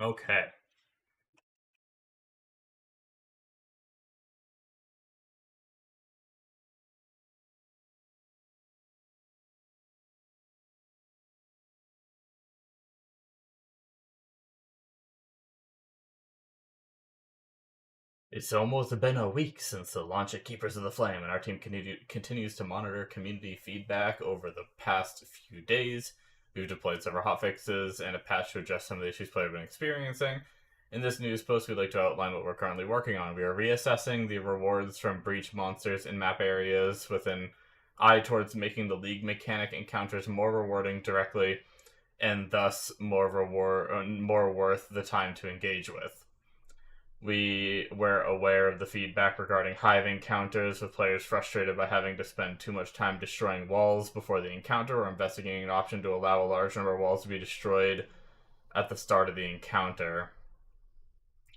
Okay. It's almost been a week since the launch of Keepers of the Flame, and our team continues to monitor community feedback over the past few days. We've deployed several hotfixes and a patch to address some of the issues players have been experiencing. In this news post, we'd like to outline what we're currently working on. We are reassessing the rewards from breach monsters in map areas with an eye towards making the League mechanic encounters more rewarding directly, and thus more worth the time to engage with. We were aware of the feedback regarding hive encounters, with players frustrated by having to spend too much time destroying walls before the encounter, or investigating an option to allow a large number of walls to be destroyed at the start of the encounter.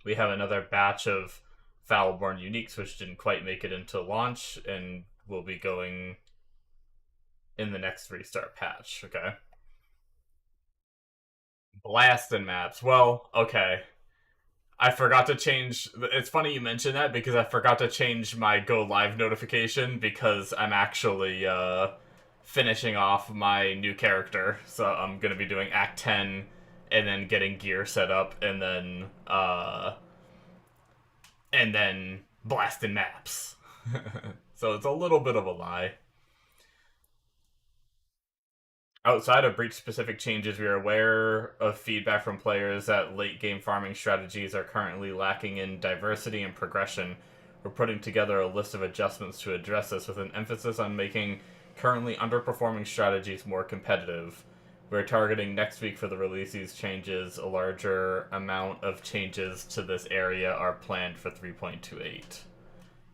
We have another batch of Foulborn Uniques which didn't quite make it into launch, and will be going in the next restart patch, okay? Blasting maps. Well, okay. I forgot to change. It's funny you mentioned that because I forgot to change my go live notification because I'm actually finishing off my new character. So I'm gonna be doing Act 10 and then getting gear set up and then blasting maps. So it's a little bit of a lie. Outside of breach specific changes, we are aware of feedback from players that late game farming strategies are currently lacking in diversity and progression. We're putting together a list of adjustments to address this, with an emphasis on making currently underperforming strategies more competitive. We're targeting next week for the release these changes. A larger amount of changes to this area are planned for 3.28.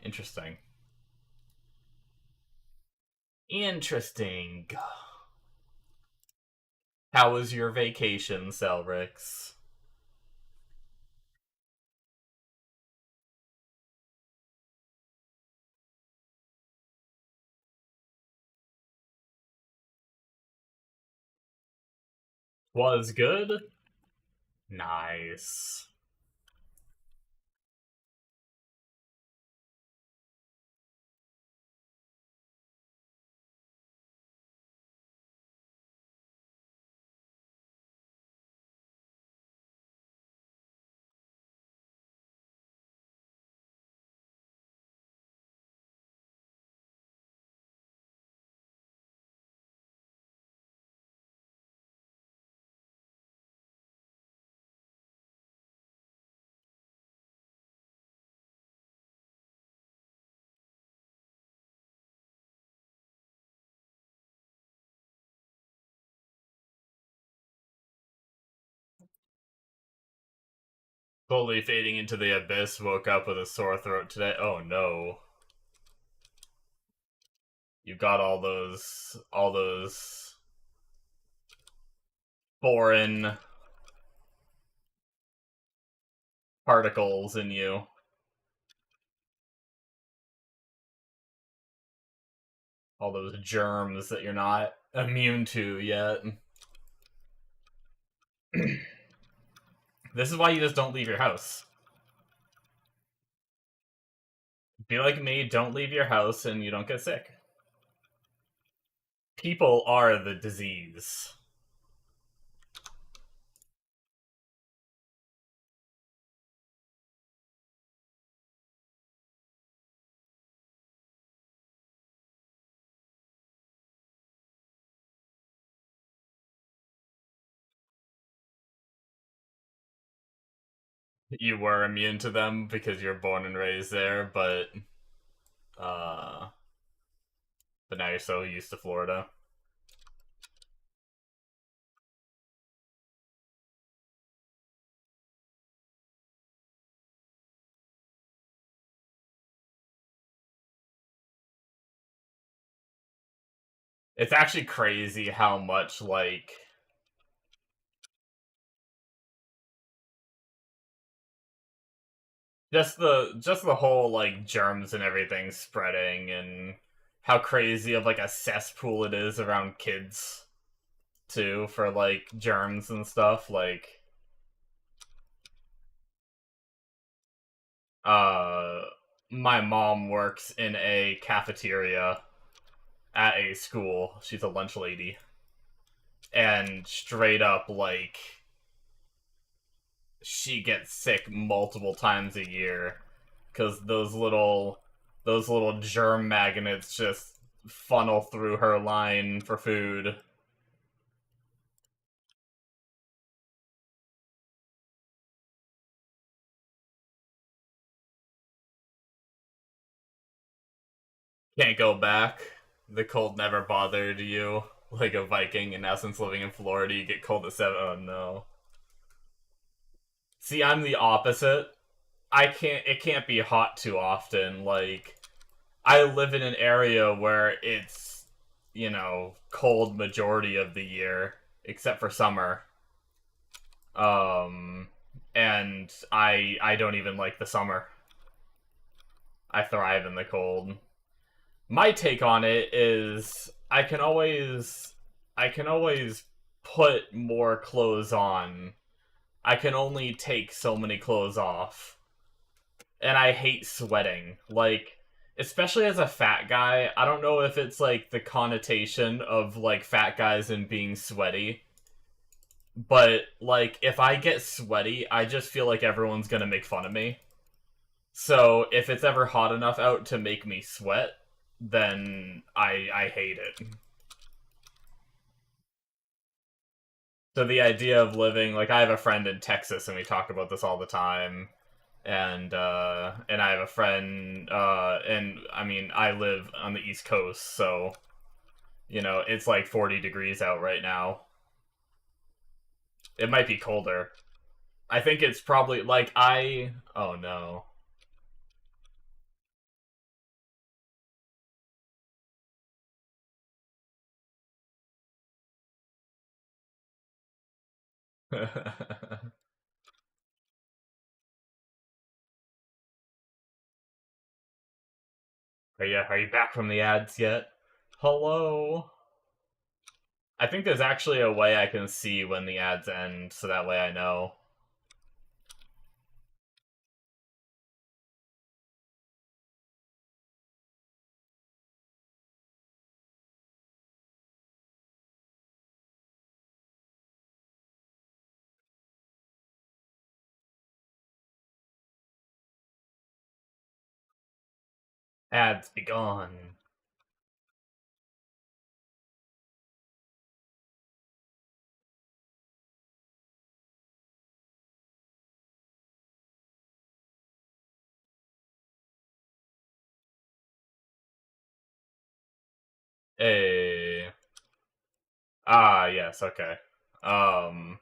Interesting. Interesting. How was your vacation, Celrix? Was good? Nice. Slowly fading into the abyss, woke up with a sore throat today. Oh no. You got all those foreign particles in you. All those germs that you're not immune to yet. This is why you just don't leave your house. Be like me, don't leave your house and you don't get sick. People are the disease. You were immune to them because you're born and raised there, uh but now you're so used to Florida. It's actually crazy how much like just the whole like germs and everything spreading, and how crazy of like a cesspool it is around kids too for like germs and stuff. Like Uh, my mom works in a cafeteria at a school. She's a lunch lady, and straight up, like, she gets sick multiple times a year because those little germ magnets just funnel through her line for food. Can't go back. The cold never bothered you, like a Viking, and now since living in Florida, you get cold at 7. Oh no. See, I'm the opposite. I can't. It can't be hot too often. Like, I live in an area where it's, cold majority of the year, except for summer. Um, and I don't even like the summer. I thrive in the cold. My take on it is I can always put more clothes on. I can only take so many clothes off. And I hate sweating. Like, especially as a fat guy, I don't know if it's like the connotation of like fat guys and being sweaty, but like if I get sweaty, I just feel like everyone's gonna make fun of me. So if it's ever hot enough out to make me sweat, then I hate it. So the idea of living, like, I have a friend in Texas and we talk about this all the time, and I have a friend, and I mean I live on the East Coast, so it's like 40 degrees out right now. It might be colder. I think it's probably like I. Oh no. Are you back from the ads yet? Hello. I think there's actually a way I can see when the ads end, so that way I know. Ads be gone. Hey. Ah, yes, okay. Um,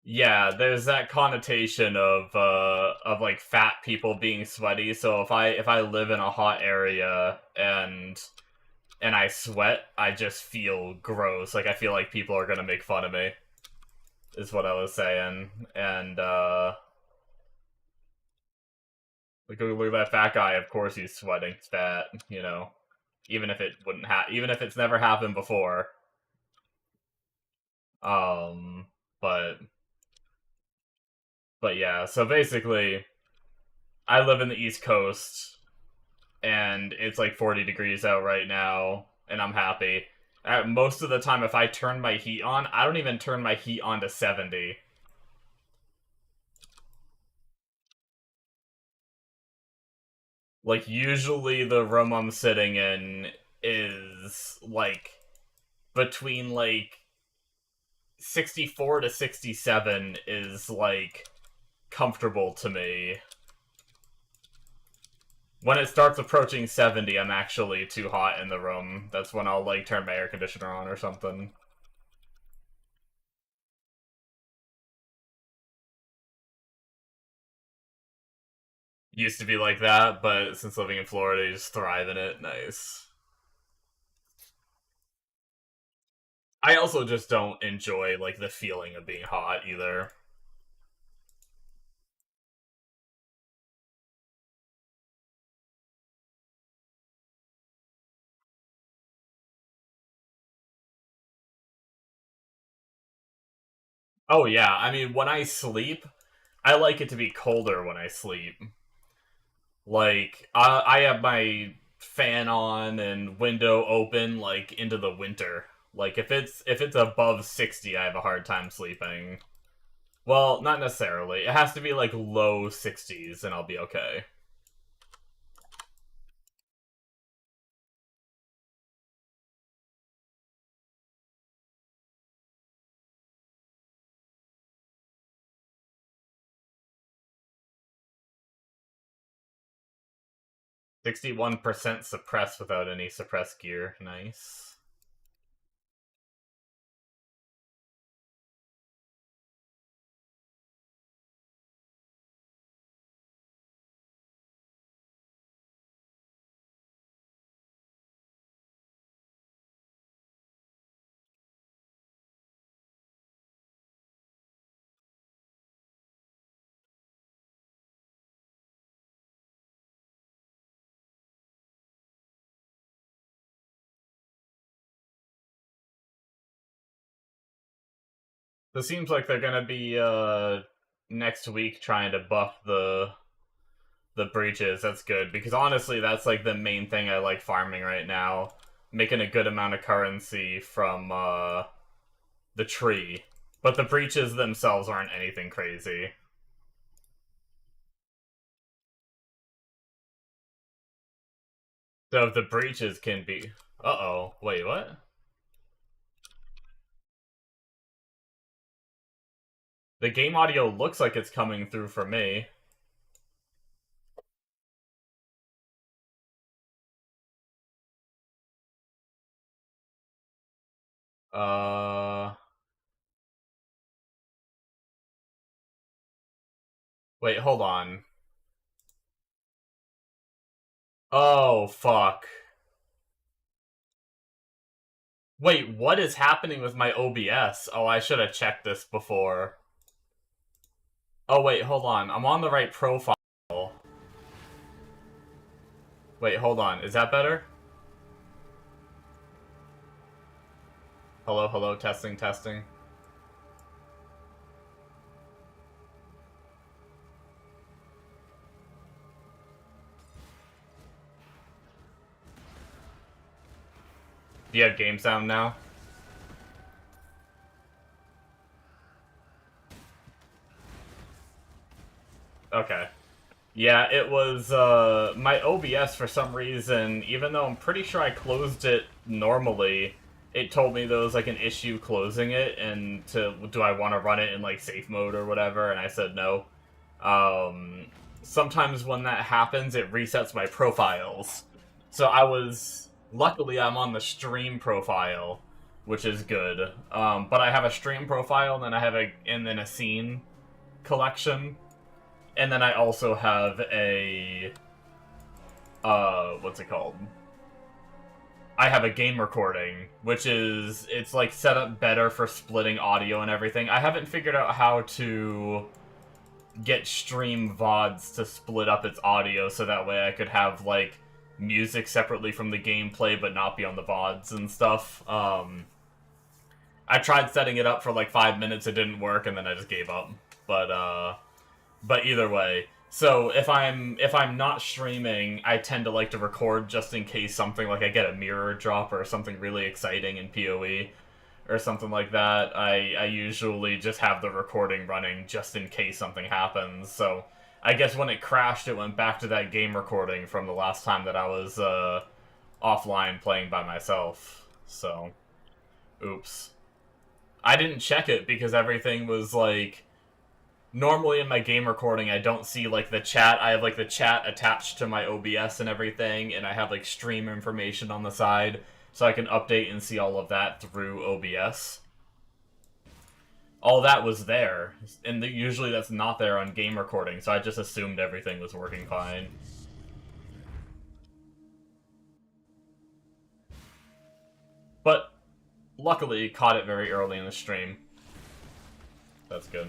yeah, there's that connotation of like fat people being sweaty. So if I live in a hot area and I sweat, I just feel gross. Like I feel like people are gonna make fun of me. Is what I was saying. And like look at that fat guy. Of course he's sweating. It's fat. Even if it wouldn't even if it's never happened before. Um, but but yeah. So basically, I live in the East Coast, and it's like 40 degrees out right now, and I'm happy. Most of the time, if I turn my heat on, I don't even turn my heat on to 70. Like, usually the room I'm sitting in is, like, between, like, 64 to 67 is, like, comfortable to me. When it starts approaching 70, I'm actually too hot in the room. That's when I'll, like, turn my air conditioner on or something. Used to be like that, but since living in Florida, you just thrive in it. Nice. I also just don't enjoy like the feeling of being hot either. Oh yeah, I mean when I sleep, I like it to be colder when I sleep. Like, I have my fan on and window open, like, into the winter. Like, if it's above 60, I have a hard time sleeping. Well, not necessarily. It has to be, like, low 60s, and I'll be okay. 61% suppressed without any suppressed gear. Nice. So it seems like they're gonna be next week trying to buff the breaches. That's good because honestly, that's like the main thing I like farming right now, making a good amount of currency from the tree. But the breaches themselves aren't anything crazy. So if the breaches can be, uh-oh, wait, what? The game audio looks like it's coming through for me. Uh, wait, hold on. Oh, fuck. Wait, what is happening with my OBS? Oh, I should have checked this before. Oh, wait, hold on. I'm on the right profile. Wait, hold on. Is that better? Hello, hello, testing, testing. Do you have game sound now? Okay. Yeah, it was, my OBS for some reason, even though I'm pretty sure I closed it normally, it told me there was, like, an issue closing it, and do I want to run it in, like, safe mode or whatever, and I said no. Sometimes when that happens, it resets my profiles. So luckily I'm on the stream profile, which is good. But I have a stream profile, and then and then a scene collection. And then I also have a, what's it called? I have a game recording, it's like set up better for splitting audio and everything. I haven't figured out how to get stream VODs to split up its audio so that way I could have, like, music separately from the gameplay but not be on the VODs and stuff. I tried setting it up for like 5 minutes, it didn't work, and then I just gave up. But either way, so if I'm not streaming, I tend to like to record just in case something, like I get a mirror drop or something really exciting in PoE or something like that. I usually just have the recording running just in case something happens. So I guess when it crashed, it went back to that game recording from the last time that I was offline playing by myself. So, oops. I didn't check it because everything was like, normally in my game recording, I don't see, like, the chat. I have, like, the chat attached to my OBS and everything, and I have, like, stream information on the side, so I can update and see all of that through OBS. All that was there, and usually that's not there on game recording, so I just assumed everything was working fine. But, luckily, caught it very early in the stream. That's good.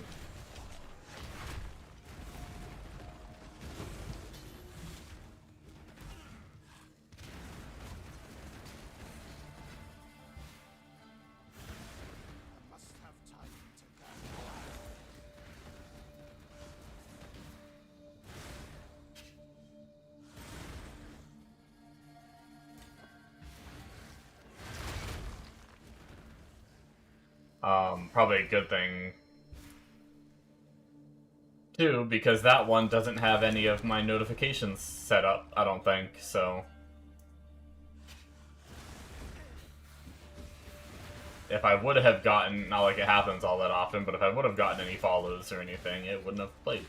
Probably a good thing too, because that one doesn't have any of my notifications set up, I don't think, so... If I would have gotten, not like it happens all that often, but if I would have gotten any follows or anything, it wouldn't have played.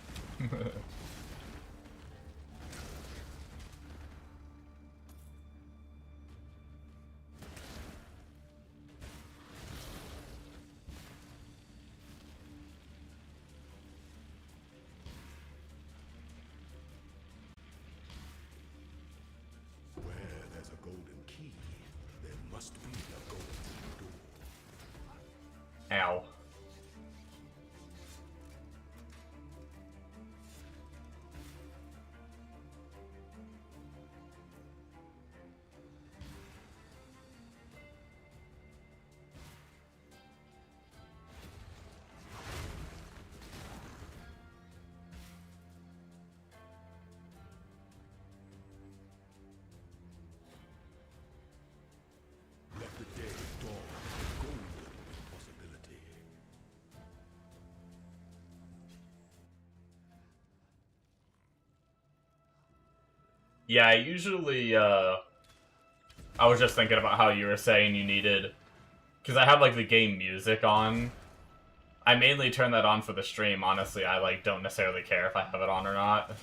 Ow. Yeah, I usually, I was just thinking about how you were saying you needed... Because I have, like, the game music on. I mainly turn that on for the stream, honestly. I, like, don't necessarily care if I have it on or not.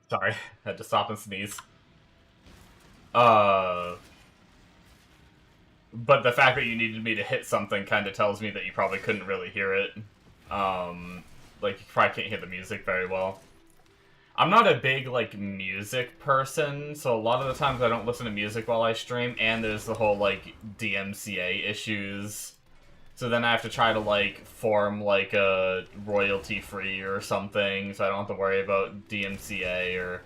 Sorry, had to stop and sneeze. But the fact that you needed me to hit something kind of tells me that you probably couldn't really hear it. Like, you probably can't hear the music very well. I'm not a big, like, music person, so a lot of the times I don't listen to music while I stream, and there's the whole, like, DMCA issues. So then I have to try to, like, form, like, a royalty-free or something, so I don't have to worry about DMCA or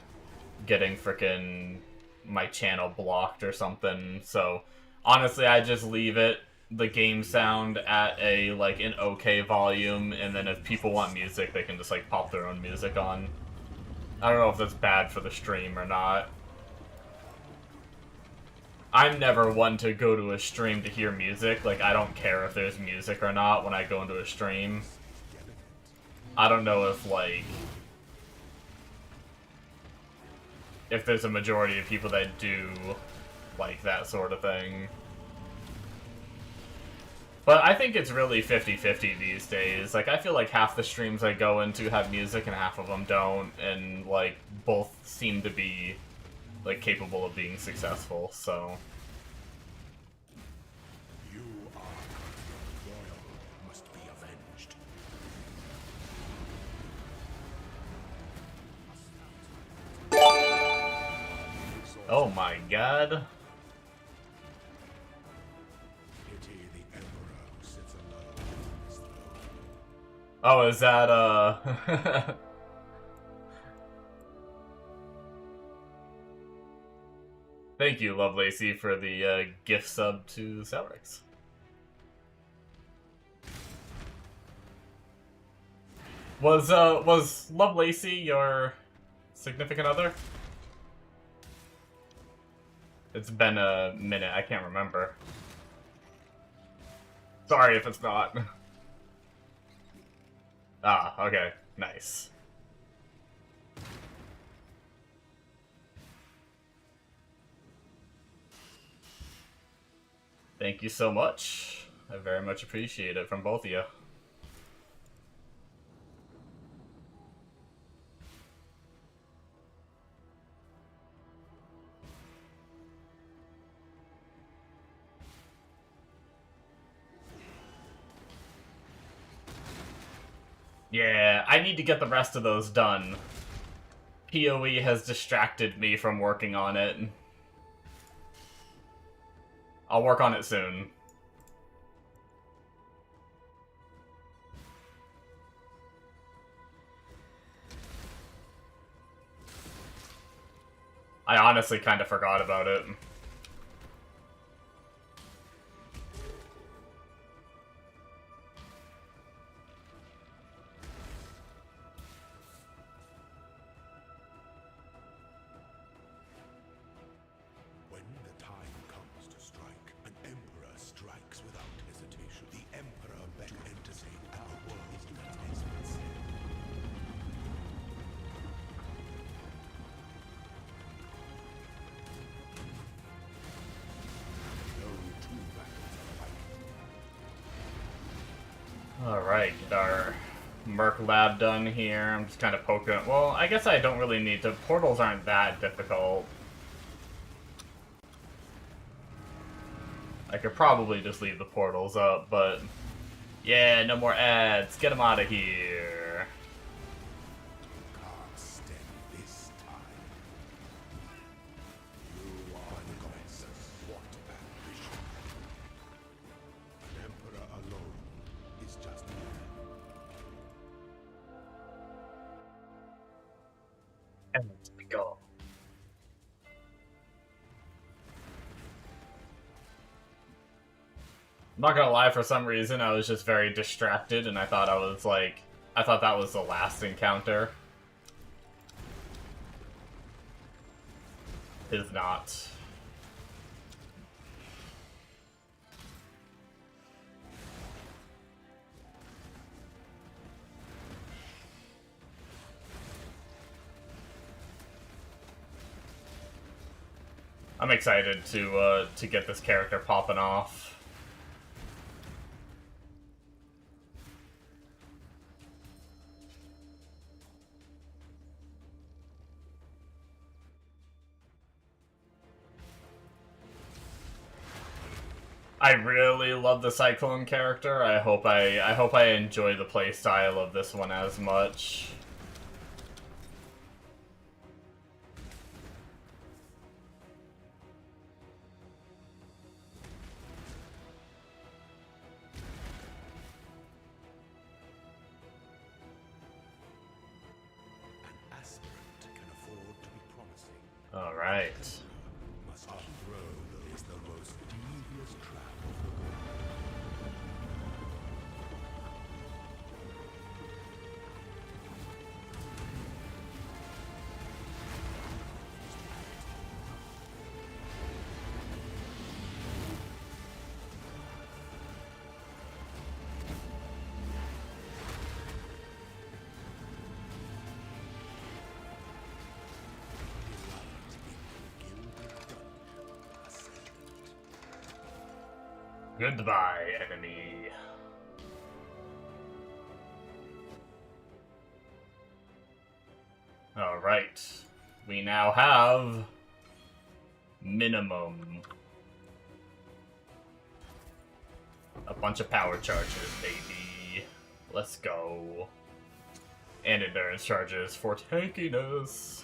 getting frickin' my channel blocked or something. So, honestly, I just leave it, the game sound, at a, like, an okay volume, and then if people want music, they can just, like, pop their own music on. I don't know if that's bad for the stream or not. I'm never one to go to a stream to hear music. Like, I don't care if there's music or not when I go into a stream. I don't know if, like... if there's a majority of people that do like that sort of thing. But I think it's really 50-50 these days. Like, I feel like half the streams I go into have music and half of them don't, and, like, both seem to be, like, capable of being successful, so... You are royal, must be avenged. Oh my god. Oh, is that, Thank you, Lovelacy, for the, gift sub to Celrix. Was Lovelacy your significant other? It's been a minute, I can't remember. Sorry if it's not. Ah, okay. Nice. Thank you so much. I very much appreciate it from both of you. Yeah, I need to get the rest of those done. PoE has distracted me from working on it. I'll work on it soon. I honestly kind of forgot about it. Alright, get our Merc Lab done here. I'm just kind of poking. Well, I guess I don't really need to. Portals aren't that difficult. I could probably just leave the portals up, but... Yeah, no more ads. Get them out of here. Can't stand this time. You are gods. What ambition. An emperor alone is just a man. And let's go. I'm not gonna lie, for some reason I was just very distracted and I thought I thought that was the last encounter. Is not. I'm excited to get this character popping off. I really love the Cyclone character. I hope I enjoy the playstyle of this one as much. An aspirant can afford to be promising. All right. Must our throne is the most devious trap of them all. Goodbye, enemy. All right. We now have minimum a bunch of power charges, baby. Let's go. And endurance charges for tankiness.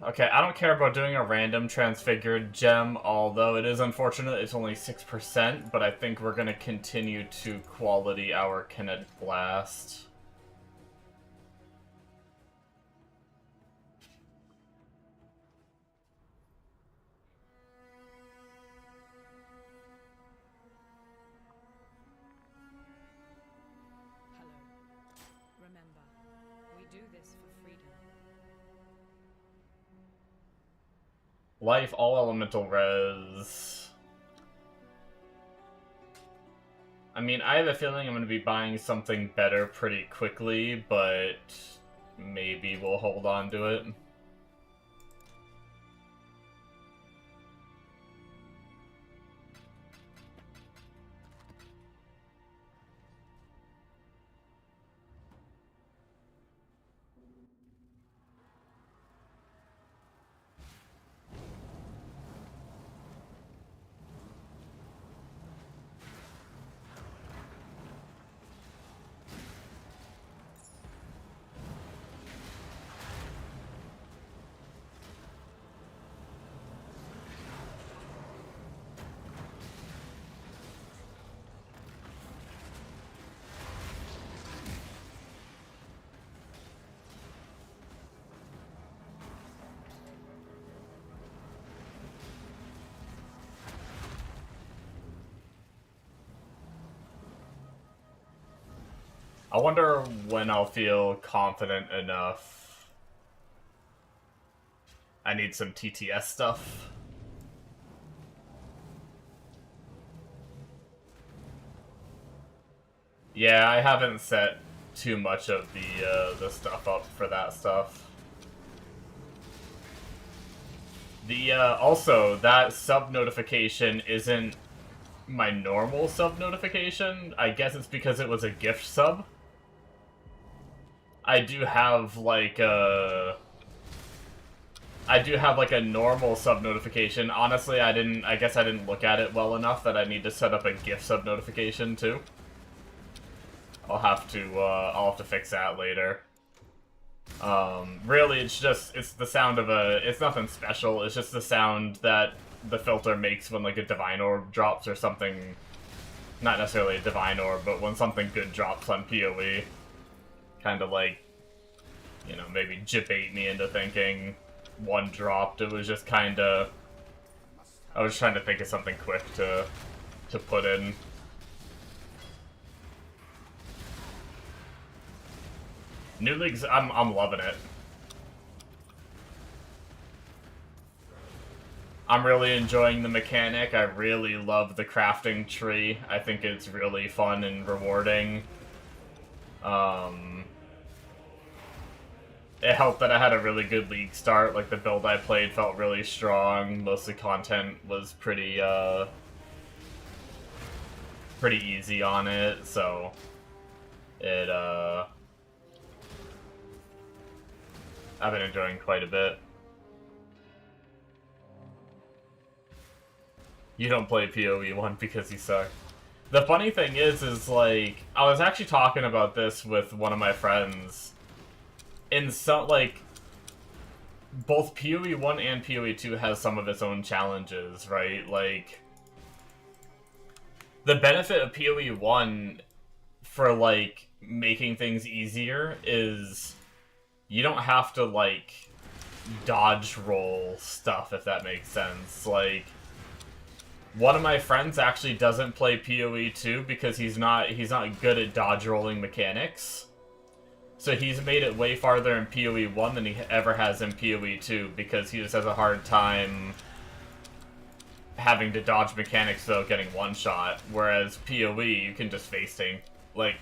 Okay, I don't care about doing a random transfigured gem, although it is unfortunate it's only 6%, but I think we're gonna continue to quality our kinetic blast. Hello. Remember, we do this for freedom. Life, all elemental res. I mean, I have a feeling I'm going to be buying something better pretty quickly, but maybe we'll hold on to it. I wonder when I'll feel confident enough. I need some TTS stuff. Yeah, I haven't set too much of the stuff up for that stuff. Also, that sub notification isn't my normal sub notification. I guess it's because it was a gift sub. I do have like a normal sub notification. Honestly, I guess I didn't look at it well enough that I need to set up a gift sub notification too. I'll have to fix that later. Really, it's the sound of it's nothing special, it's just the sound that the filter makes when, like, a divine orb drops or something. Not necessarily a divine orb, but when something good drops on PoE. Kind of like, you know, maybe jibait me into thinking one dropped. It was just kind of... I was trying to think of something quick to put in. New League's... I'm loving it. I'm really enjoying the mechanic. I really love the crafting tree. I think it's really fun and rewarding. It helped that I had a really good league start. Like, the build I played felt really strong. Most of the content was pretty easy on it, so it, I've been enjoying quite a bit. You don't play PoE 1 because you suck. The funny thing is like, I was actually talking about this with one of my friends. In some, like, both PoE 1 and PoE 2 has some of its own challenges, right? Like, the benefit of PoE 1 for, like, making things easier is you don't have to, like, dodge roll stuff, if that makes sense. Like, one of my friends actually doesn't play PoE 2 because he's not good at dodge rolling mechanics. So he's made it way farther in PoE 1 than he ever has in PoE 2 because he just has a hard time having to dodge mechanics without getting one-shot. Whereas PoE, you can just face tank. Like,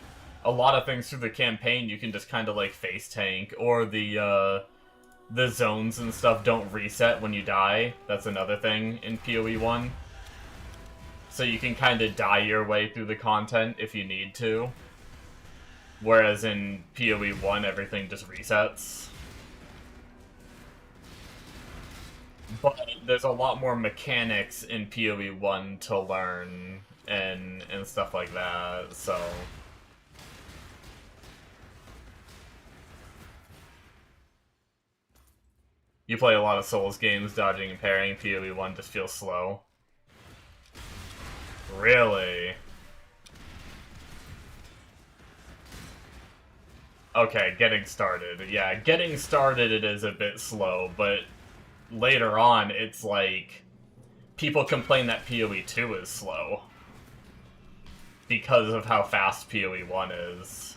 a lot of things through the campaign, you can just kind of, like, face tank. Or the zones and stuff don't reset when you die. That's another thing in PoE 1. So you can kind of die your way through the content if you need to. Whereas in PoE 1, everything just resets. But there's a lot more mechanics in PoE 1 to learn and stuff like that, so... You play a lot of Souls games, dodging and parrying. PoE 1 just feels slow. Really? Okay, getting started. Yeah, getting started it is a bit slow, but later on it's like... People complain that PoE 2 is slow. Because of how fast PoE 1 is.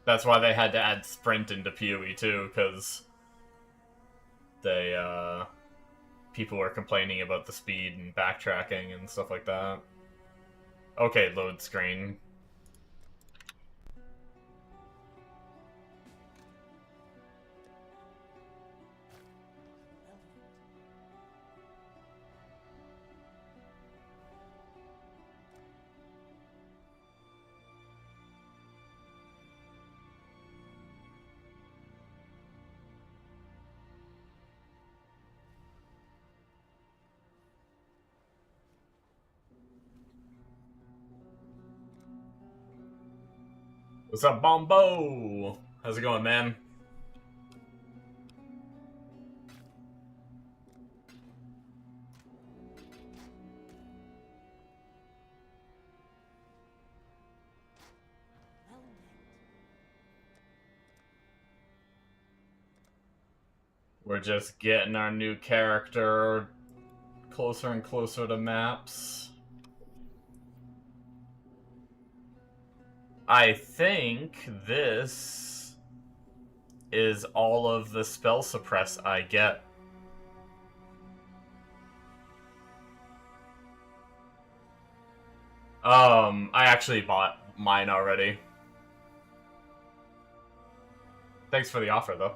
That's why they had to add sprint into PoE 2, because... people were complaining about the speed and backtracking and stuff like that. Okay, load screen. What's up, Bombo? How's it going, man? We're just getting our new character closer and closer to maps. I think this is all of the spell suppress I get. I actually bought mine already. Thanks for the offer, though.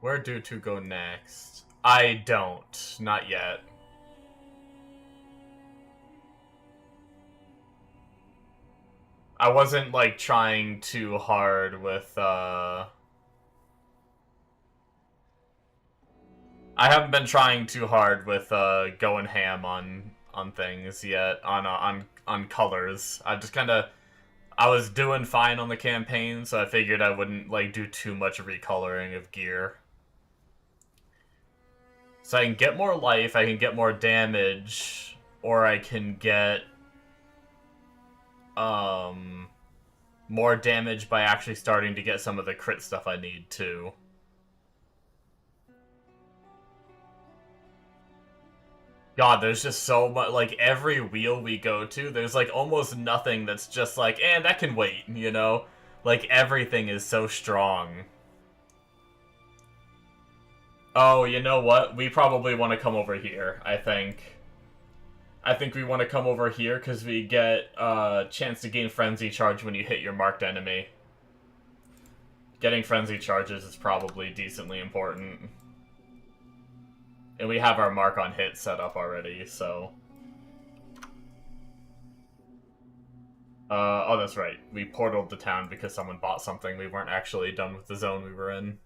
Where do to go next? I don't. Not yet. I wasn't, like, trying too hard with, I haven't been trying too hard with, going ham on things yet, on colors. I just kinda... I was doing fine on the campaign, so I figured I wouldn't, like, do too much recoloring of gear. So I can get more life, I can get more damage, or I can get, more damage by actually starting to get some of the crit stuff I need, too. God, there's just so much, like, every wheel we go to, there's, like, almost nothing that's just like, that can wait, you know? Like, everything is so strong. Oh, you know what? We probably want to come over here, I think. I think we want to come over here because we get a chance to gain Frenzy Charge when you hit your marked enemy. Getting Frenzy Charges is probably decently important. And we have our mark on hit set up already, so... oh, that's right. We portaled the town because someone bought something. We weren't actually done with the zone we were in.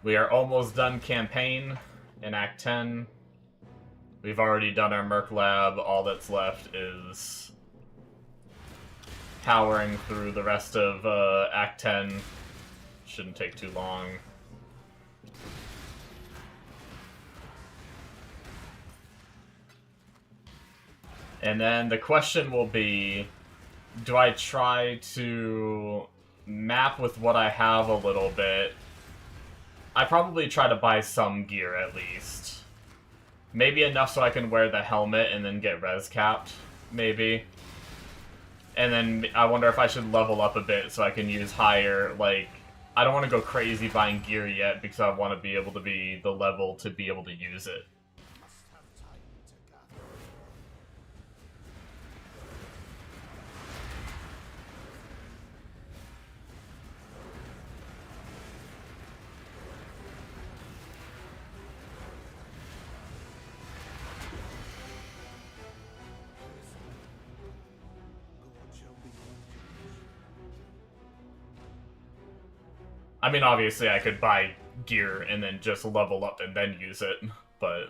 We are almost done campaign in Act 10. We've already done our Merc Lab. All that's left is powering through the rest of Act 10. Shouldn't take too long. And then the question will be, do I try to map with what I have a little bit? I probably try to buy some gear at least. Maybe enough so I can wear the helmet and then get res capped, maybe. And then I wonder if I should level up a bit so I can use higher, like... I don't want to go crazy buying gear yet because I want to be able to be the level to be able to use it. I mean, obviously I could buy gear and then just level up and then use it, but...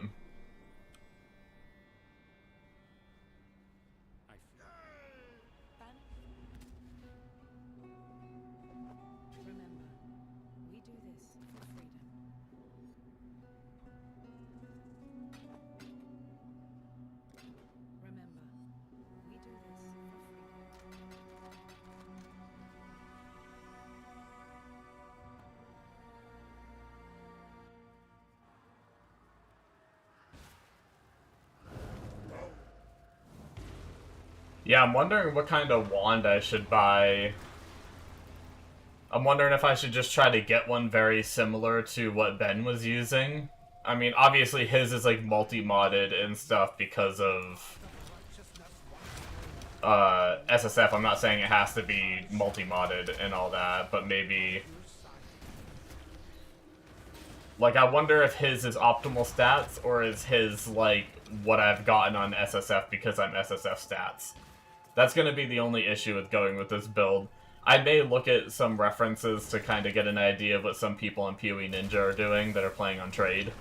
Yeah, I'm wondering what kind of wand I should buy. I'm wondering if I should just try to get one very similar to what Ben was using. I mean, obviously his is like multi-modded and stuff because of SSF. I'm not saying it has to be multi-modded and all that, but maybe... Like, I wonder if his is optimal stats, or is his, like, what I've gotten on SSF because I'm SSF stats. That's going to be the only issue with going with this build. I may look at some references to kind of get an idea of what some people on PoE Ninja are doing that are playing on trade.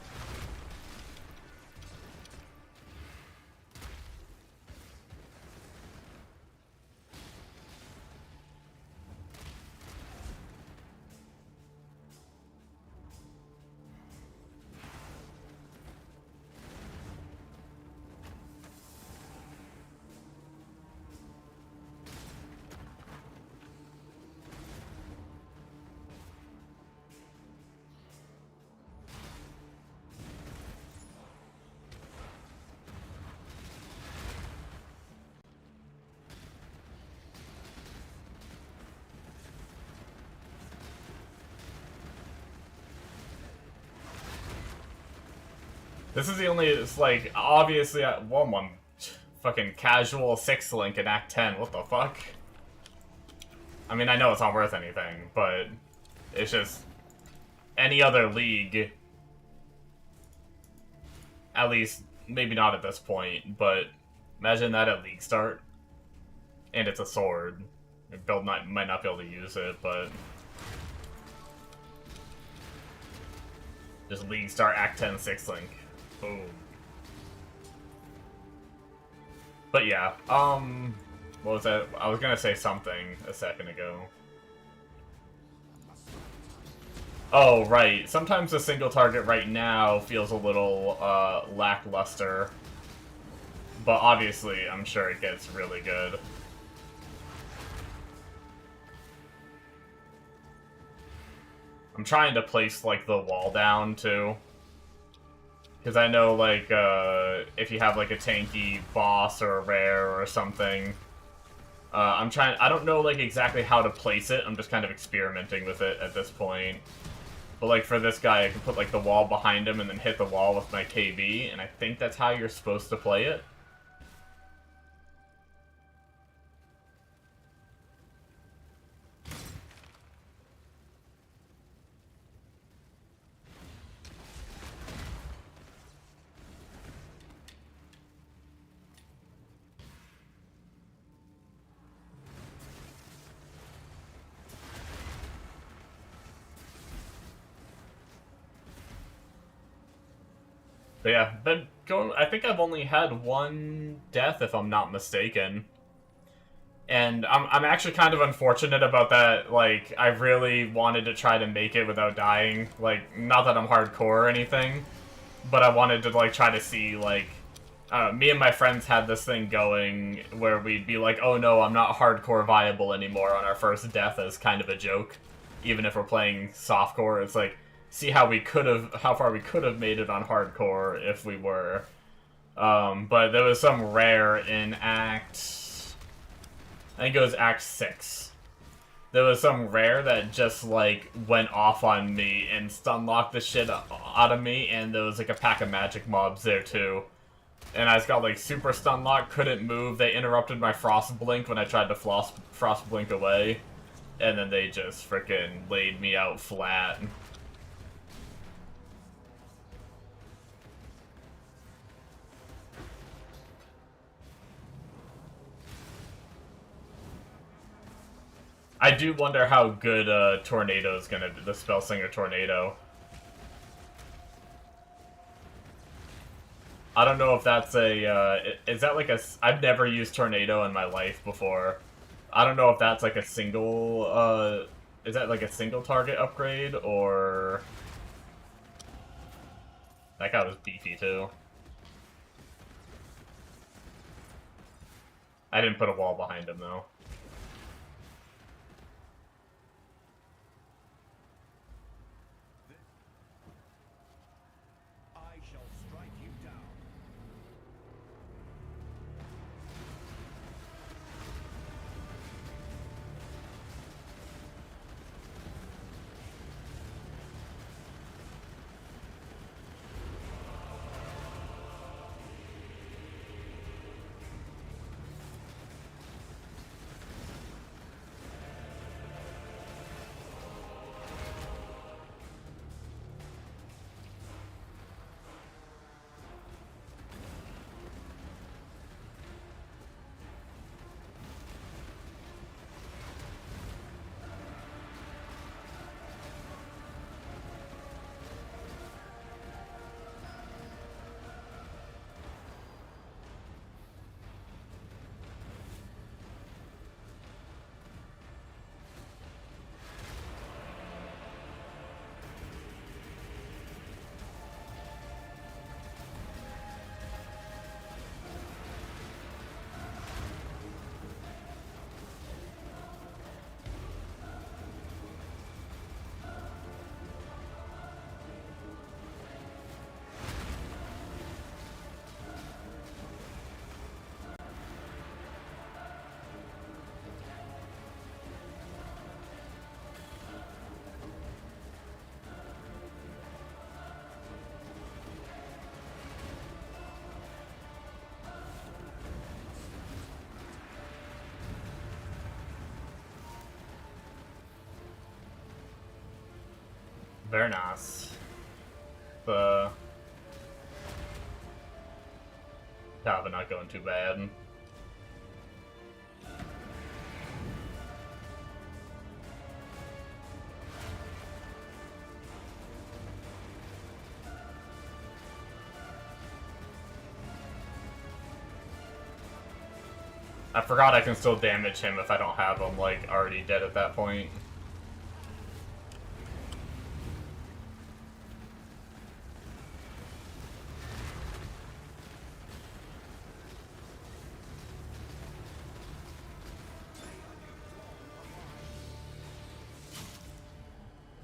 This is the only, it's like, obviously, well, fucking casual 6-link in Act 10. What the fuck? I mean, I know it's not worth anything, but it's just any other league, at least maybe not at this point, but imagine that at league start, and it's a sword. Your build might not be able to use it, but just league start Act 10 6-link. Boom. But yeah, what was that? I was gonna say something a second ago. Oh, right. Sometimes the single target right now feels a little, lackluster. But obviously, I'm sure it gets really good. I'm trying to place, like, the wall down, too. Because I know, like, if you have, like, a tanky boss or a rare or something, I don't know, like, exactly how to place it. I'm just kind of experimenting with it at this point. But, like, for this guy, I can put, like, the wall behind him and then hit the wall with my KB, and I think that's how you're supposed to play it. But yeah, I think I've only had one death, if I'm not mistaken. And I'm actually kind of unfortunate about that. Like, I really wanted to try to make it without dying. Like, not that I'm hardcore or anything, but I wanted to, like, try to see, like, me and my friends had this thing going where we'd be like, oh no, I'm not hardcore viable anymore on our first death as kind of a joke. Even if we're playing softcore, it's like, see how far we could have made it on hardcore if we were. But there was some rare in I think it was Act 6. There was some rare that just, like, went off on me and stun-locked the shit out of me, and there was, like, a pack of magic mobs there, too. And I just got, like, super stun-locked, couldn't move, they interrupted my frost blink when I tried to frost blink away, and then they just frickin' laid me out flat. I do wonder how good Tornado is gonna be, the Spellslinger Tornado. I don't know if that's a, is that like a, I've never used Tornado in my life before. I don't know if that's like a single, is that like a single target upgrade, or... That guy was beefy too. I didn't put a wall behind him though. Very nice. The Tava not going too bad. I forgot I can still damage him if I don't have him, like, already dead at that point.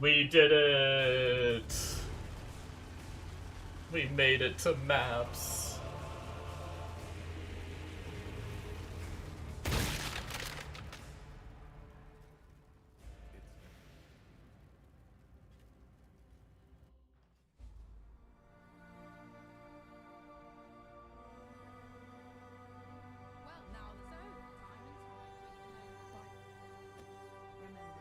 We did it! We made it to maps. Well, now the zone. Remember,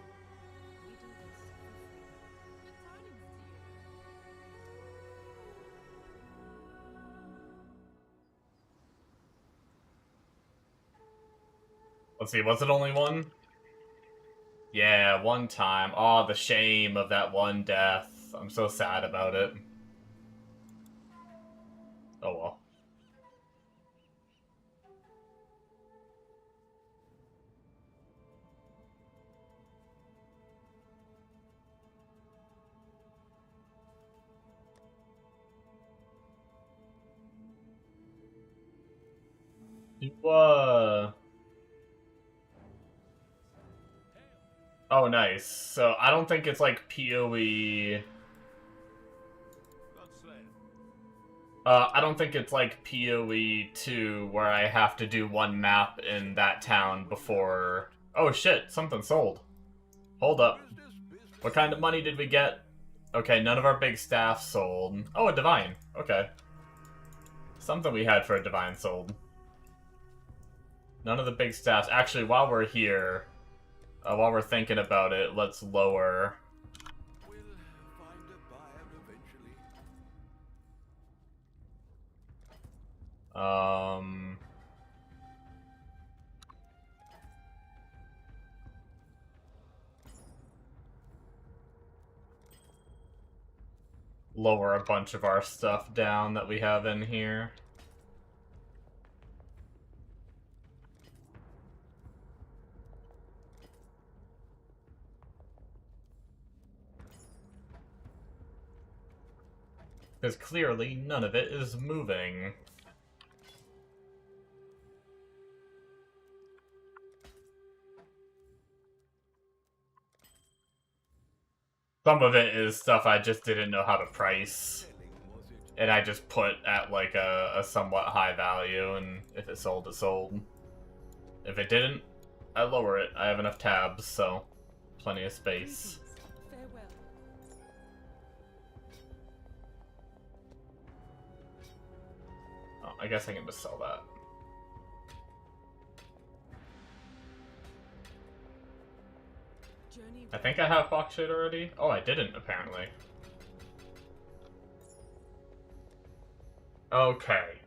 we do this for free. Good tidings to you. Let's see, was it only one? Yeah, one time. Oh, the shame of that one death. I'm so sad about it. Oh well. Oh, nice. So, I don't think it's like PoE... I don't think it's like PoE 2 where I have to do one map in that town before... Oh shit, something sold. Hold up. What kind of money did we get? Okay, none of our big staff sold. Oh, a divine. Okay. Something we had for a divine sold. None of the big staffs. Actually, while we're here, while we're thinking about it, let's lower... We'll find a buyer eventually. Lower a bunch of our stuff down that we have in here. Because clearly none of it is moving. Some of it is stuff I just didn't know how to price. And I just put at like a somewhat high value, and if it sold, it sold. If it didn't, I lower it. I have enough tabs, so plenty of space. Farewell. Oh, I guess I can just sell that. Journey. I think I have box shit already. Oh, I didn't, apparently. Okay.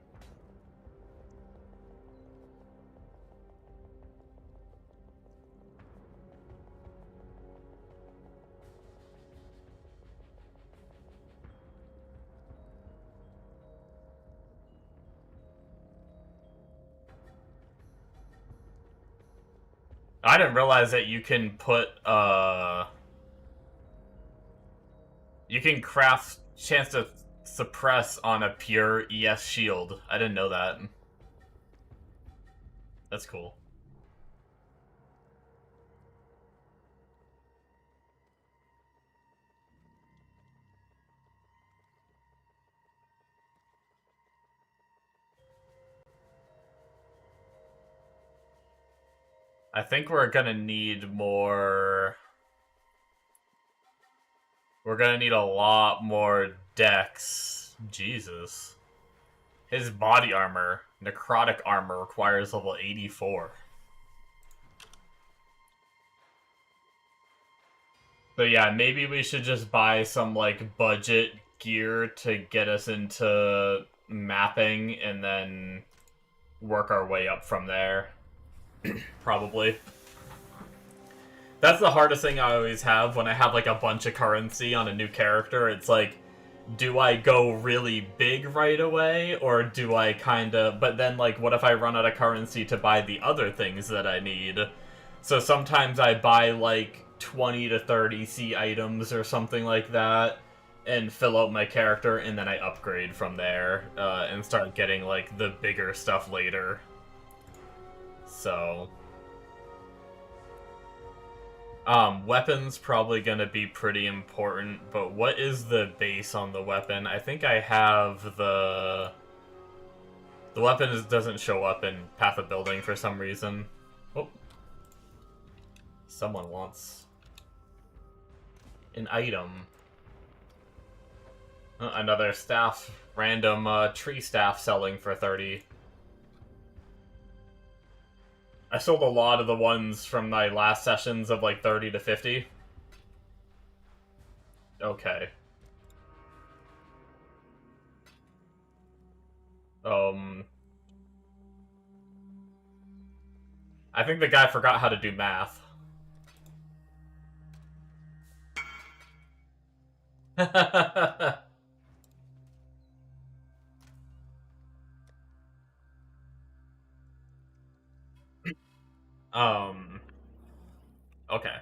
I didn't realize that you can put, you can craft chance to suppress on a pure ES shield. I didn't know that. That's cool. I think we're gonna need more... We're gonna need a lot more dex. Jesus. His body armor, necrotic armor, requires level 84. So yeah, maybe we should just buy some, like, budget gear to get us into mapping and then work our way up from there. Probably. That's the hardest thing I always have when I have, like, a bunch of currency on a new character. It's like, do I go really big right away, or do I kinda... But then, like, what if I run out of currency to buy the other things that I need? So sometimes I buy, like, 20 to 30 C items or something like that, and fill out my character, and then I upgrade from there, and start getting, like, the bigger stuff later. So... weapon's probably gonna be pretty important, but what is the base on the weapon? I think I have the... The weapon doesn't show up in Path of Building for some reason. Oh. Someone wants... an item. Another staff. Random, tree staff selling for 30. I sold a lot of the ones from my last sessions of like 30 to 50. Okay. I think the guy forgot how to do math. Okay.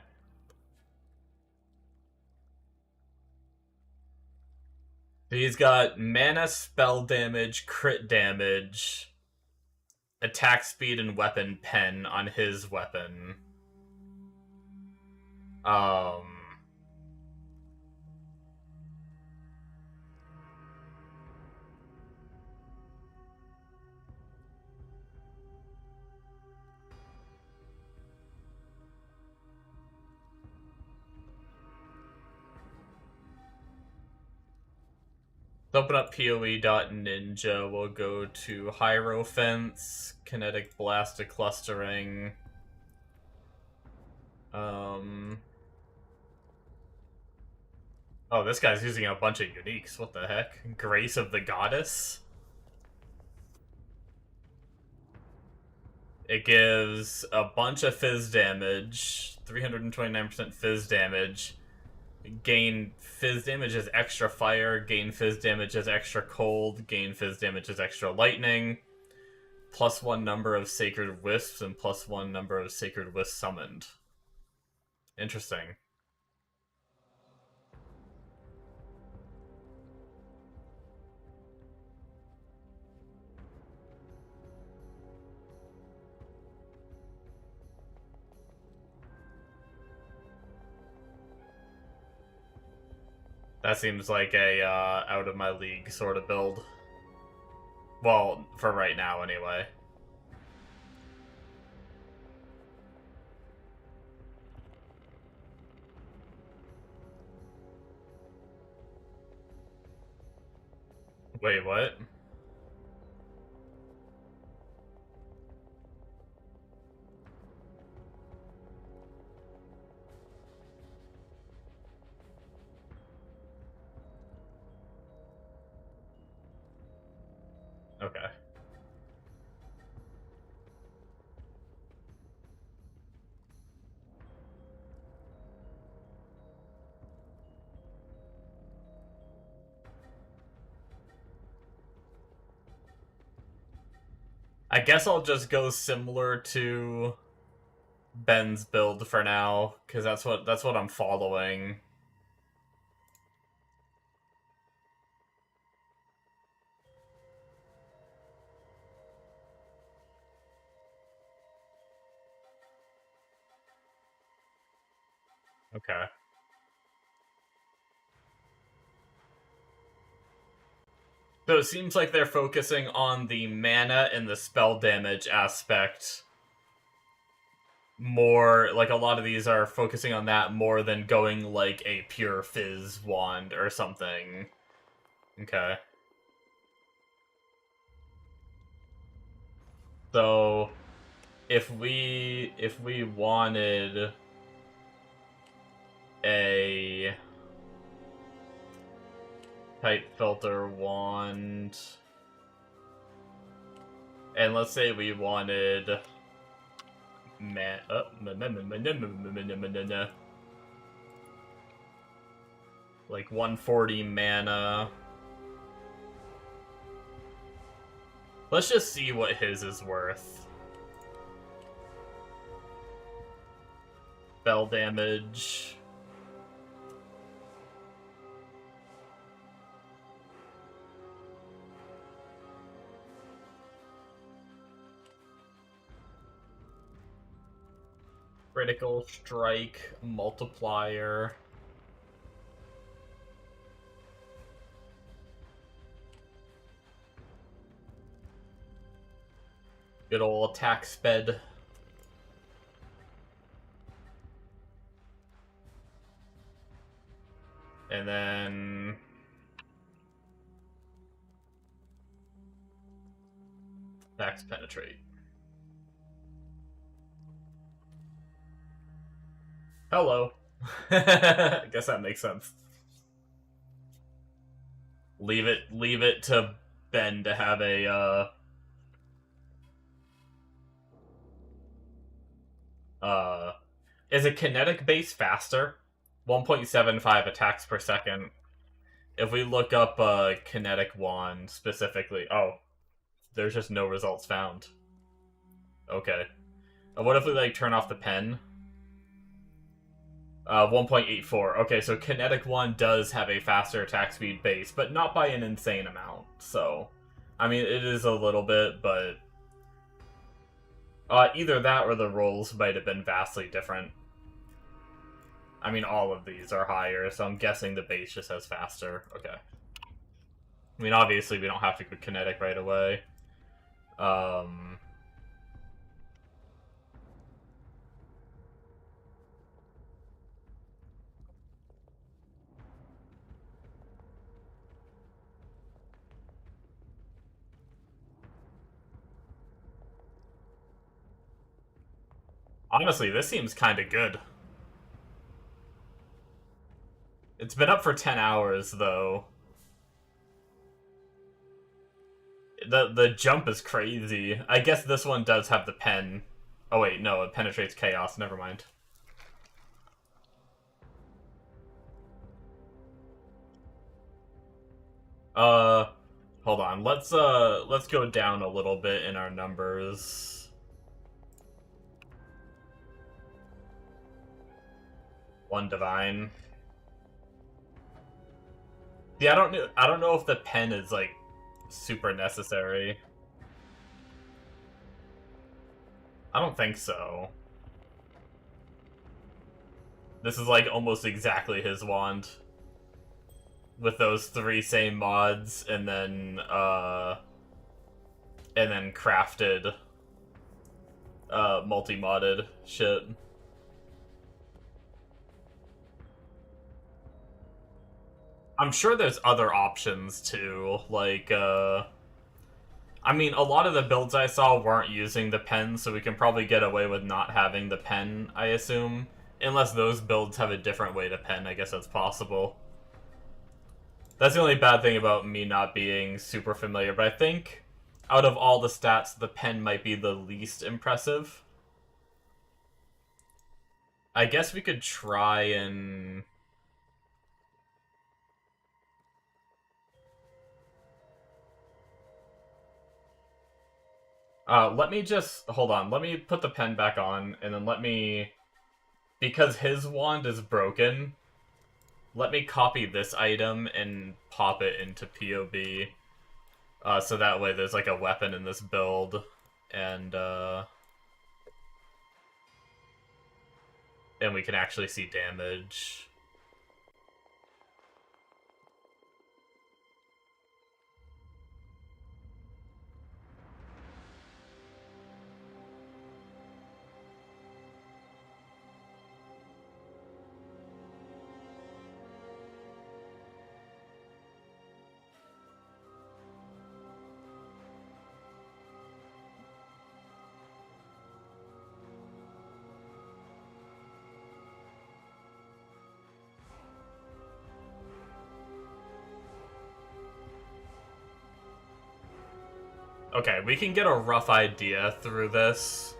He's got mana, spell damage, crit damage, attack speed, and weapon pen on his weapon. Open up PoE.ninja, we'll go to Hierophants, Kinetic Blast to Clustering. Oh, this guy's using a bunch of uniques, what the heck? Grace of the Goddess? It gives a bunch of fizz damage, 329% fizz damage. Gain fizz damage as extra fire, gain fizz damage as extra cold, gain fizz damage as extra lightning, +1 number of sacred wisps, and +1 number of sacred wisps summoned. Interesting. That seems like a out of my league sort of build. Well, for right now anyway. Wait, what? Okay. I guess I'll just go similar to Ben's build for now, because that's what I'm following. Okay. So it seems like they're focusing on the mana and the spell damage aspect more. Like, a lot of these are focusing on that more than going, like, a pure fizz wand or something. Okay. So, if we wanted... a type filter wand. And let's say we wanted like 140 mana. Let's just see what his is worth. Spell damage. Critical strike multiplier. Good old attack sped. And then max penetrate. Hello. I guess that makes sense. Leave it to Ben to have a is a kinetic base faster? 1.75 attacks per second. If we look up kinetic wand specifically, oh, there's just no results found. Okay. What if we like turn off the pen? 1.84. Okay, so kinetic wand does have a faster attack speed base, but not by an insane amount. So, I mean, it is a little bit, but either that or the rolls might have been vastly different. I mean, all of these are higher, so I'm guessing the base just has faster. Okay. I mean, obviously, we don't have to go kinetic right away. Honestly, this seems kind of good. It's been up for 10 hours, though. The jump is crazy. I guess this one does have the pen. Oh wait, no, it penetrates chaos. Never mind. Hold on. Let's go down a little bit in our numbers. One divine. Yeah, I don't know if the pen is like super necessary. I don't think so. This is like almost exactly his wand. With those 3 same mods and then crafted multi-modded shit. I'm sure there's other options too, like I mean, a lot of the builds I saw weren't using the pen, so we can probably get away with not having the pen, I assume. Unless those builds have a different way to pen, I guess that's possible. That's the only bad thing about me not being super familiar, but I think out of all the stats, the pen might be the least impressive. I guess we could try and... let me just... Hold on, let me put the pen back on, and then let me... Because his wand is broken, let me copy this item and pop it into POB. So that way there's like a weapon in this build, and we can actually see damage. Okay, we can get a rough idea through this.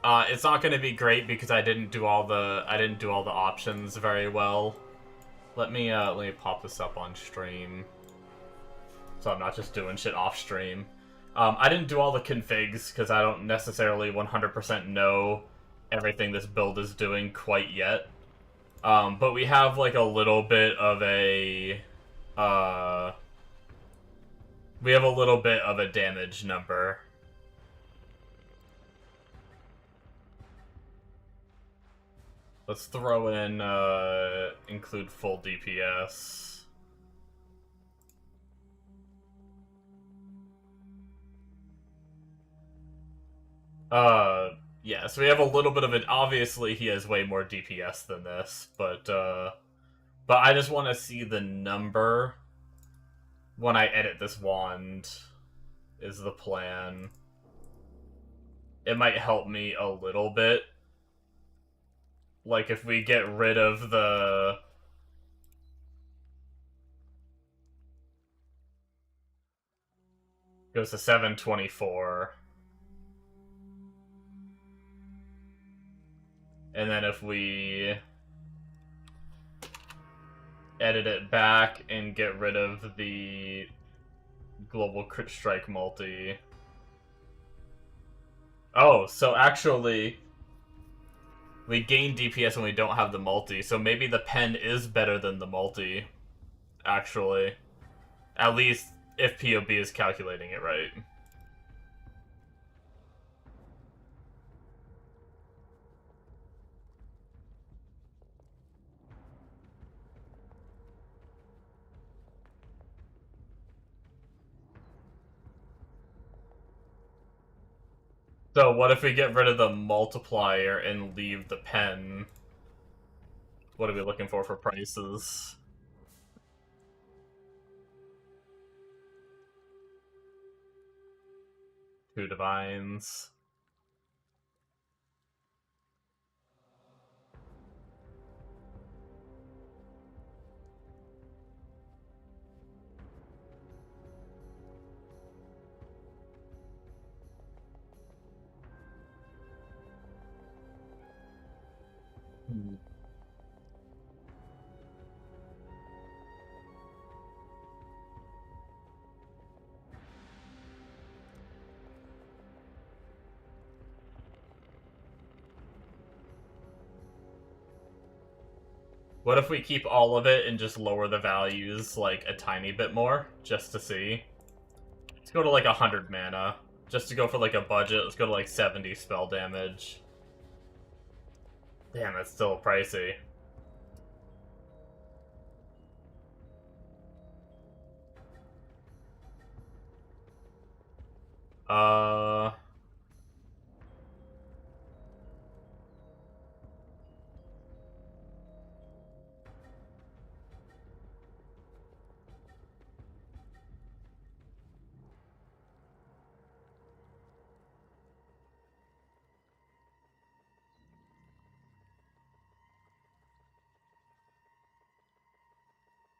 It's not going to be great because I didn't do all the options very well. Let me pop this up on stream, so I'm not just doing shit off stream. I didn't do all the configs because I don't necessarily 100% know everything this build is doing quite yet. But we have like a little bit of a damage number. Let's throw in include full DPS. Yeah, so we have a little bit of it. Obviously, he has way more DPS than this, but I just want to see the number when I edit this wand, is the plan. It might help me a little bit. Like, if we get rid of the... Goes to 724. And then if we edit it back and get rid of the global crit strike multi. Oh, so actually we gain DPS when we don't have the multi, so maybe the pen is better than the multi, actually. At least if POB is calculating it right. So what if we get rid of the multiplier and leave the pen? What are we looking for prices? Two divines. What if we keep all of it and just lower the values, like, a tiny bit more, just to see? Let's go to, like, 100 mana. Just to go for, like, a budget, let's go to, like, 70 spell damage. Damn, that's still pricey.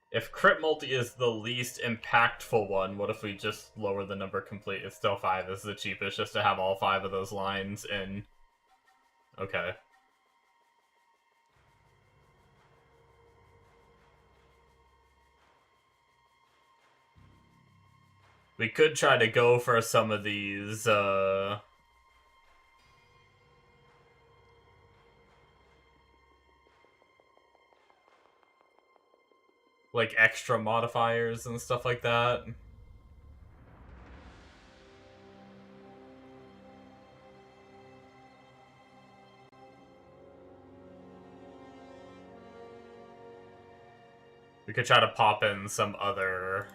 If crit multi is the least impactful one, what if we just lower the number complete? It's still 5 is the cheapest, just to have all 5 of those lines in. Okay. We could try to go for some of these, like, extra modifiers and stuff like that. We could try to pop in some other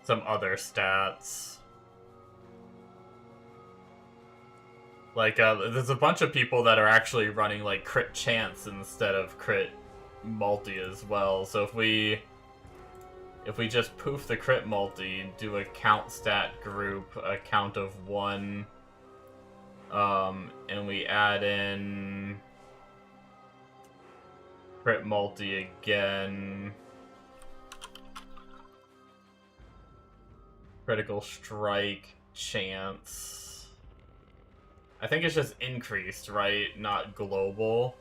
stats. Like, there's a bunch of people that are actually running, like, crit chance instead of crit multi as well. So if we just poof the crit multi, do a count stat group, a count of 1, and we add in crit multi again. Critical strike chance. I think it's just increased, right? Not global.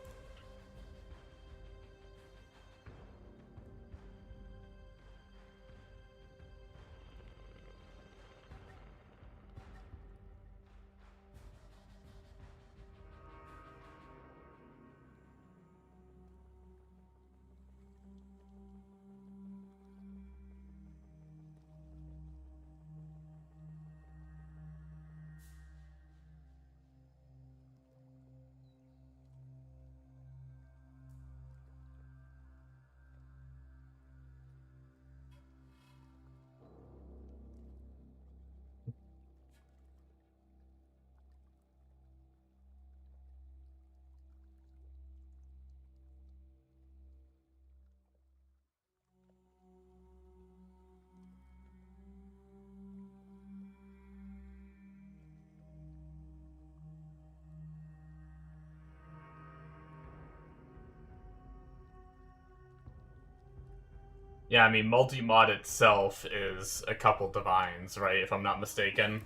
Yeah, I mean, multi-mod itself is a couple divines, right? If I'm not mistaken.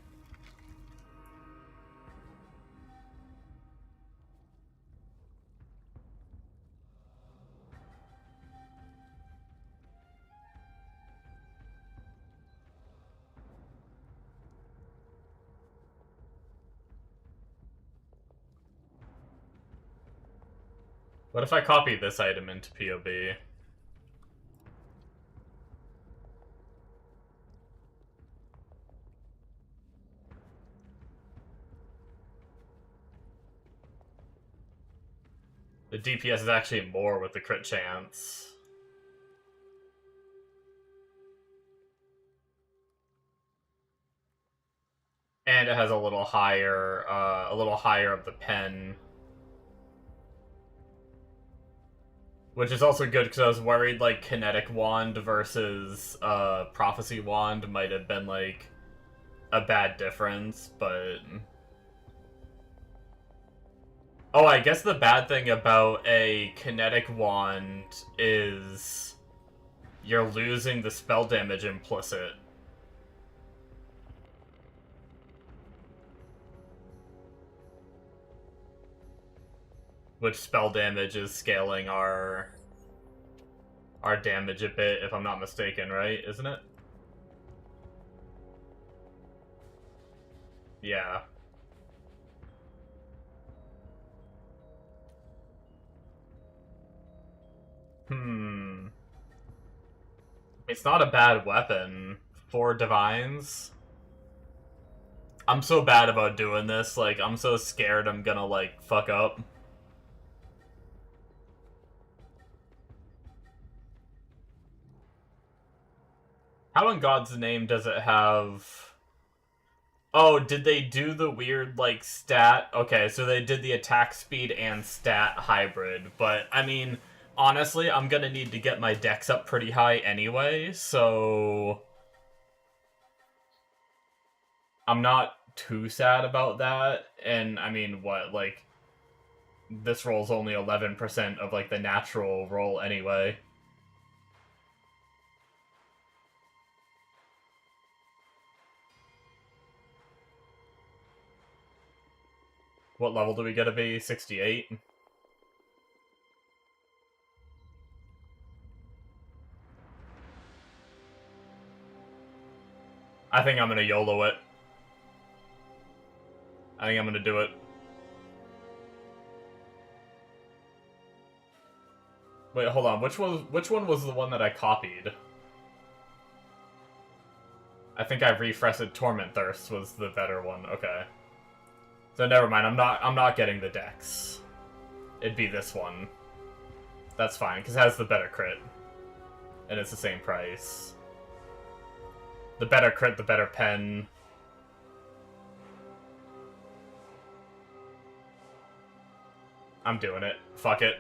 What if I copy this item into POB? The DPS is actually more with the crit chance. And it has a little higher of the pen. Which is also good because I was worried like Kinetic Wand versus Prophecy Wand might have been like a bad difference, but... Oh, I guess the bad thing about a Kinetic Wand is you're losing the spell damage implicit. Which spell damage is scaling our damage a bit, if I'm not mistaken, right? Isn't it? Yeah. It's not a bad weapon. 4 divines. I'm so bad about doing this, like, I'm so scared I'm gonna, like, fuck up. How in God's name does it have... Oh, did they do the weird, like, stat? Okay, so they did the attack speed and stat hybrid, but, I mean, honestly, I'm gonna need to get my dex up pretty high anyway, so... I'm not too sad about that, and, I mean, what, like... This roll's only 11% of, like, the natural roll anyway. What level do we get to be? 68? I think I'm gonna YOLO it. I think I'm gonna do it. Wait, hold on. Which one was the one that I copied? I think I refreshed Torment Thirst was the better one. Okay. So never mind. I'm not getting the dex. It'd be this one. That's fine because it has the better crit. And it's the same price. The better crit, the better pen. I'm doing it. Fuck it.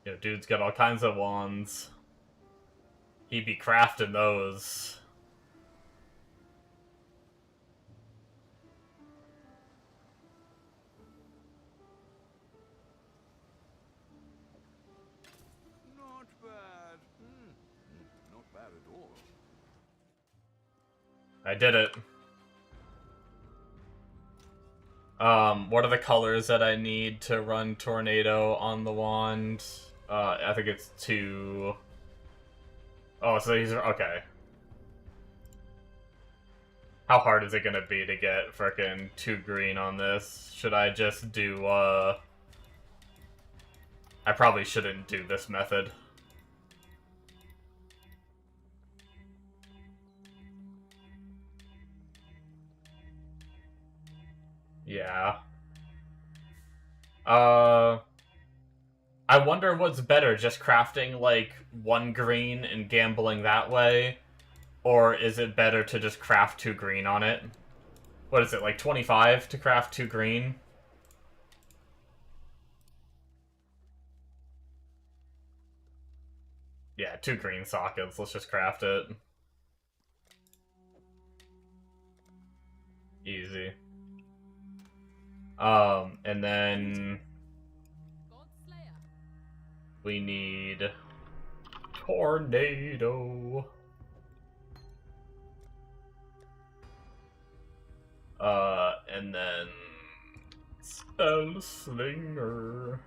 Yo, dude's got all kinds of wands. He'd be crafting those. I did it. What are the colors that I need to run Tornado on the wand? I think it's 2... Oh, so these are... Okay. How hard is it gonna be to get frickin' 2 green on this? Should I just do, I probably shouldn't do this method. Yeah. I wonder what's better, just crafting, like, 1 green and gambling that way? Or is it better to just craft 2 green on it? What is it, like 25 to craft 2 green? Yeah, 2 green sockets. Let's just craft it. Easy. And then we need Tornado. And then Spell Slinger.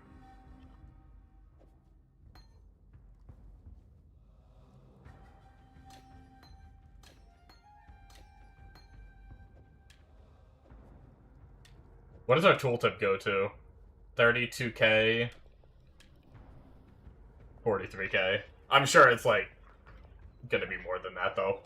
What does our tooltip go to? 32k, 43k. I'm sure it's like gonna be more than that though.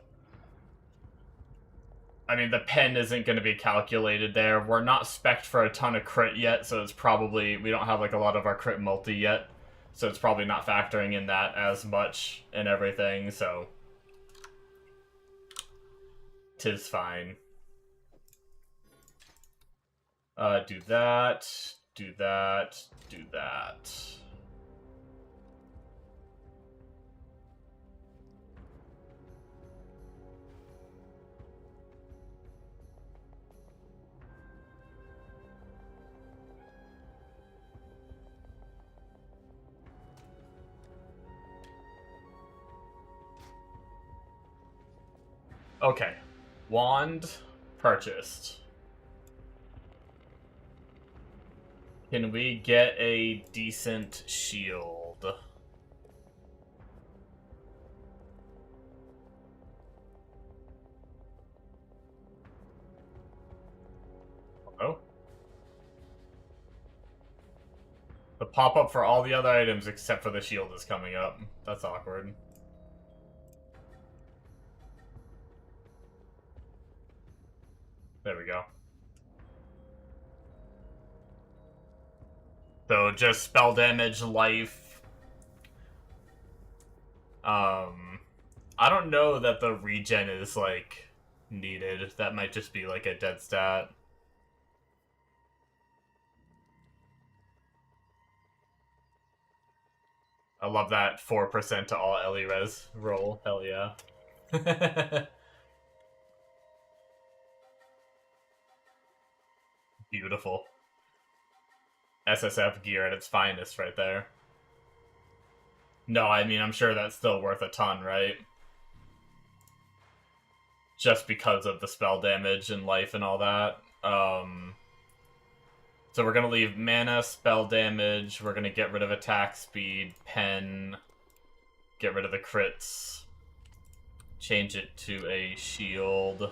I mean, the pen isn't going to be calculated there. We're not spec'd for a ton of crit yet, so it's probably... We don't have, like, a lot of our crit multi yet, so it's probably not factoring in that as much and everything, so... 'Tis fine. Do that, do that, do that. Okay. Wand purchased. Can we get a decent shield? Oh. The pop-up for all the other items except for the shield is coming up. That's awkward. There we go. So just spell damage, life. I don't know that the regen is, like, needed. That might just be, like, a dead stat. I love that 4% to all Ellie res roll. Hell yeah. Beautiful. SSF gear at its finest right there. No, I mean, I'm sure that's still worth a ton, right? Just because of the spell damage and life and all that. So we're going to leave mana, spell damage, we're going to get rid of attack speed, pen, get rid of the crits, change it to a shield.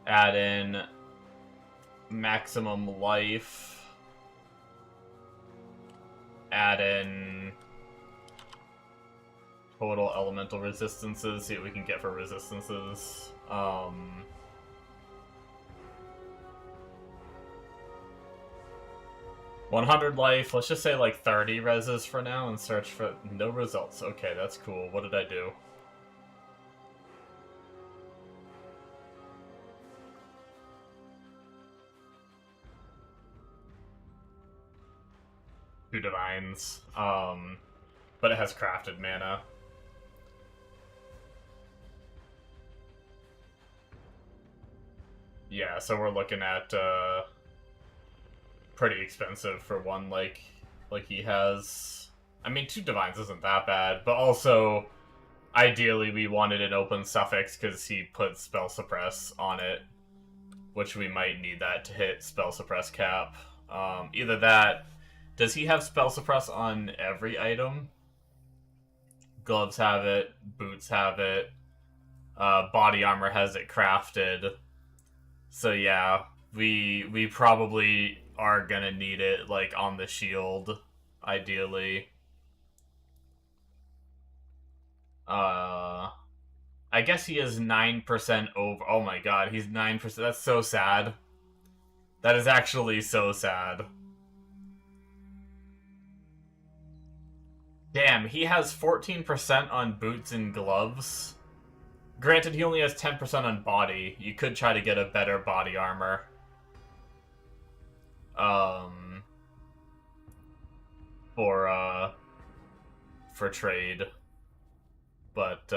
Add in maximum life. Add in total elemental resistances. See what we can get for resistances. 100 life. Let's just say like 30 reses for now and search for no results. Okay, that's cool. What did I do? Two divines. But it has crafted mana. Yeah, so we're looking at pretty expensive for one like he has. I mean, 2 divines isn't that bad, but also ideally we wanted an open suffix because he put spell suppress on it, which we might need that to hit spell suppress cap. Either that. Does he have spell suppress on every item? Gloves have it, boots have it, body armor has it crafted. So yeah, we probably are gonna need it like on the shield, ideally. I guess he is 9% over. Oh my god, he's 9%. That's so sad. That is actually so sad. Damn, he has 14% on boots and gloves. Granted, he only has 10% on body. You could try to get a better body armor. For trade. But,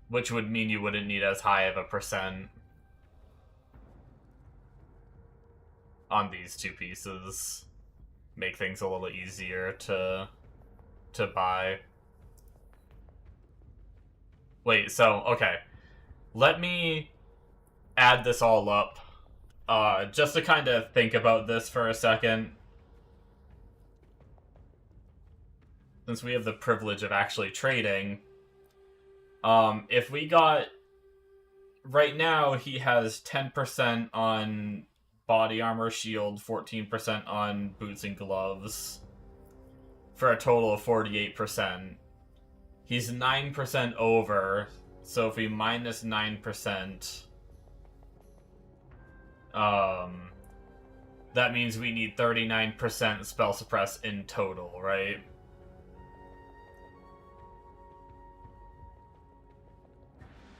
which would mean you wouldn't need as high of a percent on these 2 pieces. Make things a little easier to buy. Wait, so, okay. Let me add this all up. Just to kind of think about this for a second. Since we have the privilege of actually trading. If we got... Right now, he has 10% on body armor, shield, 14% on boots and gloves. For a total of 48%. He's 9% over, so if we minus 9%, that means we need 39% spell suppress in total, right?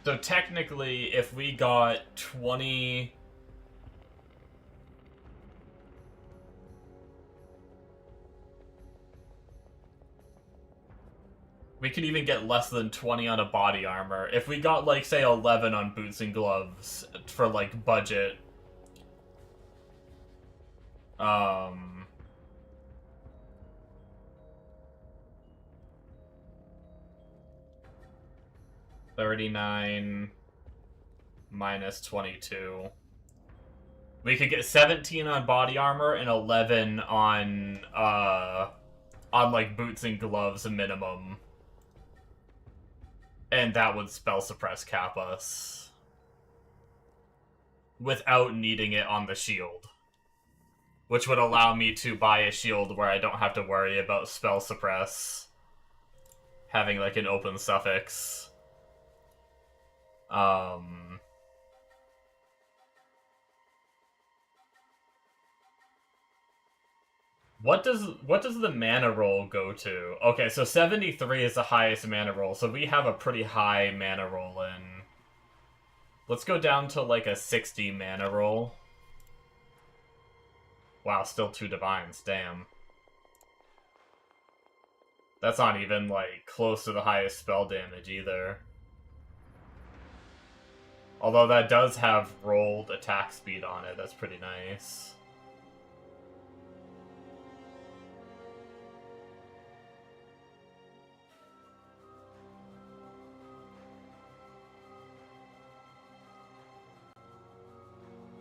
So technically, if we got 20... We could even get less than 20 on a body armor. If we got, like, say, 11 on boots and gloves for, like, budget. 39 minus 22. We could get 17 on body armor and 11 on like, boots and gloves minimum. And that would spell suppress cap us. Without needing it on the shield. Which would allow me to buy a shield where I don't have to worry about spell suppress. Having, like, an open suffix. What does the mana roll go to? Okay, so 73 is the highest mana roll, so we have a pretty high mana roll in. Let's go down to like a 60 mana roll. Wow, still 2 divines, damn. That's not even like close to the highest spell damage either. Although that does have rolled attack speed on it, that's pretty nice.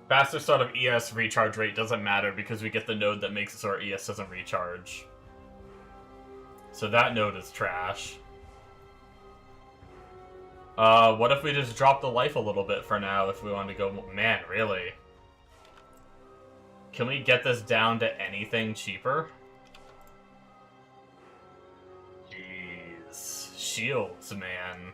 Faster start of ES recharge rate doesn't matter because we get the node that makes it so our ES doesn't recharge. So that node is trash. What if we just drop the life a little bit for now if we want to go... Man, really? Can we get this down to anything cheaper? Jeez. Shields, man.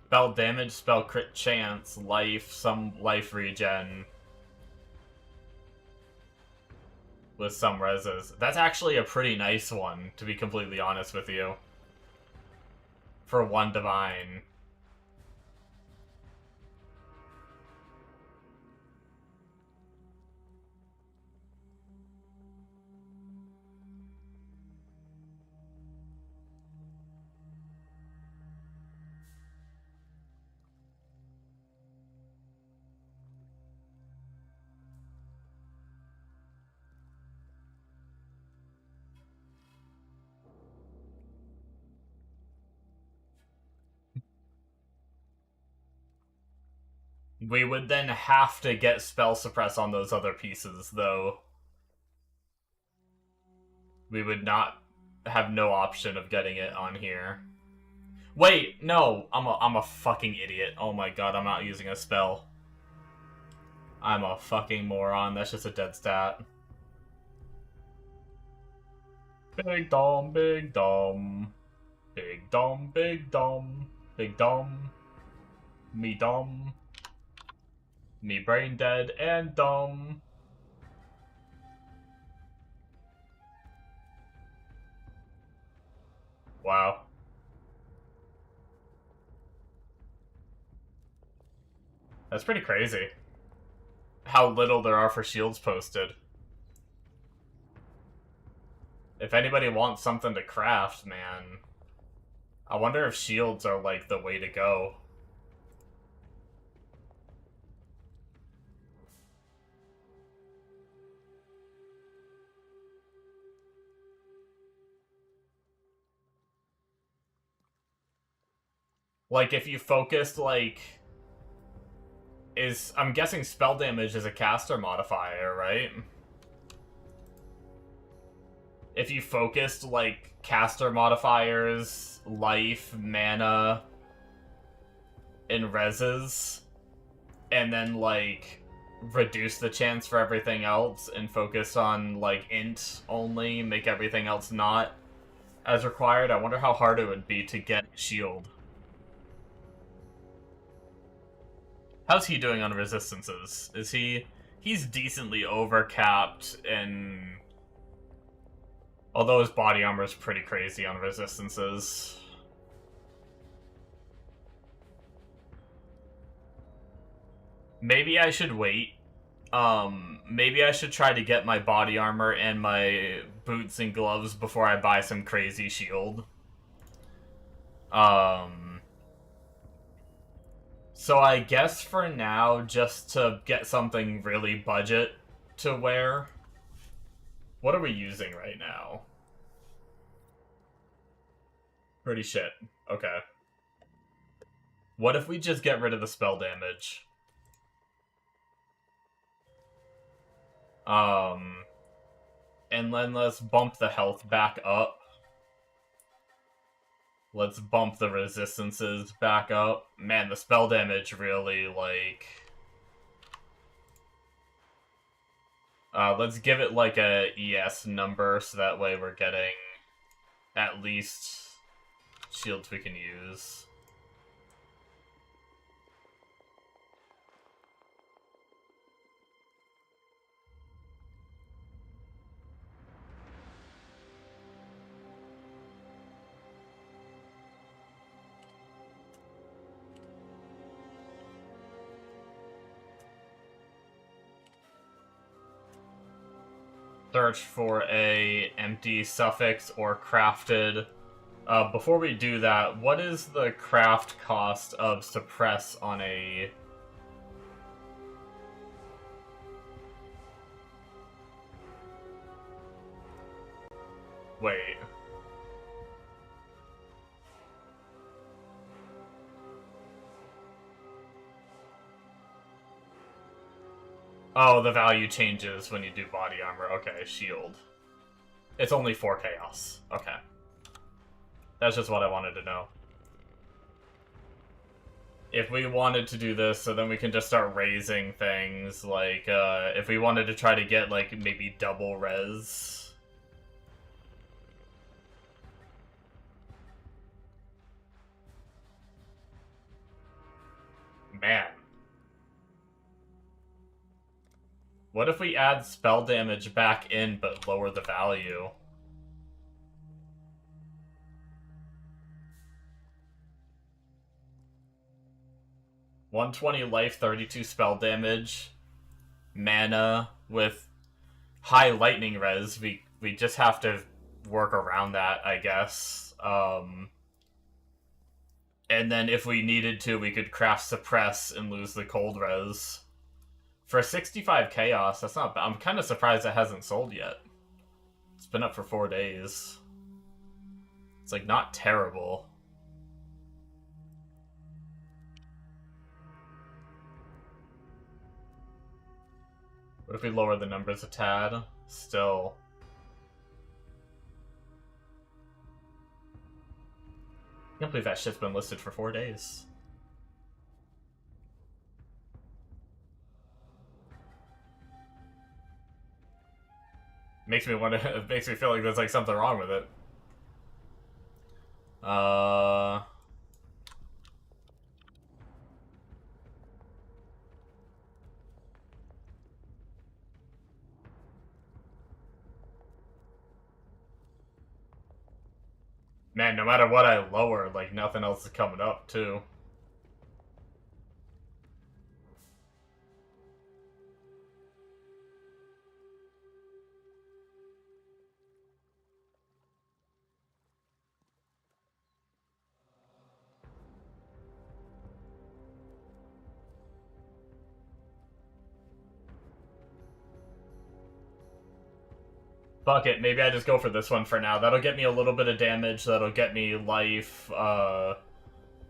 Spell damage, spell crit chance, life, some life regen. With some reses. That's actually a pretty nice one, to be completely honest with you. For 1 divine. We would then have to get spell suppress on those other pieces, though. We would not have no option of getting it on here. Wait, no, I'm a fucking idiot. Oh my god, I'm not using a spell. I'm a fucking moron. That's just a dead stat. Big dom, big dom. Big dom, big dom. Big dom. Me dumb. Me brain dead and dumb. Wow. That's pretty crazy. How little there are for shields posted. If anybody wants something to craft, man, I wonder if shields are like the way to go. Like if you focused like I'm guessing spell damage is a caster modifier, right? If you focused like caster modifiers, life, mana, and reses, and then like reduce the chance for everything else and focus on like int only, make everything else not as required, I wonder how hard it would be to get shield. How's he doing on resistances? Is he's decently overcapped, and although his body armor is pretty crazy on resistances. Maybe I should wait. Maybe I should try to get my body armor and my boots and gloves before I buy some crazy shield. So I guess for now, just to get something really budget to wear. What are we using right now? Pretty shit. Okay. What if we just get rid of the spell damage? And then let's bump the health back up. Let's bump the resistances back up. Man, the spell damage really, like... let's give it, like, a ES number, so that way we're getting at least shields we can use. Search for a empty suffix or crafted. Before we do that, what is the craft cost of suppress on a... Wait. Oh, the value changes when you do body armor. Okay, shield. It's only 4 chaos. Okay. That's just what I wanted to know. If we wanted to do this, so then we can just start raising things, like, if we wanted to try to get, like, maybe double res. Man. What if we add spell damage back in, but lower the value? $120 life, 32 spell damage, mana with high lightning res. We just have to work around that, I guess. And then if we needed to, we could craft suppress and lose the cold res. For 65 chaos, that's not bad. I'm kind of surprised it hasn't sold yet. It's been up for 4 days. It's like not terrible. What if we lower the numbers a tad? Still. I can't believe that shit's been listed for 4 days. Makes me wonder. It makes me feel like there's like something wrong with it. Man, no matter what I lower, like nothing else is coming up too. Fuck it, maybe I just go for this one for now. That'll get me a little bit of damage, that'll get me life,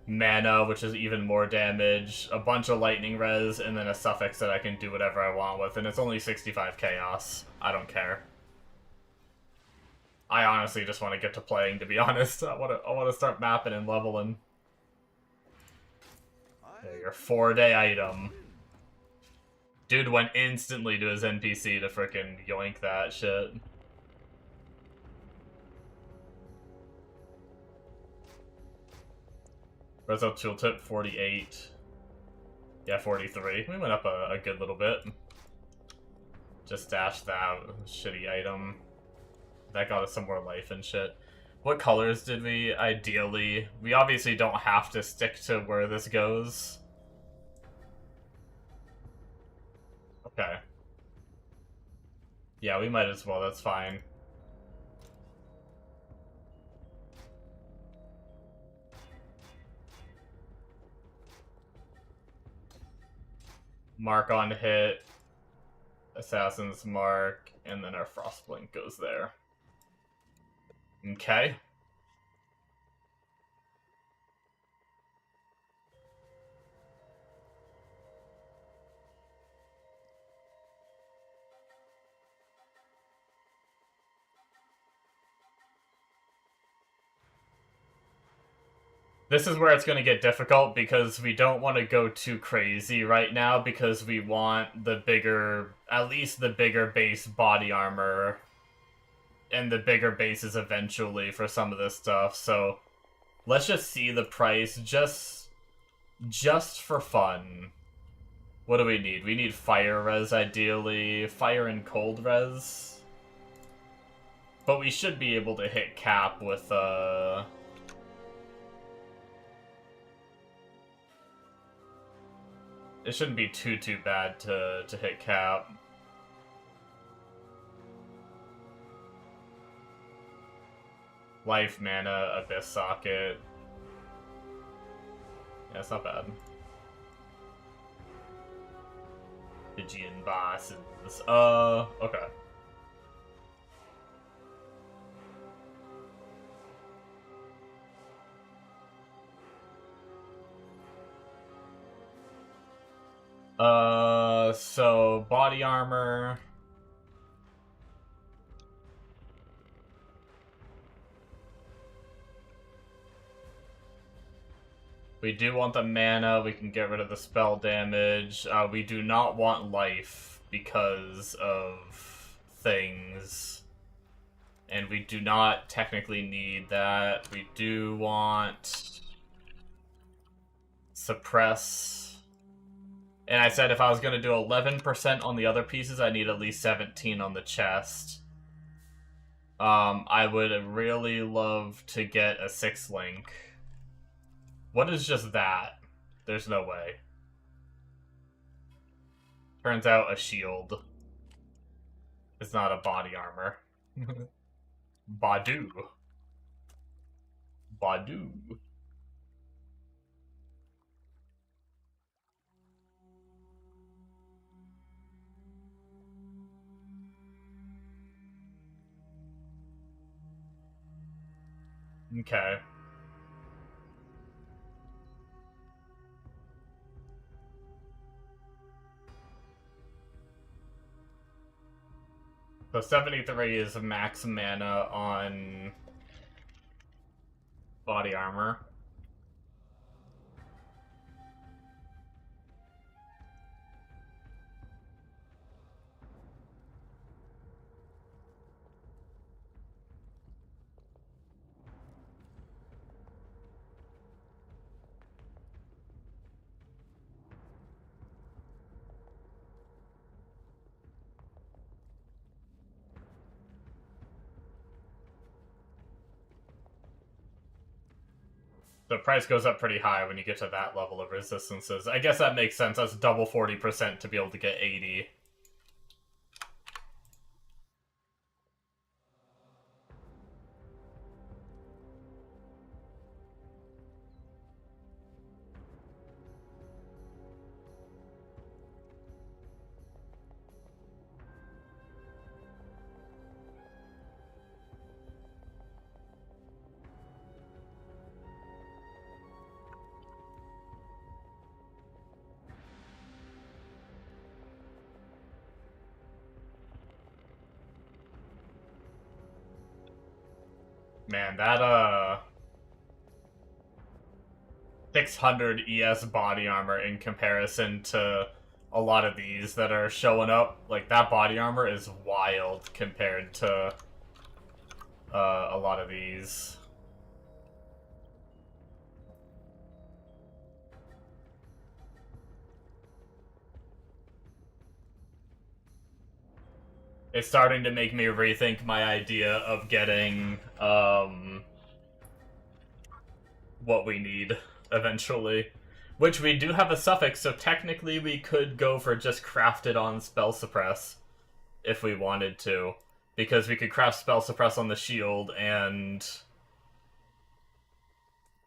mana, which is even more damage, a bunch of lightning res, and then a suffix that I can do whatever I want with, and it's only 65 chaos. I don't care. I honestly just want to get to playing, to be honest. I want to start mapping and leveling. Okay, your 4-day item. Dude went instantly to his NPC to frickin' yoink that shit. Rezo tooltip 48. Yeah, 43. We went up a good little bit. Just dashed that shitty item. That got us some more life and shit. What colors did we ideally? We obviously don't have to stick to where this goes. Okay. Yeah, we might as well, that's fine. Mark on hit, Assassin's Mark, and then our Frostblink goes there. Okay. This is where it's going to get difficult because we don't want to go too crazy right now because we want the bigger, at least the bigger base body armor and the bigger bases eventually for some of this stuff. So let's just see the price just for fun. What do we need? We need fire res ideally, fire and cold res. But we should be able to hit cap with it shouldn't be too bad to hit cap. Life, mana, abyss socket. Yeah, it's not bad. Fijian bosses. Okay. So body armor. We do want the mana, we can get rid of the spell damage. We do not want life because of things. And we do not technically need that. We do want suppress. And I said if I was going to do 11% on the other pieces, I need at least 17 on the chest. I would really love to get a 6-link. What is just that? There's no way. Turns out a shield. It's not a body armor. Badu. Badu. Okay. So 73 is max mana on body armor. The price goes up pretty high when you get to that level of resistances. I guess that makes sense. That's double 40% to be able to get 80. Man, that 600 ES body armor in comparison to a lot of these that are showing up, like, that body armor is wild compared to a lot of these. It's starting to make me rethink my idea of getting what we need eventually. Which we do have a suffix, so technically we could go for just crafted on spell suppress if we wanted to. Because we could craft spell suppress on the shield and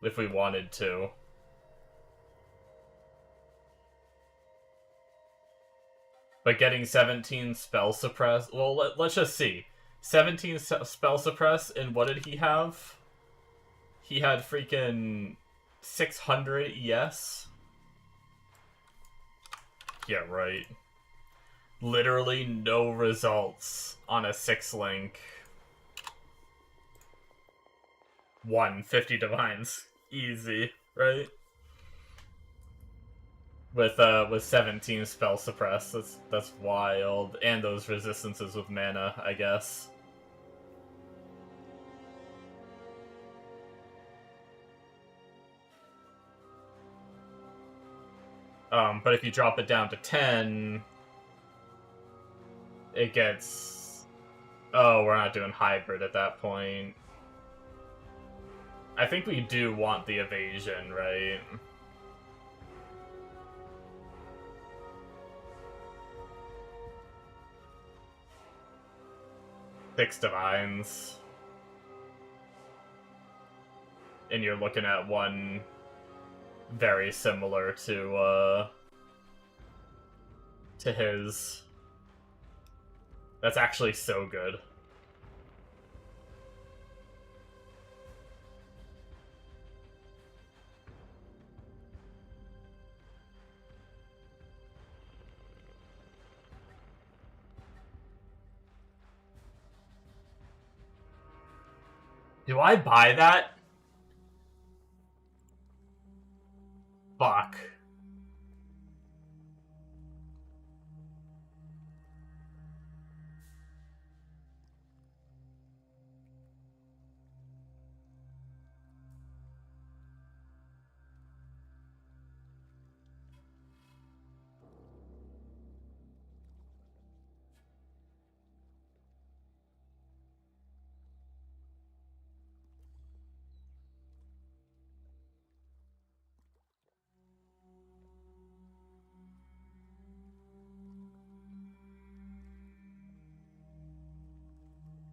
if we wanted to. But getting 17 spell suppress... Well, let's just see. 17 spell suppress, and what did he have? He had freaking 600 ES? Yeah, right. Literally no results on a 6-link. 150 divines. Easy, right? With 17 spell suppress, that's wild. And those resistances with mana, I guess. But if you drop it down to 10, it gets... Oh, we're not doing hybrid at that point. I think we do want the evasion, right? Six divines. And you're looking at one very similar to his. That's actually so good. Do I buy that? Fuck.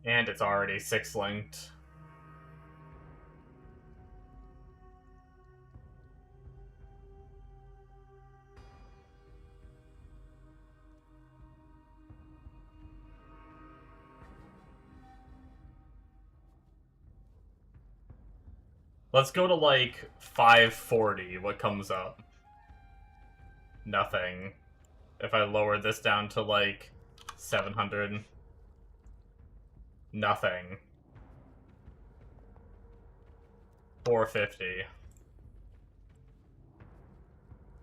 And it's already 6-linked. Let's go to, like, 540. What comes up? Nothing. If I lower this down to, like, 700... Nothing. 450.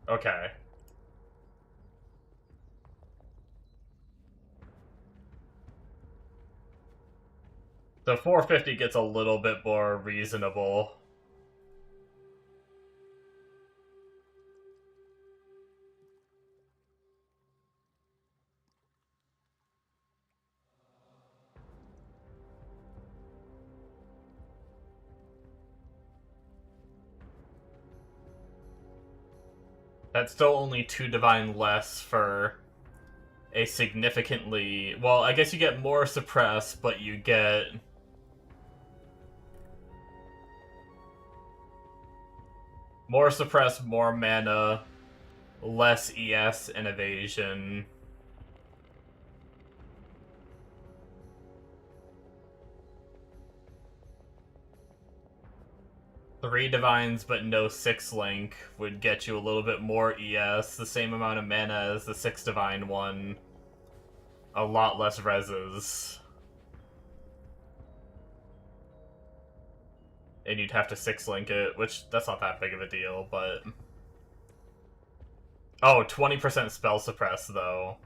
Okay. The 450 gets a little bit more reasonable. That's still only 2 divine less for a significantly... Well, I guess you get more suppress, but you get... more suppress, more mana, less ES and evasion. Three divines but no 6 link would get you a little bit more ES, the same amount of mana as the 6 divine one. A lot less reses. And you'd have to 6 link it, which that's not that big of a deal, but... Oh, 20% spell suppress, though.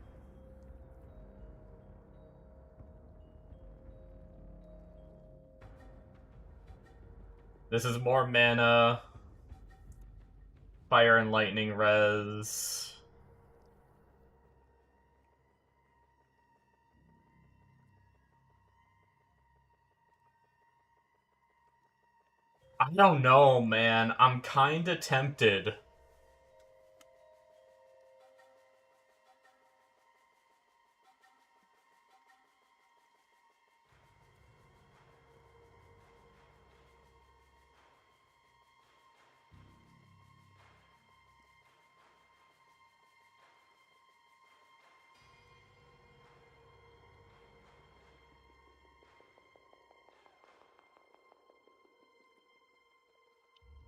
This is more mana. Fire and lightning res. I don't know, man. I'm kinda tempted.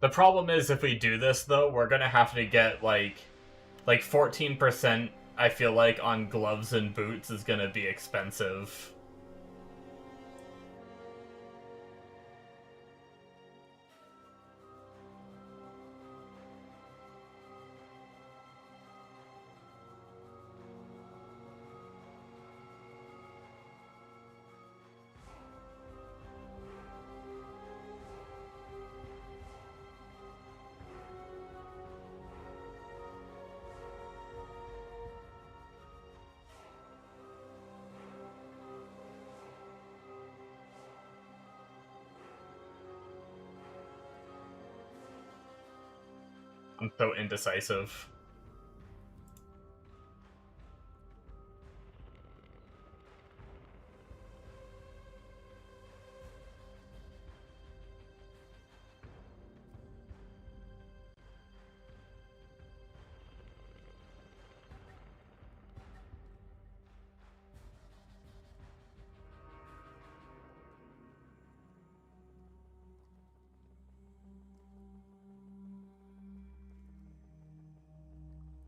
The problem is, if we do this, though, we're gonna have to get, like 14%, I feel like, on gloves and boots is gonna be expensive. I'm so indecisive.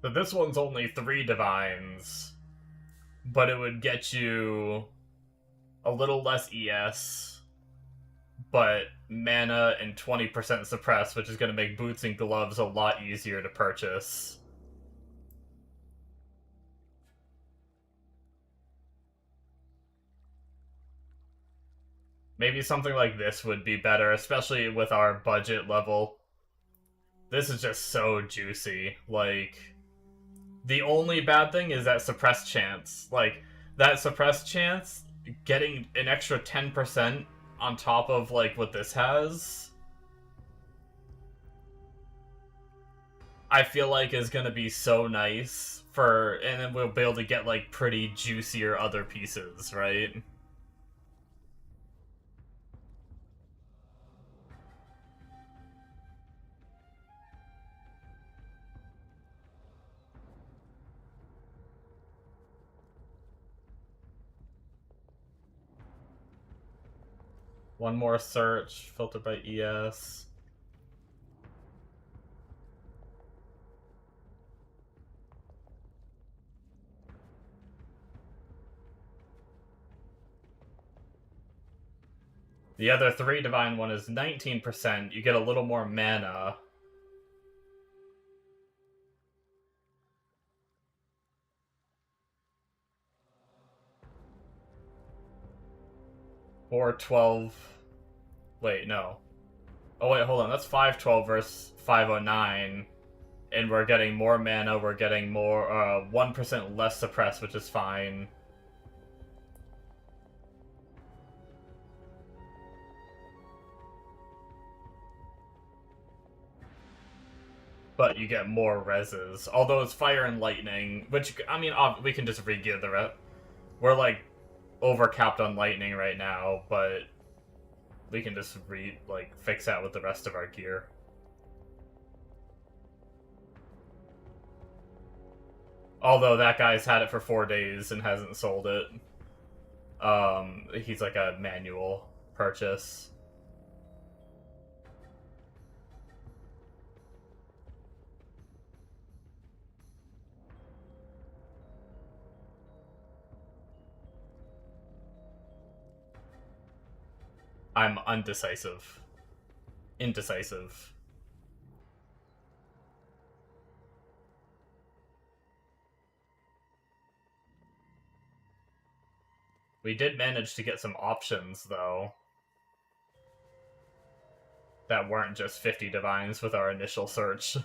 So this one's only 3 divines, but it would get you a little less ES, but mana and 20% suppress, which is going to make boots and gloves a lot easier to purchase. Maybe something like this would be better, especially with our budget level. This is just so juicy. Like, the only bad thing is that suppressed chance. Like, that suppressed chance, getting an extra 10% on top of, like, what this has, I feel like is gonna be so nice for... And then we'll be able to get, like, pretty juicier other pieces, right? One more search, filtered by ES. The other 3 divine one is 19%. You get a little more mana. Or 12. Wait, no. Oh, wait, hold on. That's 512 versus 509. And we're getting more mana. We're getting more, 1% less suppress, which is fine. But you get more reses. Although it's fire and lightning, which, I mean, we can just re-gear the rest. We're, like, over-capped on lightning right now, but we can just fix that with the rest of our gear. Although that guy's had it for 4 days and hasn't sold it. He's like a manual purchase. I'm undecisive. Indecisive. We did manage to get some options, though, that weren't just 50 divines with our initial search.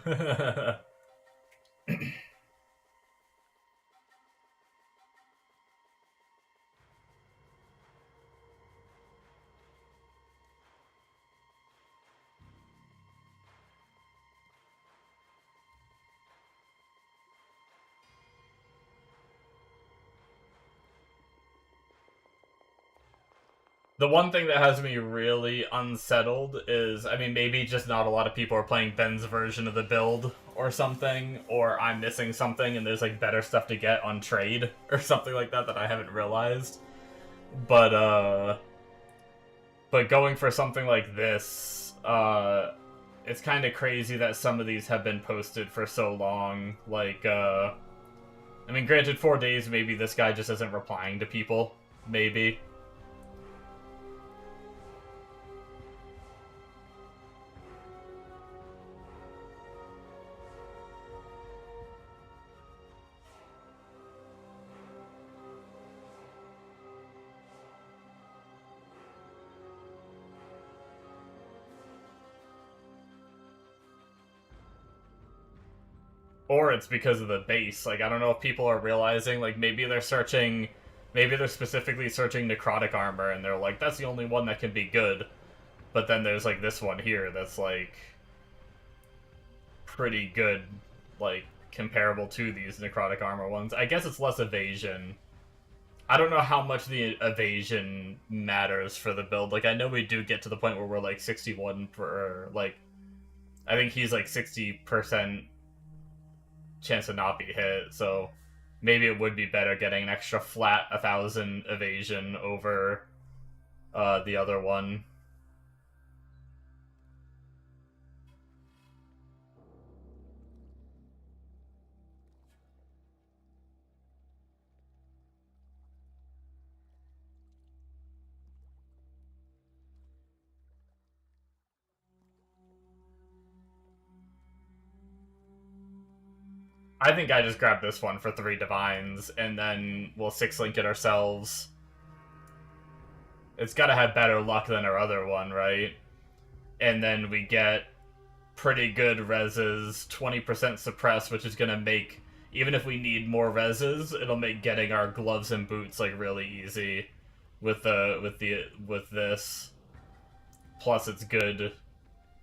The one thing that has me really unsettled is, I mean, maybe just not a lot of people are playing Ben's version of the build or something, or I'm missing something and there's, like, better stuff to get on trade or something like that that I haven't realized. But going for something like this, it's kind of crazy that some of these have been posted for so long. Like, I mean, granted, 4 days, maybe this guy just isn't replying to people. Maybe. Or it's because of the base. Like, I don't know if people are realizing, like, maybe they're specifically searching necrotic armor, and they're like, that's the only one that can be good. But then there's, like, this one here that's, like, pretty good, like, comparable to these necrotic armor ones. I guess it's less evasion. I don't know how much the evasion matters for the build. Like, I know we do get to the point where we're, like, 61 per, like, I think he's, like, 60% chance to not be hit, so maybe it would be better getting an extra flat 1,000 evasion over the other one. I think I just grabbed this one for 3 divines, and then we'll 6-link it ourselves. It's gotta have better luck than our other one, right? And then we get pretty good reses, 20% suppress, which is gonna make, even if we need more reses, it'll make getting our gloves and boots, like, really easy with this. Plus it's good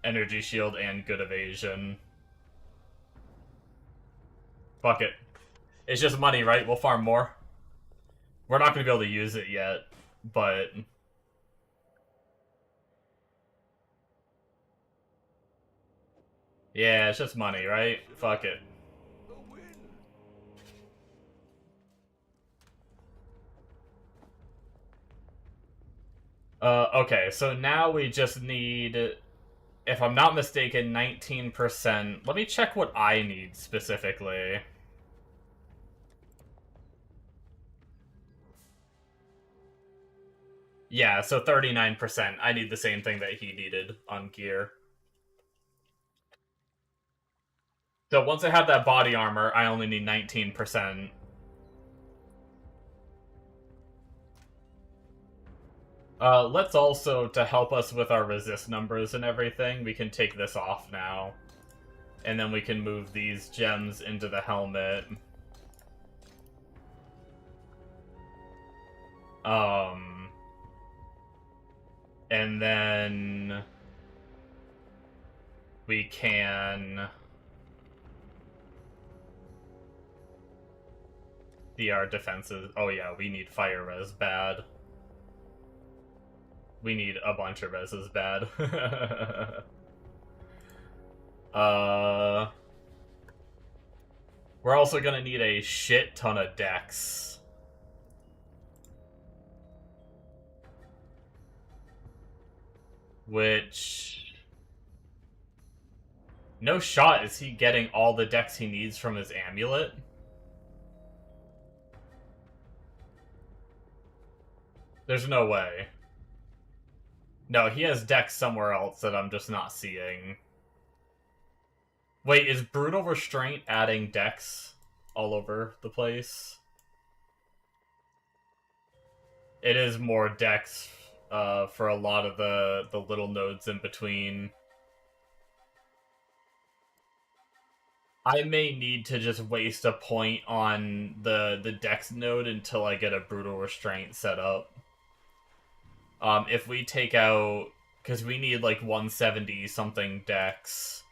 energy shield and good evasion. Fuck it. It's just money, right? We'll farm more. We're not going to be able to use it yet, but... yeah, it's just money, right? Fuck it. Okay, so now we just need, if I'm not mistaken, 19%. Let me check what I need specifically. Yeah, so 39%. I need the same thing that he needed on gear. So once I have that body armor, I only need 19%. Let's also, to help us with our resist numbers and everything, we can take this off now. And then we can move these gems into the helmet. And then we can see our defenses. Oh yeah, we need fire res bad. We need a bunch of reses bad. We're also gonna need a shit ton of dex. Which... no shot is he getting all the dex he needs from his amulet. There's no way. No, he has dex somewhere else that I'm just not seeing. Wait, is Brutal Restraint adding dex all over the place? It is more dex for a lot of the little nodes in between. I may need to just waste a point on the dex node until I get a Brutal Restraint set up. If we take out... because we need like 170 something dex.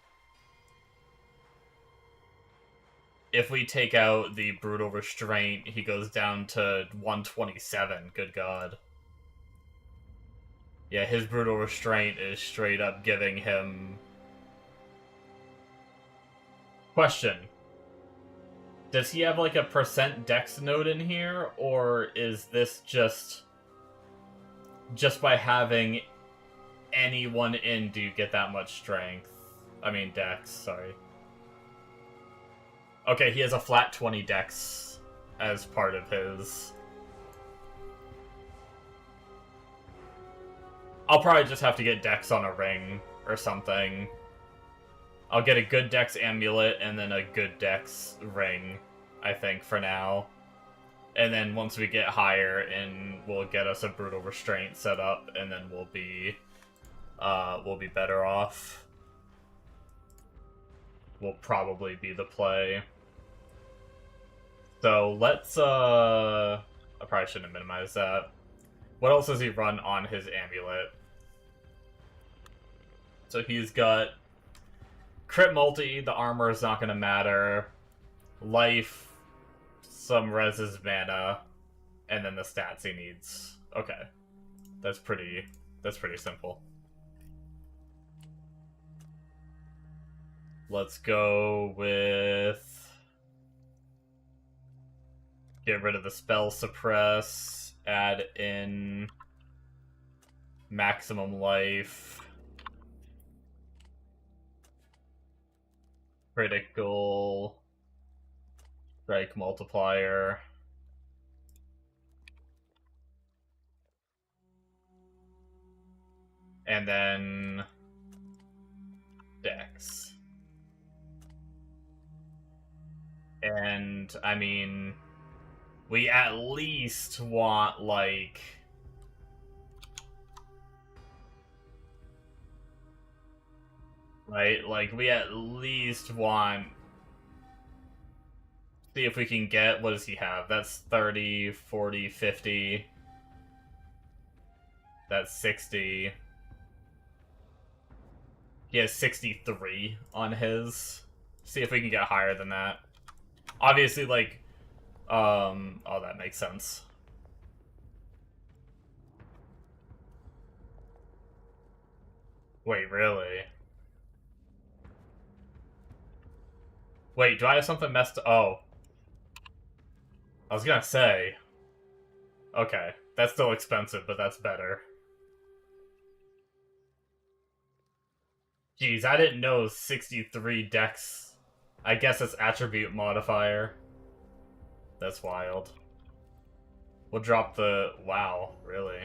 If we take out the Brutal Restraint, he goes down to 127. Good God. Yeah, his Brutal Restraint is straight up giving him... Question. Does he have like a % dex node in here, or is this just by having anyone in do you get that much strength? I mean dex, sorry. Okay, he has a flat 20 dex as part of his. I'll probably just have to get dex on a ring or something. I'll get a good dex amulet and then a good dex ring, I think, for now. And then once we get higher, and we'll get us a Brutal Restraint set up, and then we'll be better off. Will probably be the play. So let's I probably shouldn't have minimized that. What else does he run on his amulet? So he's got crit multi, the armor is not gonna matter. Life, some reses mana, and then the stats he needs. Okay. That's pretty simple. Let's go with... get rid of the spell suppress, add in maximum life, critical strike multiplier, and then dex. And, I mean, we at least want, like... right? Like, we at least want... see if we can get... what does he have? That's 30, 40, 50... that's 60... he has 63 on his. See if we can get higher than that. Obviously, like... oh, that makes sense. Wait, really? Wait, do I have something messed up? Oh. I was gonna say. Okay, that's still expensive, but that's better. Jeez, I didn't know 63 dex. I guess it's attribute modifier. That's wild. We'll drop the... wow, really?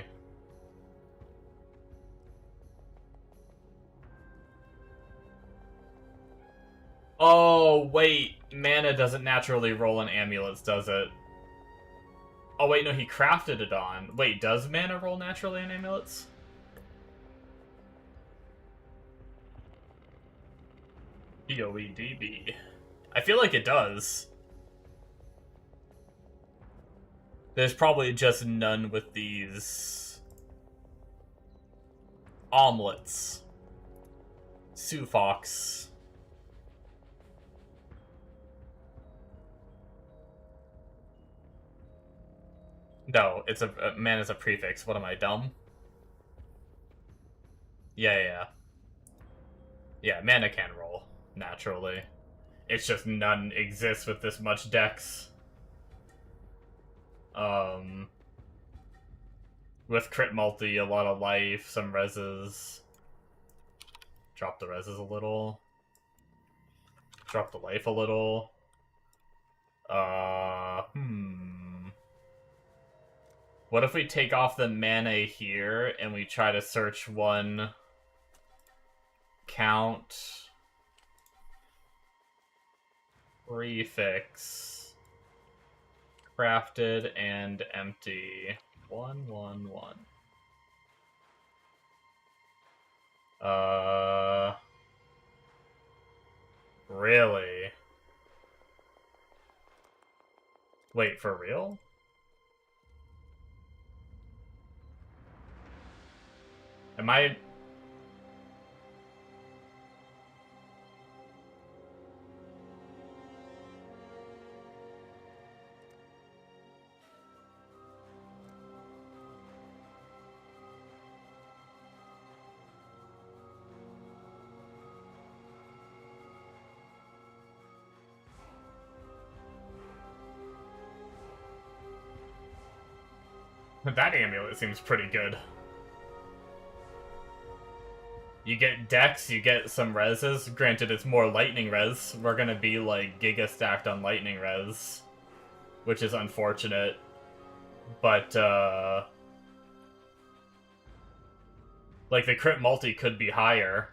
Oh, wait. Mana doesn't naturally roll in amulets, does it? Oh, wait, no, he crafted it on. Wait, does mana roll naturally in amulets? POEDB. I feel like it does. There's probably just none with these omelets. Sufox. No, it's a man is a prefix. What am I, dumb? Yeah. Yeah, mana can roll naturally. It's just none exists with this much dex. With crit multi, a lot of life, some reses. Drop the reses a little. Drop the life a little. What if we take off the mana here and we try to search one count prefix crafted and empty 111. Really? Wait, for real? Am I... That amulet seems pretty good. You get dex, you get some reses. Granted, it's more lightning res. We're gonna be like giga stacked on lightning res, which is unfortunate. But like the crit multi could be higher.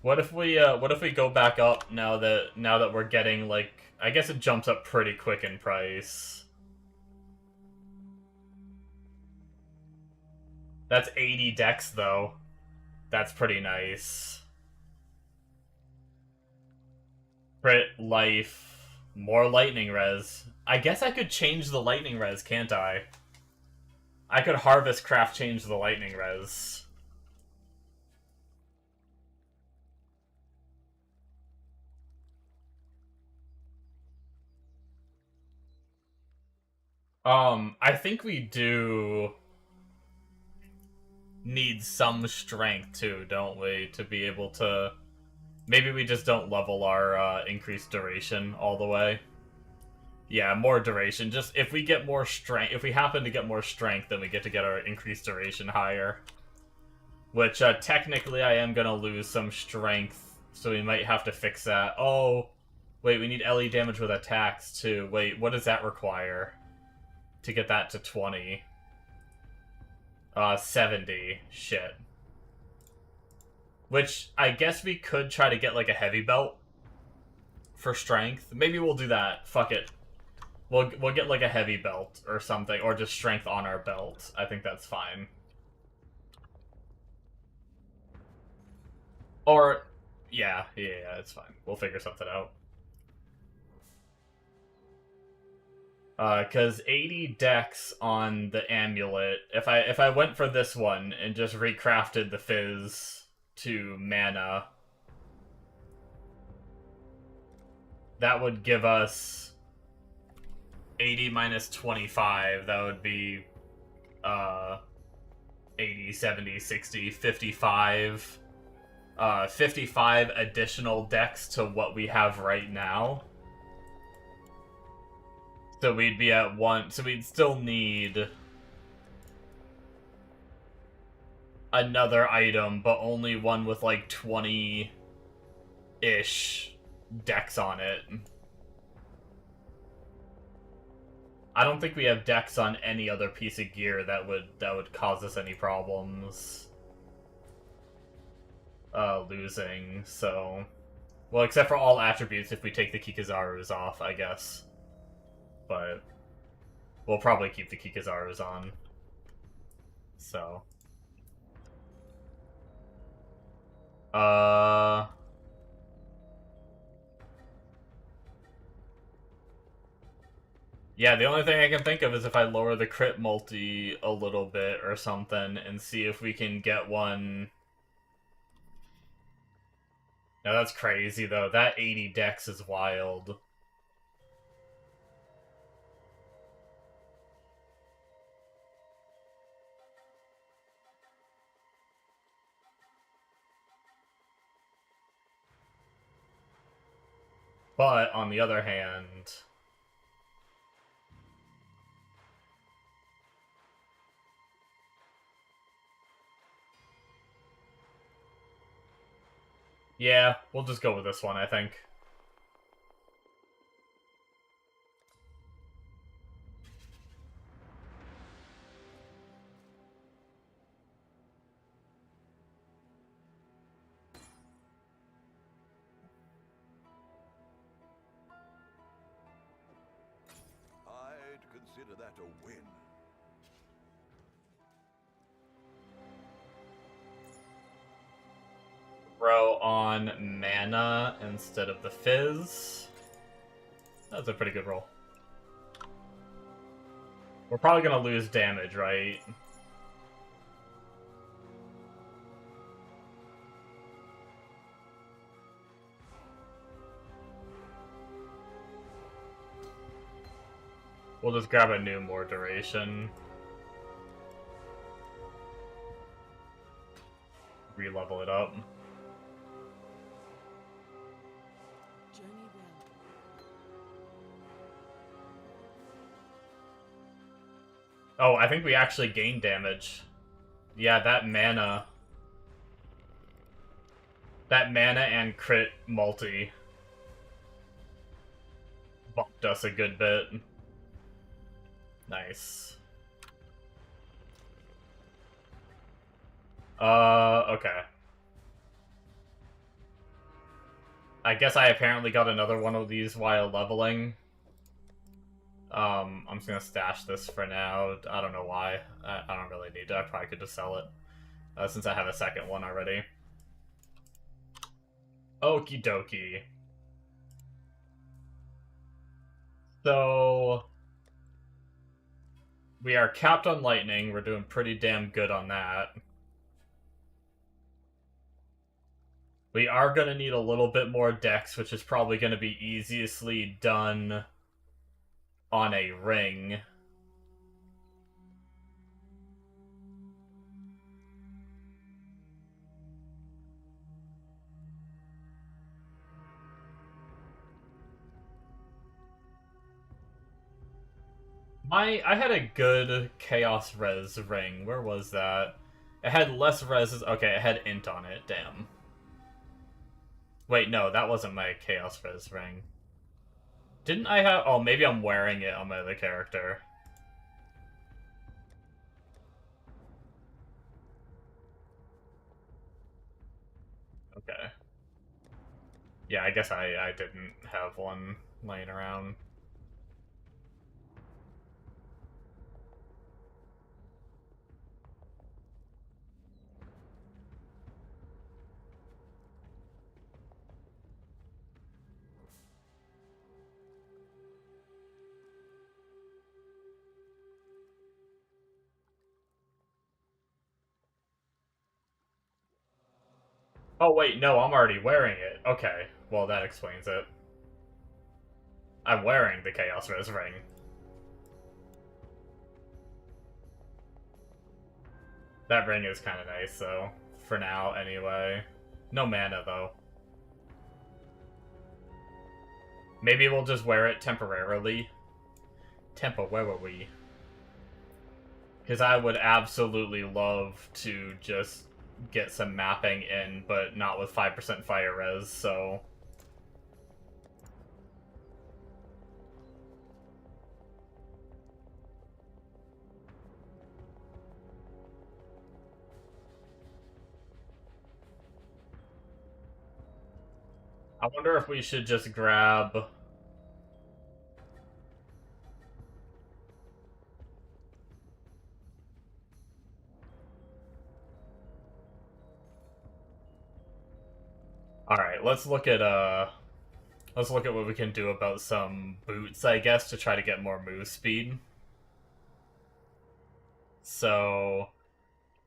What if we go back up now that we're getting, like, I guess it jumps up pretty quick in price. That's 80 dex though. That's pretty nice. Crit, life, more lightning res. I guess I could change the lightning res, can't I? I could harvest craft change the lightning res. I think we do need some strength too, don't we? To be able to... Maybe we just don't level our increased duration all the way. Yeah, more duration. Just if we get more strength, if we happen to get more strength, then we get to get our increased duration higher. Which, technically I am gonna lose some strength, so we might have to fix that. Oh, wait, we need LE damage with attacks too. Wait, what does that require? To get that to 20. 70. Shit. Which, I guess we could try to get, like, a heavy belt for strength. Maybe we'll do that. Fuck it. We'll get, like, a heavy belt or something, or just strength on our belt. I think that's fine. Or, yeah, it's fine. We'll figure something out. Because 80 dex on the amulet, if I went for this one and just recrafted the fizz to mana, that would give us 80 minus 25, that would be 80, 70, 60, 55. 55 additional dex to what we have right now. So we'd be at 1, so we'd still need another item, but only one with like 20 ish dex on it. I don't think we have dex on any other piece of gear that would cause us any problems losing, so... Well, except for all attributes if we take the Kikazarus off, I guess. But we'll probably keep the Kikazarus on. So... Yeah, the only thing I can think of is if I lower the crit multi a little bit or something and see if we can get one... Now that's crazy, though. That 80 dex is wild. But, on the other hand... Yeah, we'll just go with this one, I think. I'd consider that a win. Throw on mana instead of the fizz. That's a pretty good roll. We're probably gonna lose damage, right? We'll just grab a new more duration. Re-level it up. Journey well. Oh, I think we actually gained damage. Yeah, that mana... That mana and crit multi bumped us a good bit. Nice. Okay. I guess I apparently got another one of these while leveling. I'm just gonna stash this for now. I don't know why. I don't really need to. I probably could just sell it. Since I have a second one already. Okie dokie. So... We are capped on lightning. We're doing pretty damn good on that. We are going to need a little bit more dex, which is probably going to be easiestly done on a ring. I had a good Chaos Res ring. Where was that? It had less reses. Okay, it had int on it. Damn. Wait, no, that wasn't my Chaos Res ring. Didn't I have... Oh, maybe I'm wearing it on my other character. Okay. Yeah, I guess I didn't have one laying around. Oh, wait, no, I'm already wearing it. Okay, well, that explains it. I'm wearing the Chaos Res ring. That ring is kind of nice, though. For now, anyway. No mana, though. Maybe we'll just wear it temporarily. Temporarily. Because I would absolutely love to just get some mapping in, but not with 5% fire res, so... I wonder if we should just grab... Alright, let's look at what we can do about some boots, I guess, to try to get more move speed. So,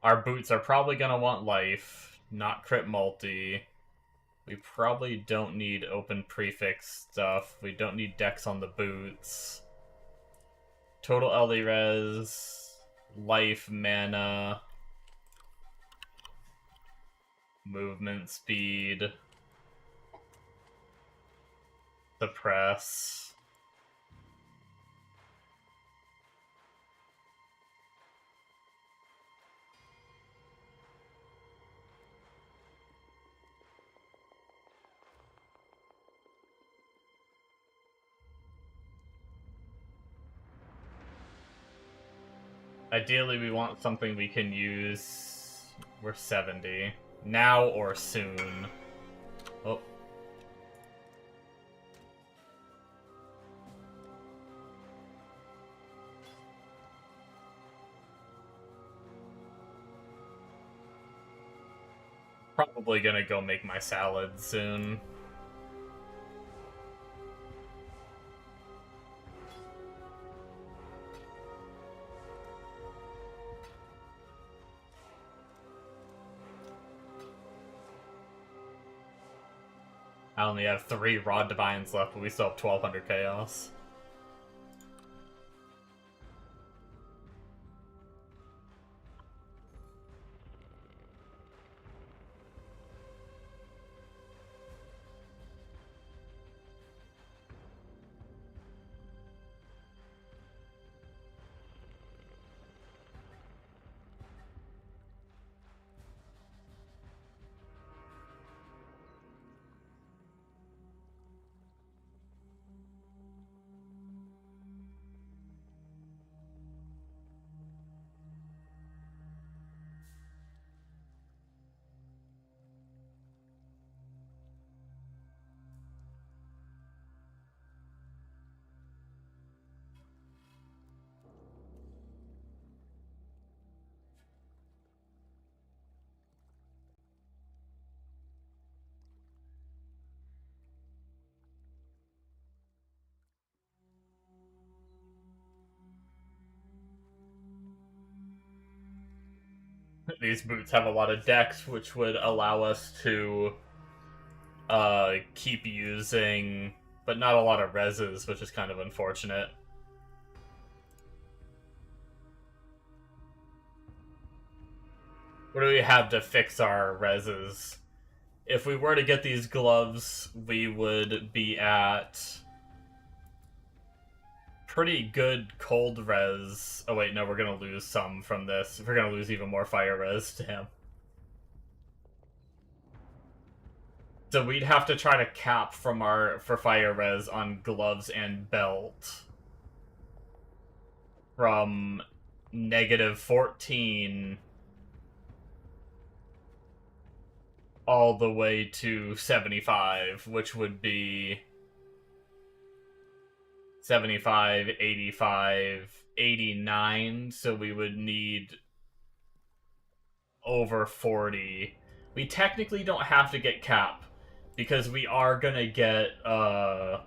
our boots are probably gonna want life, not crit multi. We probably don't need open prefix stuff. We don't need dex on the boots. Total LD res, life, mana, movement speed, suppress. Ideally, we want something we can use. We're 70. Now or soon. Oh. Probably gonna go make my salad soon. I only have 3 Raw Divines left, but we still have 1200 Chaos. These boots have a lot of dex, which would allow us to keep using, but not a lot of reses, which is kind of unfortunate. What do we have to fix our reses? If we were to get these gloves, we would be at pretty good cold res. Oh wait, no, we're gonna lose some from this. We're gonna lose even more fire res. Damn. So we'd have to try to cap for fire res on gloves and belt from -14 all the way to 75, which would be 75, 85, 89, so we would need over 40. We technically don't have to get cap, because we are gonna get, and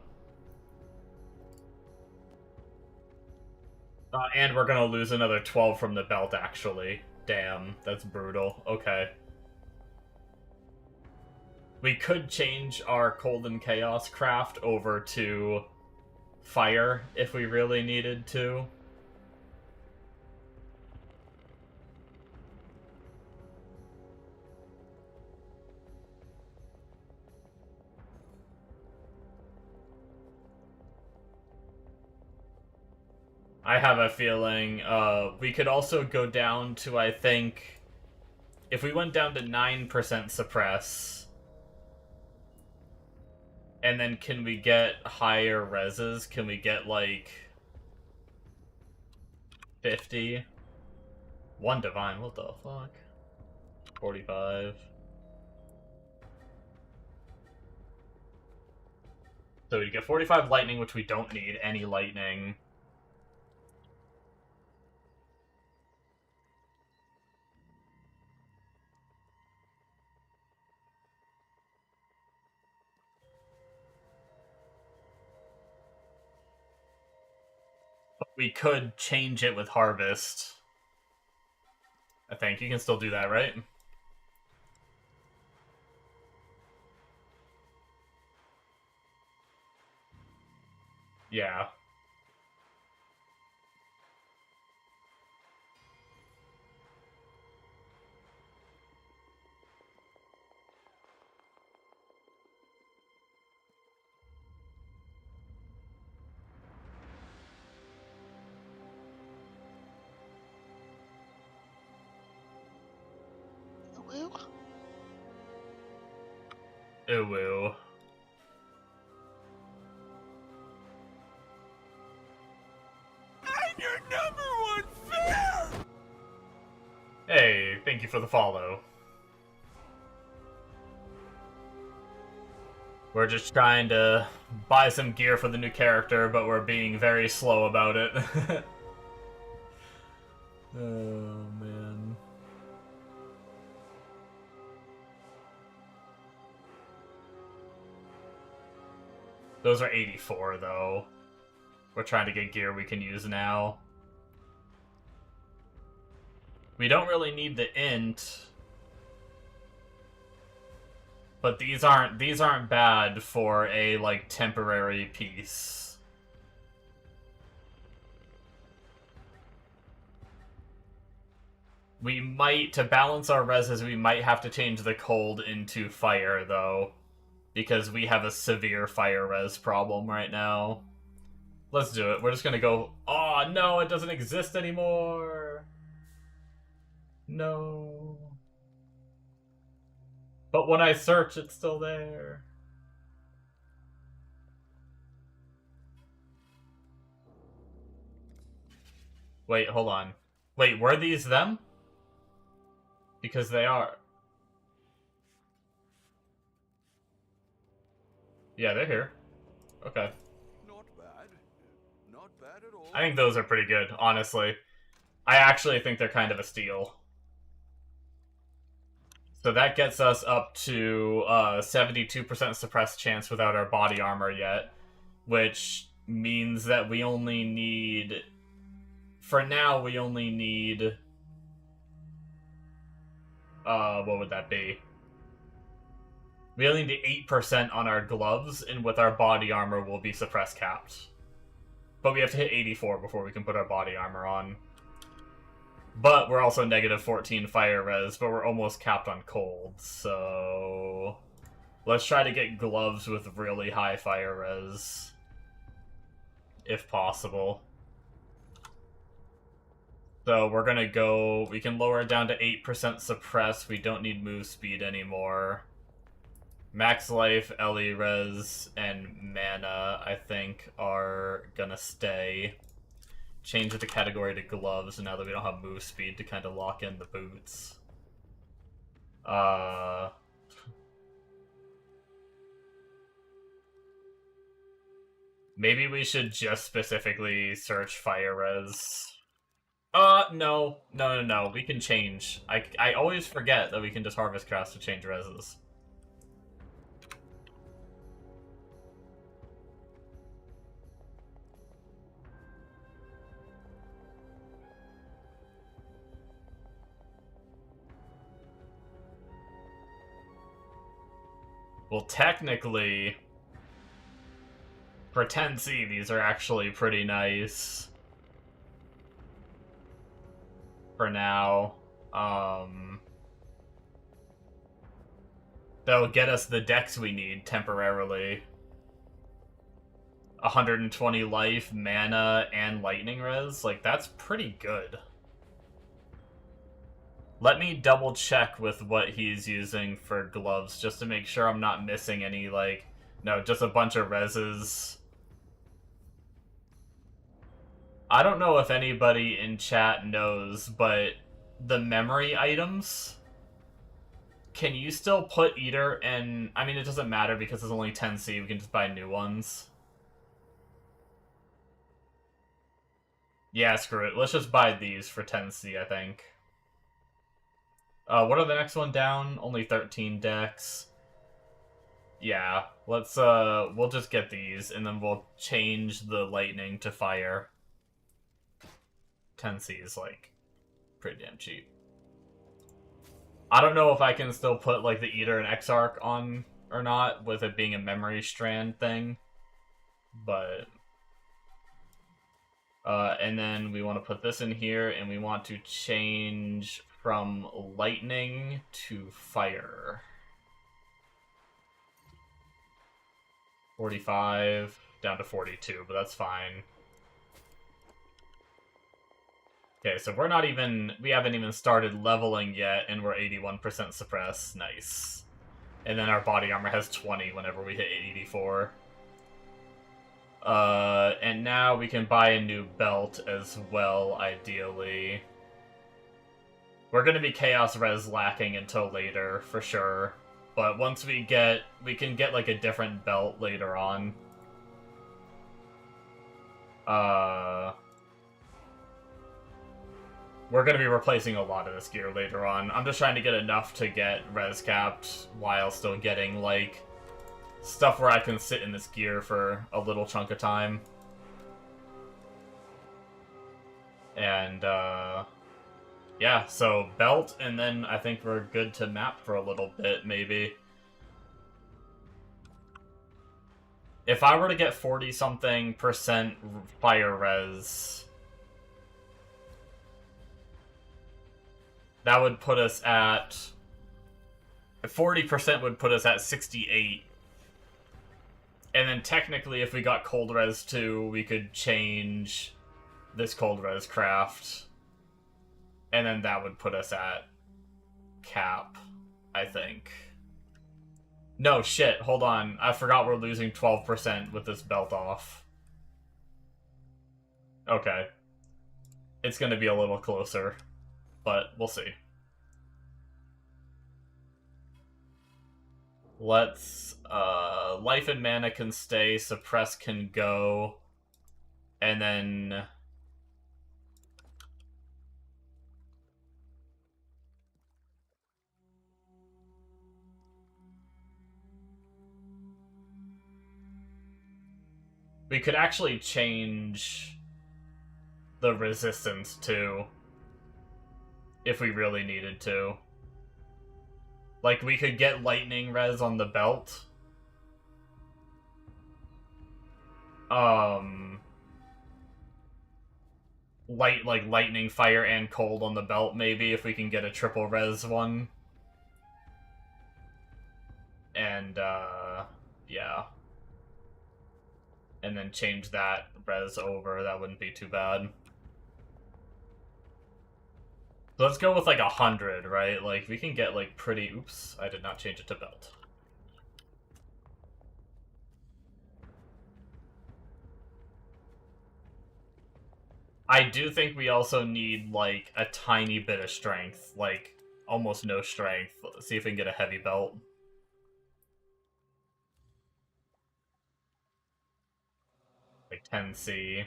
we're gonna lose another 12 from the belt, actually. Damn, that's brutal. Okay. We could change our Cold and Chaos craft over to fire if we really needed to. I have a feeling we could also go down to, I think, if we went down to 9% suppress, and then can we get higher reses? Can we get, like, 50? 1 divine, what the fuck? 45. So we get 45 lightning, which we don't need any lightning. But we could change it with harvest. I think you can still do that, right? Yeah. Woo. Ooh. I'm your #1 fan! Hey, thank you for the follow. We're just trying to buy some gear for the new character, but we're being very slow about it. Oh, man. Those are 84, though. We're trying to get gear we can use now. We don't really need the int, but these aren't bad for a like temporary piece. We might, to balance our reses, we might have to change the cold into fire though, because we have a severe fire res problem right now. Let's do it. We're just gonna go. Oh no, it doesn't exist anymore. No. But when I search, it's still there. Wait, hold on. Wait, were these them? Because they are. Yeah, they're here. Okay. Not bad. Not bad at all. I think those are pretty good, honestly. I actually think they're kind of a steal. So that gets us up to 72% suppressed chance without our body armor yet, which means that we only need... For now, we only need... what would that be? We only need 8% on our gloves, and with our body armor, we'll be suppress capped. But we have to hit 84 before we can put our body armor on. But we're also negative 14 fire res, but we're almost capped on cold, so... Let's try to get gloves with really high fire res. If possible. So we're gonna go... We can lower it down to 8% suppress. We don't need move speed anymore. Max life, LE res, and mana, I think, are gonna stay. Change the category to gloves now that we don't have move speed to kind of lock in the boots. Maybe we should just specifically search fire res. No. We can change. I always forget that we can just harvest crafts to change reses. Well, technically, for 10C, these are actually pretty nice. For now. They'll get us the decks we need temporarily. 120 life, mana, and lightning res. Like, that's pretty good. Let me double check with what he's using for gloves, just to make sure I'm not missing any, like... No, just a bunch of reses. I don't know if anybody in chat knows, but the memory items Can you still put Eater in... I mean, it doesn't matter because it's only 10C. We can just buy new ones. Yeah, screw it. Let's just buy these for 10C, I think. What are the next one down? Only 13 decks. Yeah, let's, we'll just get these, and then we'll change the lightning to fire. 10C is, like, pretty damn cheap. I don't know if I can still put, like, the Eater and Exarch on or not, with it being a memory strand thing. But... and then we want to put this in here, and we want to change from lightning to fire. 45 down to 42, but that's fine. Okay, so we're not even... We haven't even started leveling yet, and we're 81% suppressed. Nice. And then our body armor has 20 whenever we hit 84. And now we can buy a new belt as well, ideally. We're gonna be Chaos Res lacking until later, for sure. But once we can get, like, a different belt later on. We're gonna be replacing a lot of this gear later on. I'm just trying to get enough to get res capped while still getting, like, stuff where I can sit in this gear for a little chunk of time. And, yeah, so belt, and then I think we're good to map for a little bit, maybe. If I were to get 40-something% fire res, that would put us at... 40% would put us at 68. And then technically, if we got cold res too, we could change this cold res craft. And then that would put us at cap, I think. No, shit, hold on. I forgot we're losing 12% with this belt off. Okay. It's gonna be a little closer, but we'll see. Let's, life and mana can stay, suppress can go, and then... we could actually change the resistance too, if we really needed to. Like, we could get lightning res on the belt. Lightning, fire, and cold on the belt, maybe, if we can get a triple res one. And, yeah. And then change that res over, that wouldn't be too bad. So let's go with, like, 100, right? Like, we can get, like, pretty... Oops, I did not change it to belt. I do think we also need, like, a tiny bit of strength. Like, almost no strength. Let's see if we can get a heavy belt. Like, 10C.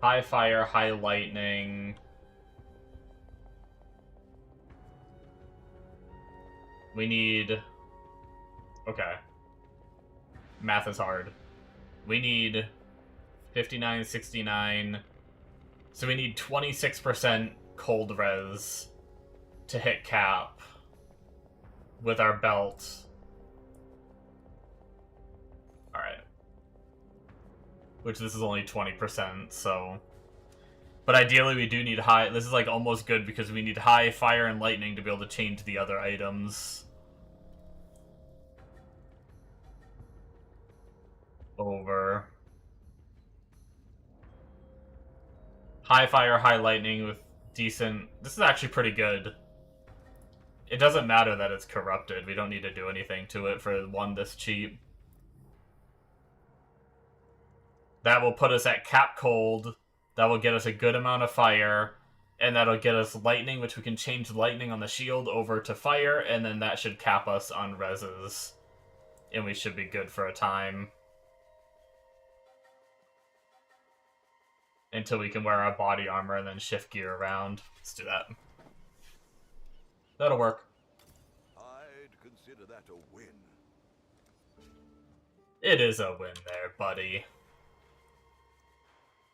High fire, high lightning. We need... Okay. Math is hard. We need 59, 69. So we need 26% cold res to hit cap with our belt. Alright. Which this is only 20%, so... But ideally we do need high... This is like almost good because we need high fire and lightning to be able to change the other items. Over. High fire, high lightning with decent... This is actually pretty good. It doesn't matter that it's corrupted. We don't need to do anything to it for one this cheap. That will put us at cap cold. That will get us a good amount of fire. And that'll get us lightning, which we can change lightning on the shield over to fire. And then that should cap us on reses. And we should be good for a time. Until we can wear our body armor and then shift gear around. Let's do that. That'll work. I'd consider that a win. It is a win there, buddy.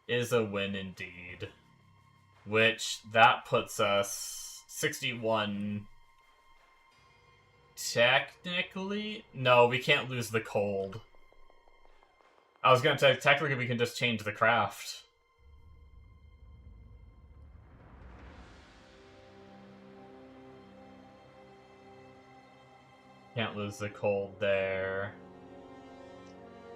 Is a win indeed. Which, that puts us 61... Technically? No, we can't lose the cold. I was gonna say, technically we can just change the craft. Can't lose the cold there.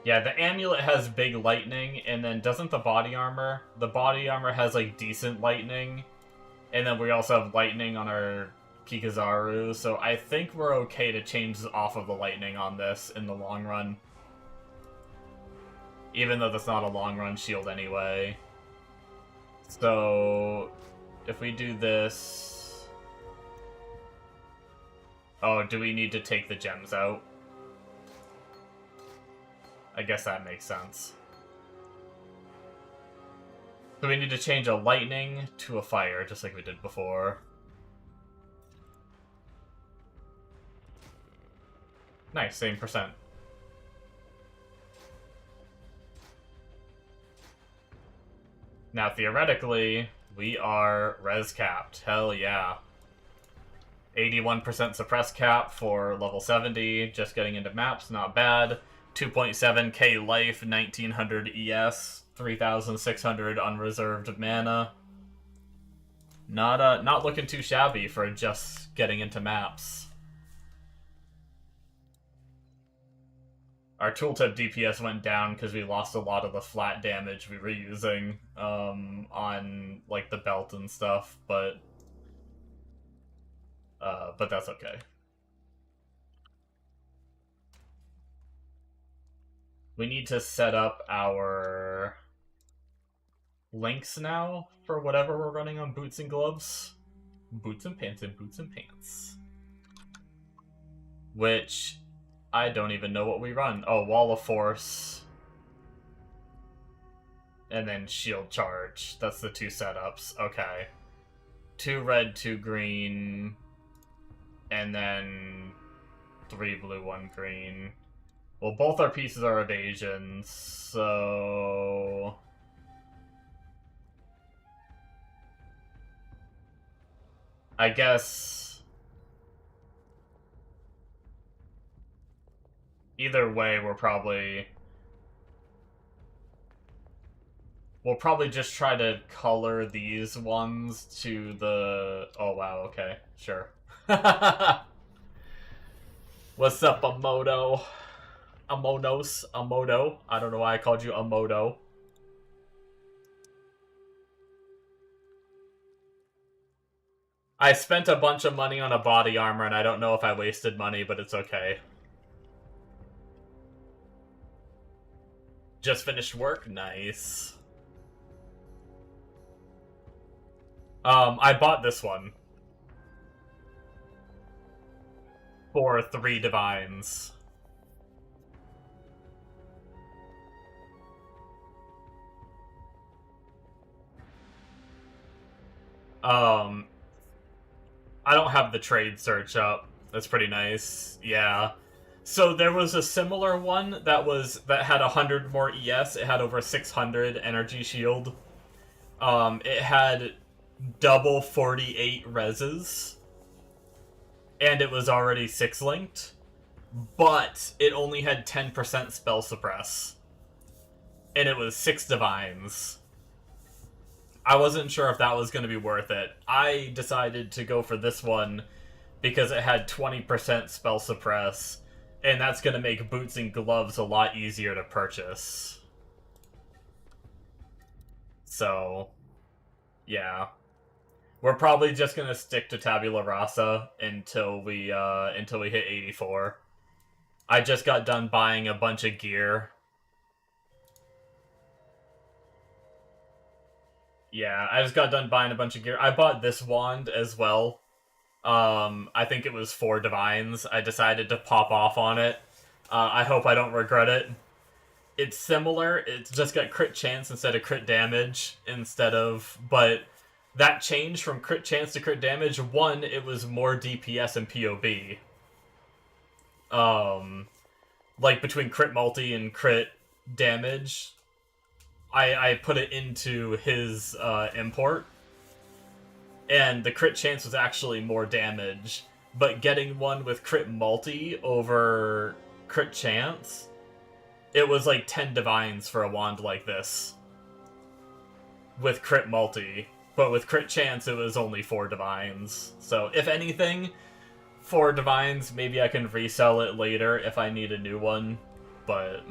Yeah, the amulet has big lightning, and then doesn't the body armor? The body armor has, like, decent lightning. And then we also have lightning on our Kikazaru, so I think we're okay to change off of the lightning on this in the long run. Even though that's not a long run shield anyway. So, if we do this... Oh, do we need to take the gems out? I guess that makes sense. So we need to change a lightning to a fire, just like we did before. Nice, same percent. Now, theoretically, we are res capped. Hell yeah. 81% suppress cap for level 70, just getting into maps, not bad. 2.7k life, 1900 ES, 3600 unreserved mana. Not looking too shabby for just getting into maps. Our tooltip DPS went down because we lost a lot of the flat damage we were using on like the belt and stuff, but that's okay. We need to set up our links now for whatever we're running on boots and gloves. Boots and pants and boots and pants. Which, I don't even know what we run. Oh, Wall of Force. And then Shield Charge. That's the two setups. Okay. 2 red, 2 green. And then 3 blue, 1 green. Well, both our pieces are evasion, so... I guess... Either way, we'll probably just try to color these ones to the... Oh, wow, okay. Sure. What's up, Amodo? Amodo. I don't know why I called you Amodo. I spent a bunch of money on a body armor, and I don't know if I wasted money, but it's okay. Just finished work? Nice. I bought this one. For 3 divines. I don't have the trade search up. That's pretty nice. Yeah. So there was a similar one that had 100 more ES. It had over 600 energy shield. It had double 48 reses. And it was already 6-linked. But it only had 10% spell suppress. And it was 6 divines. I wasn't sure if that was going to be worth it. I decided to go for this one because it had 20% spell suppress, and that's going to make boots and gloves a lot easier to purchase. So, yeah. We're probably just going to stick to Tabula Rasa until we hit 84. I just got done buying a bunch of gear. Yeah, I just got done buying a bunch of gear. I bought this wand as well. I think it was 4 divines. I decided to pop off on it. I hope I don't regret it. It's similar. It's just got crit chance instead of crit damage but that change from crit chance to crit damage, one, it was more DPS and POB. Like between crit multi and crit damage, I put it into his import, and the crit chance was actually more damage, but getting one with crit multi over crit chance, it was like 10 divines for a wand like this. With crit multi. But with crit chance, it was only 4 divines. So, if anything, 4 divines, maybe I can resell it later if I need a new one. But...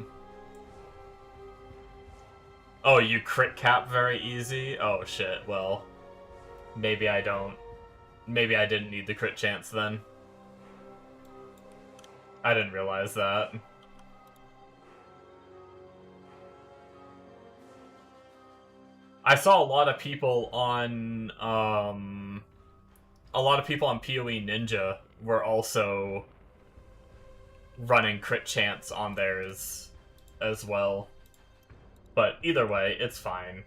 oh, you crit cap very easy? Oh shit, well... maybe I don't... maybe I didn't need the crit chance then. I didn't realize that. I saw a lot of people on PoE Ninja were also running crit chance on theirs as well. But either way, it's fine.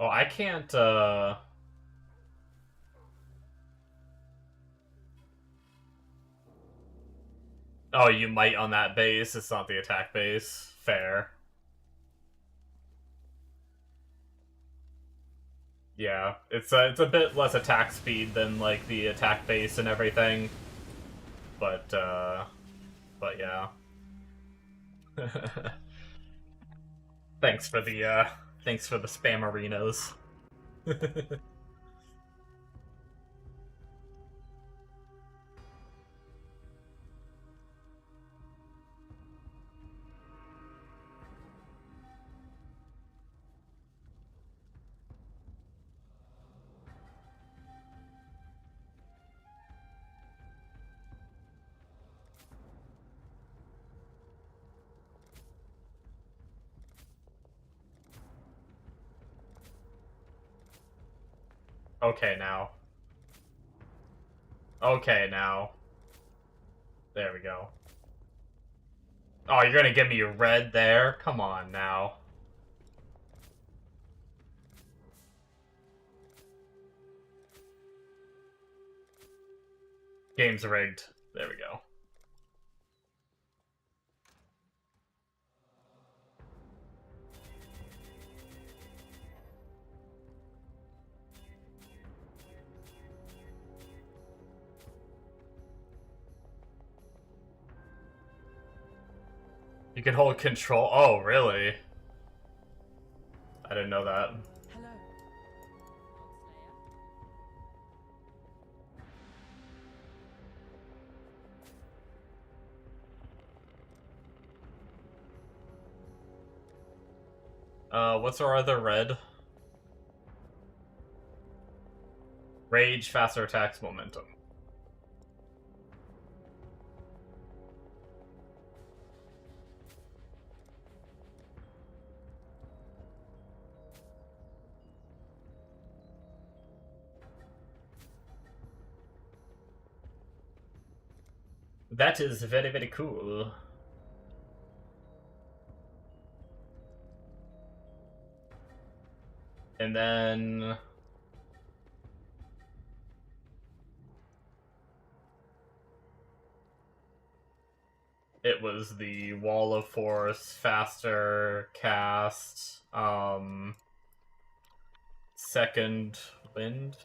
Oh, I can't, oh, you might on that base. It's not the attack base. Fair. Yeah, it's a bit less attack speed than, like, the attack base and everything. But yeah. Thanks for the spam arenas. Okay, now. Okay, now. There we go. Oh, you're gonna give me a red there? Come on, now. Game's rigged. There we go. You can hold control. Oh, really? I didn't know that. Hello, Lord What's our other red? Rage, faster attacks, momentum. That is very, very cool. And then... it was the Wall of Force, faster cast, second wind,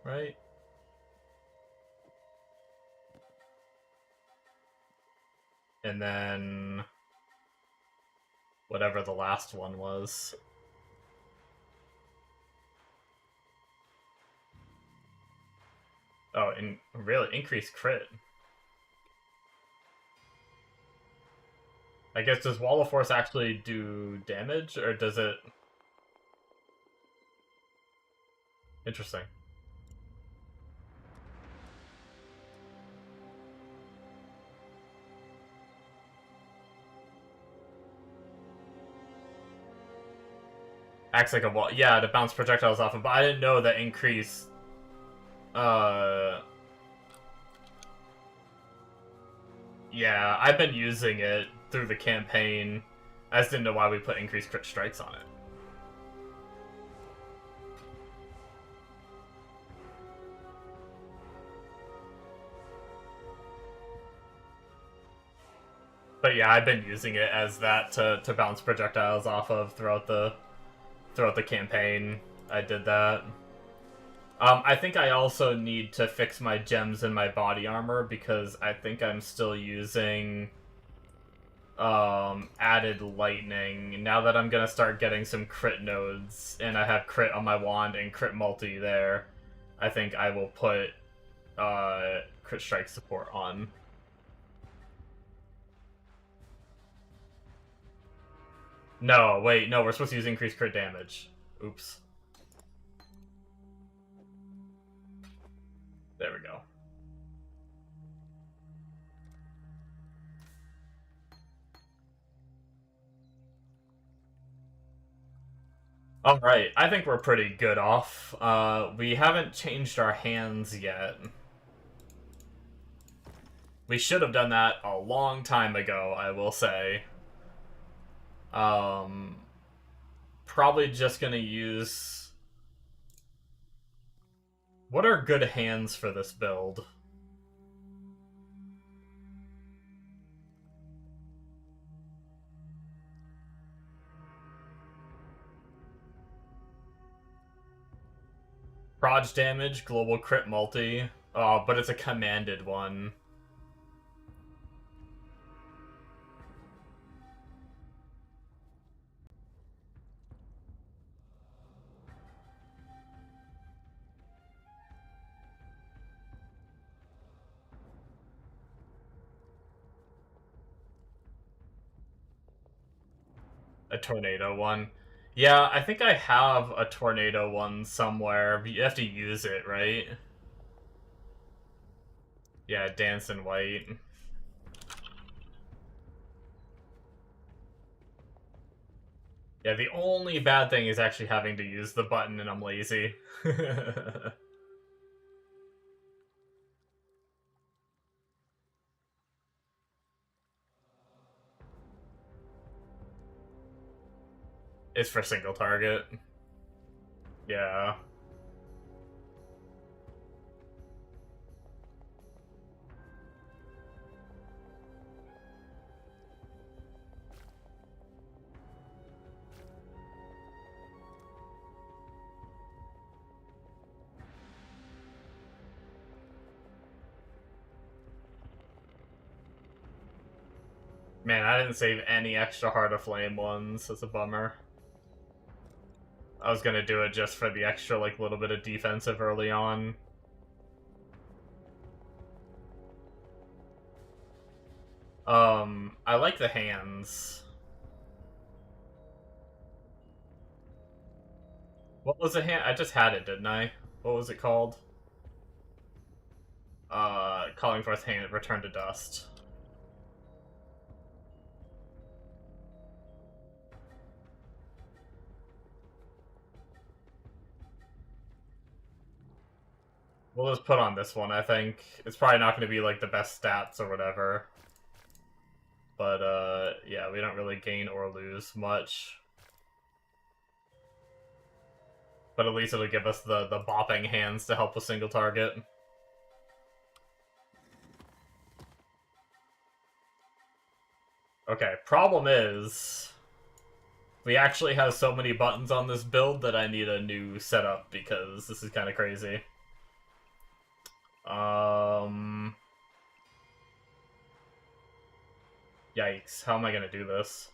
right? And then whatever the last one was. Oh, and really increased crit. I guess, does Wall of Force actually do damage, or does it... Interesting. Acts like a wall. Yeah, to bounce projectiles off of, but I didn't know that increase... Yeah, I've been using it through the campaign. I just didn't know why we put increased crit strikes on it. But yeah, I've been using it as that to bounce projectiles off of throughout the campaign. I did that. I think I also need to fix my gems in my body armor because I think I'm still using added lightning. Now that I'm gonna start getting some crit nodes and I have crit on my wand and crit multi there, I think I will put crit strike support on. No, wait, no, we're supposed to use increased crit damage. Oops. There we go. Alright, I think we're pretty good off. We haven't changed our hands yet. We should have done that a long time ago, I will say. Probably just gonna use... What are good hands for this build? Proj damage, global crit multi. Oh, but it's a commanded one. A tornado one. Yeah, I think I have a tornado one somewhere, but you have to use it, right? Yeah, dance in white. Yeah, the only bad thing is actually having to use the button and I'm lazy. It's for single target. Yeah. Man, I didn't save any extra Heart of Flame ones. That's a bummer. I was gonna do it just for the extra, like, little bit of defensive early on. I like the hands. What was the hand? I just had it, didn't I? What was it called? Calling forth hand, return to dust. We'll just put on this one, I think. It's probably not going to be, like, the best stats or whatever. But, yeah, we don't really gain or lose much. But at least it'll give us the bopping hands to help with single target. Okay, problem is... we actually have so many buttons on this build that I need a new setup because this is kind of crazy. Yikes, how am I gonna do this?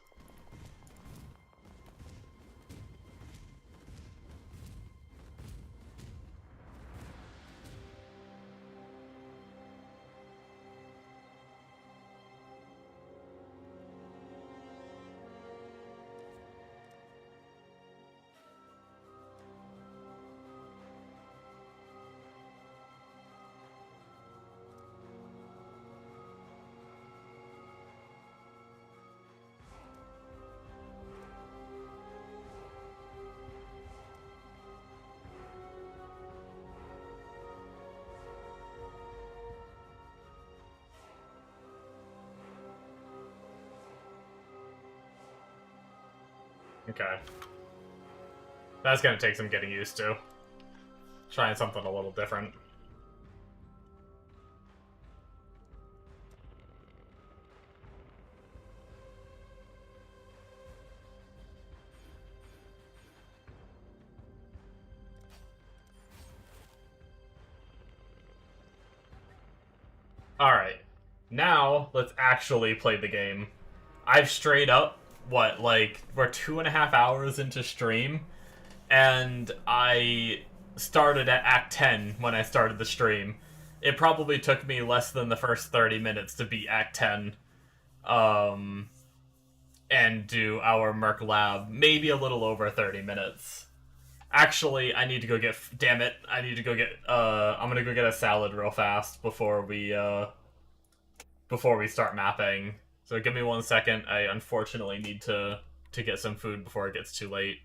Okay. That's gonna take some getting used to. Trying something a little different. Alright. Now, let's actually play the game. I've straight up, what, like, we're 2.5 hours into stream, and I started at Act 10 when I started the stream. It probably took me less than the first 30 minutes to beat Act 10, and do our Merc Lab. Maybe a little over 30 minutes. Actually, I need to go get... Damn it. I need to go get... I'm gonna go get a salad real fast before we start mapping. So give me 1 second. I unfortunately need to get some food before it gets too late.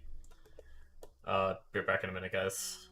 Be back in a minute, guys.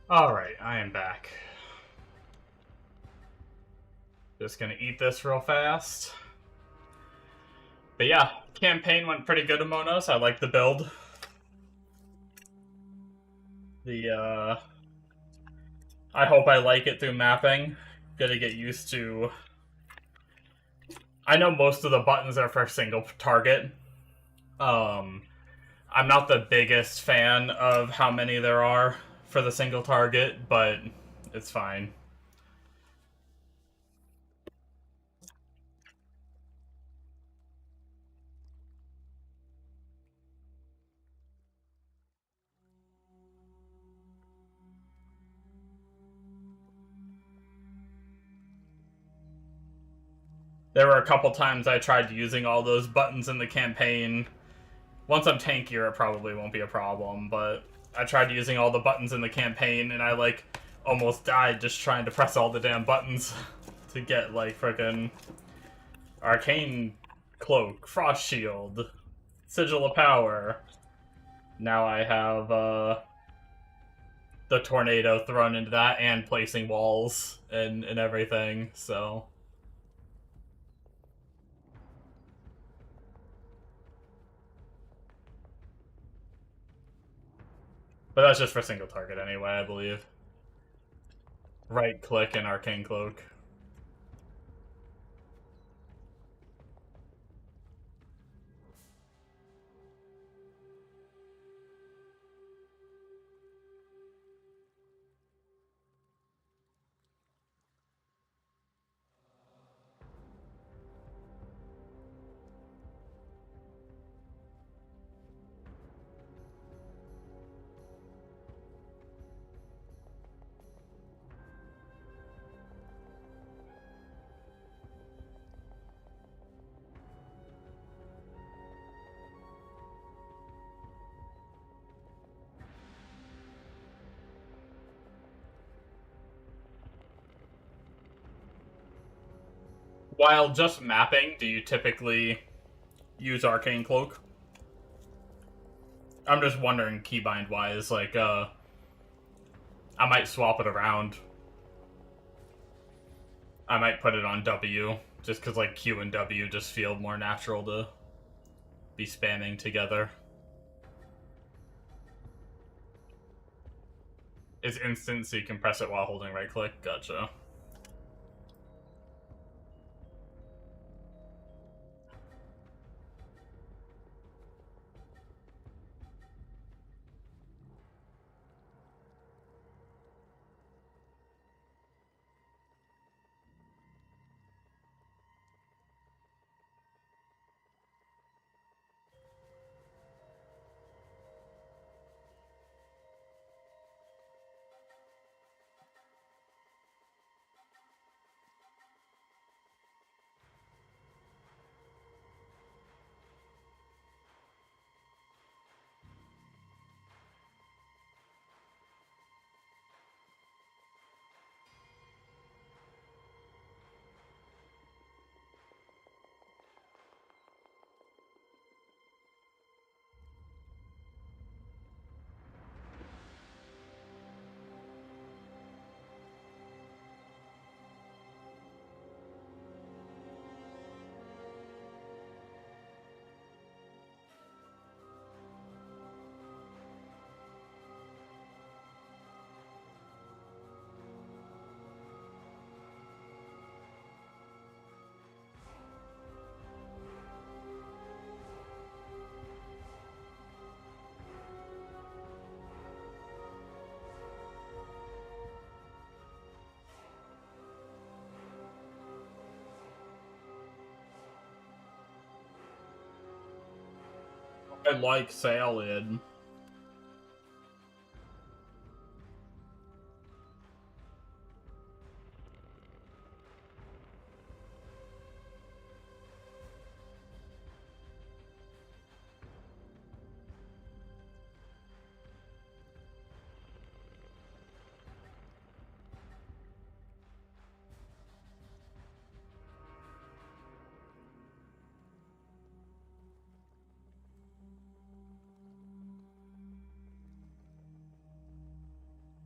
Alright, I am back. Just gonna eat this real fast. But yeah, campaign went pretty good among us. I like the build. I hope I like it through mapping. Gotta get used to... I know most of the buttons are for single target. I'm not the biggest fan of how many there are for the single target, but it's fine. There were a couple times I tried using all those buttons in the campaign. Once I'm tankier, it probably won't be a problem, but I tried using all the buttons in the campaign, and I, like, almost died just trying to press all the damn buttons to get, like, frickin' Arcane Cloak, Frost Shield, Sigil of Power. Now I have, the Tornado thrown into that, and placing walls and everything, so... But that's just for single target anyway, I believe. Right click and Arcane Cloak. While just mapping, do you typically use Arcane Cloak? I'm just wondering, keybind wise, like, I might swap it around. I might put it on W, just because, like, Q and W just feel more natural to be spamming together. It's instant, so you can press it while holding right click. Gotcha. I like Salad.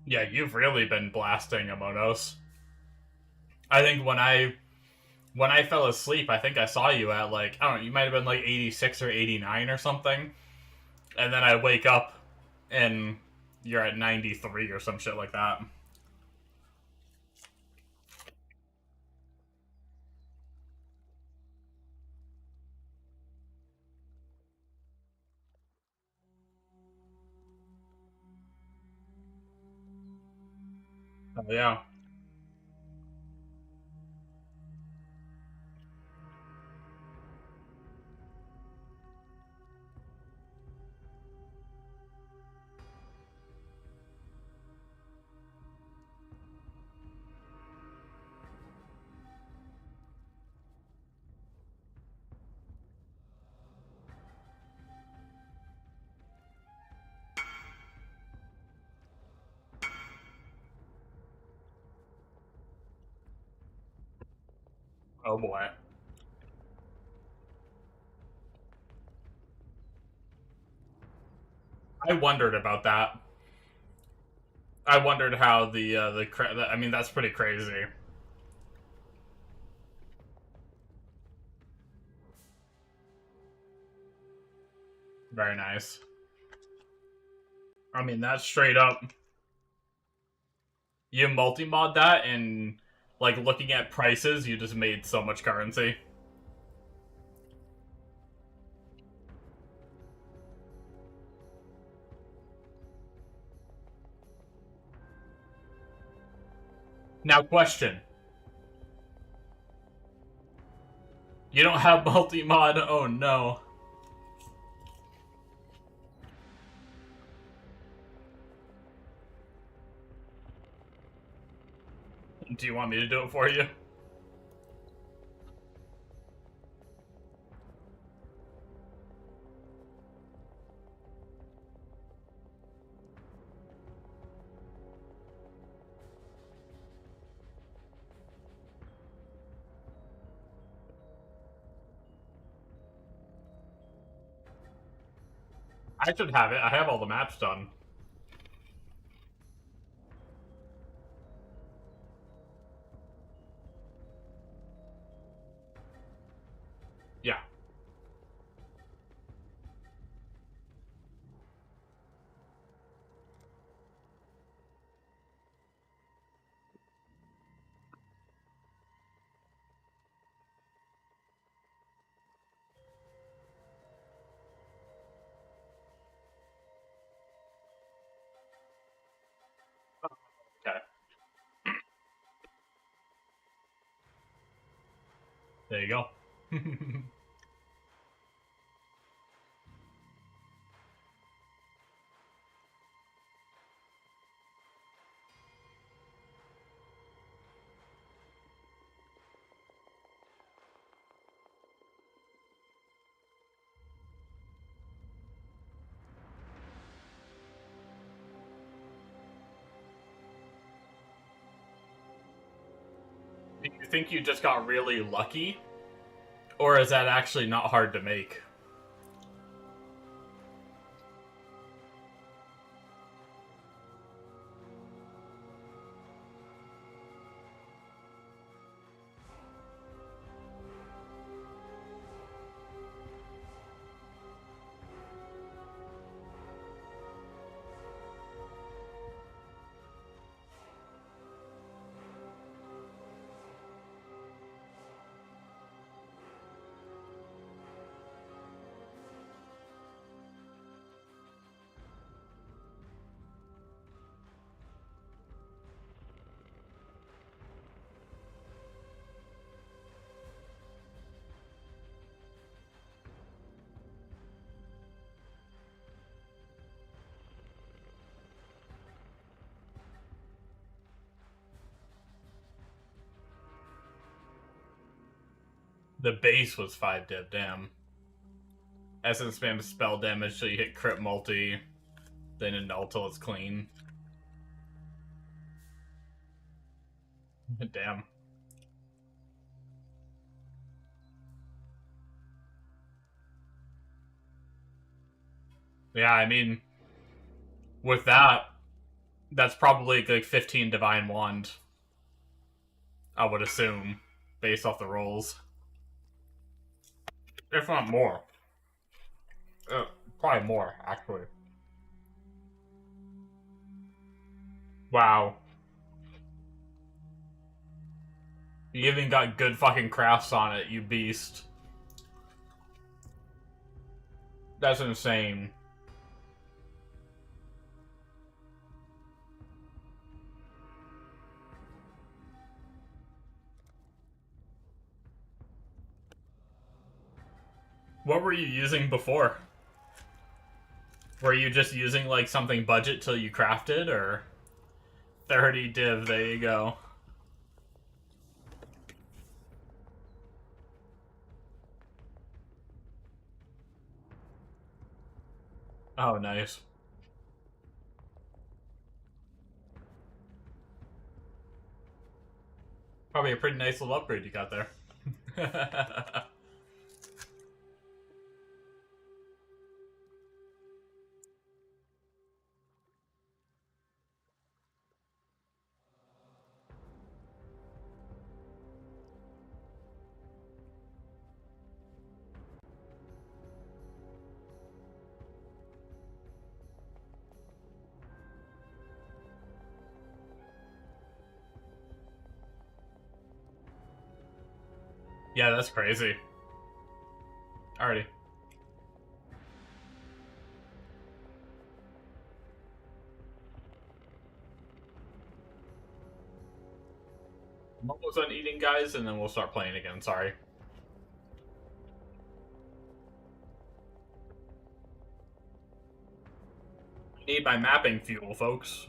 Yeah, you've really been blasting Amonos. I think when I fell asleep, I think I saw you at like, I don't know, you might have been like 86 or 89 or something. And then I wake up and you're at 93 or some shit like that. Oh, yeah. Oh boy. I wondered about that. I wondered how I mean, that's pretty crazy. Very nice. I mean, that's straight up. You multi-mod that and, like, looking at prices, you just made so much currency. Now, question. You don't have multi-mod? Oh no. Do you want me to do it for you? I should have it. I have all the maps done. Yeah. Okay. There you go. Do you think you just got really lucky? Or is that actually not hard to make? The base was 5 div, damn. Essence spam spell damage till you hit crit multi, then annul till it's clean. Damn. Yeah, I mean, with that, That's probably like 15 Divine Wand, I would assume, based off the rolls. If not more. Probably more, actually. Wow. You even got good fucking crafts on it, you beast. That's insane. What were you using before? Were you just using like something budget till you crafted, or 30 div? There you go. Oh, nice. Probably a pretty nice little upgrade you got there. Yeah, that's crazy. Alrighty. I'm almost done eating, guys, and then we'll start playing again. Sorry. I need my mapping fuel, folks.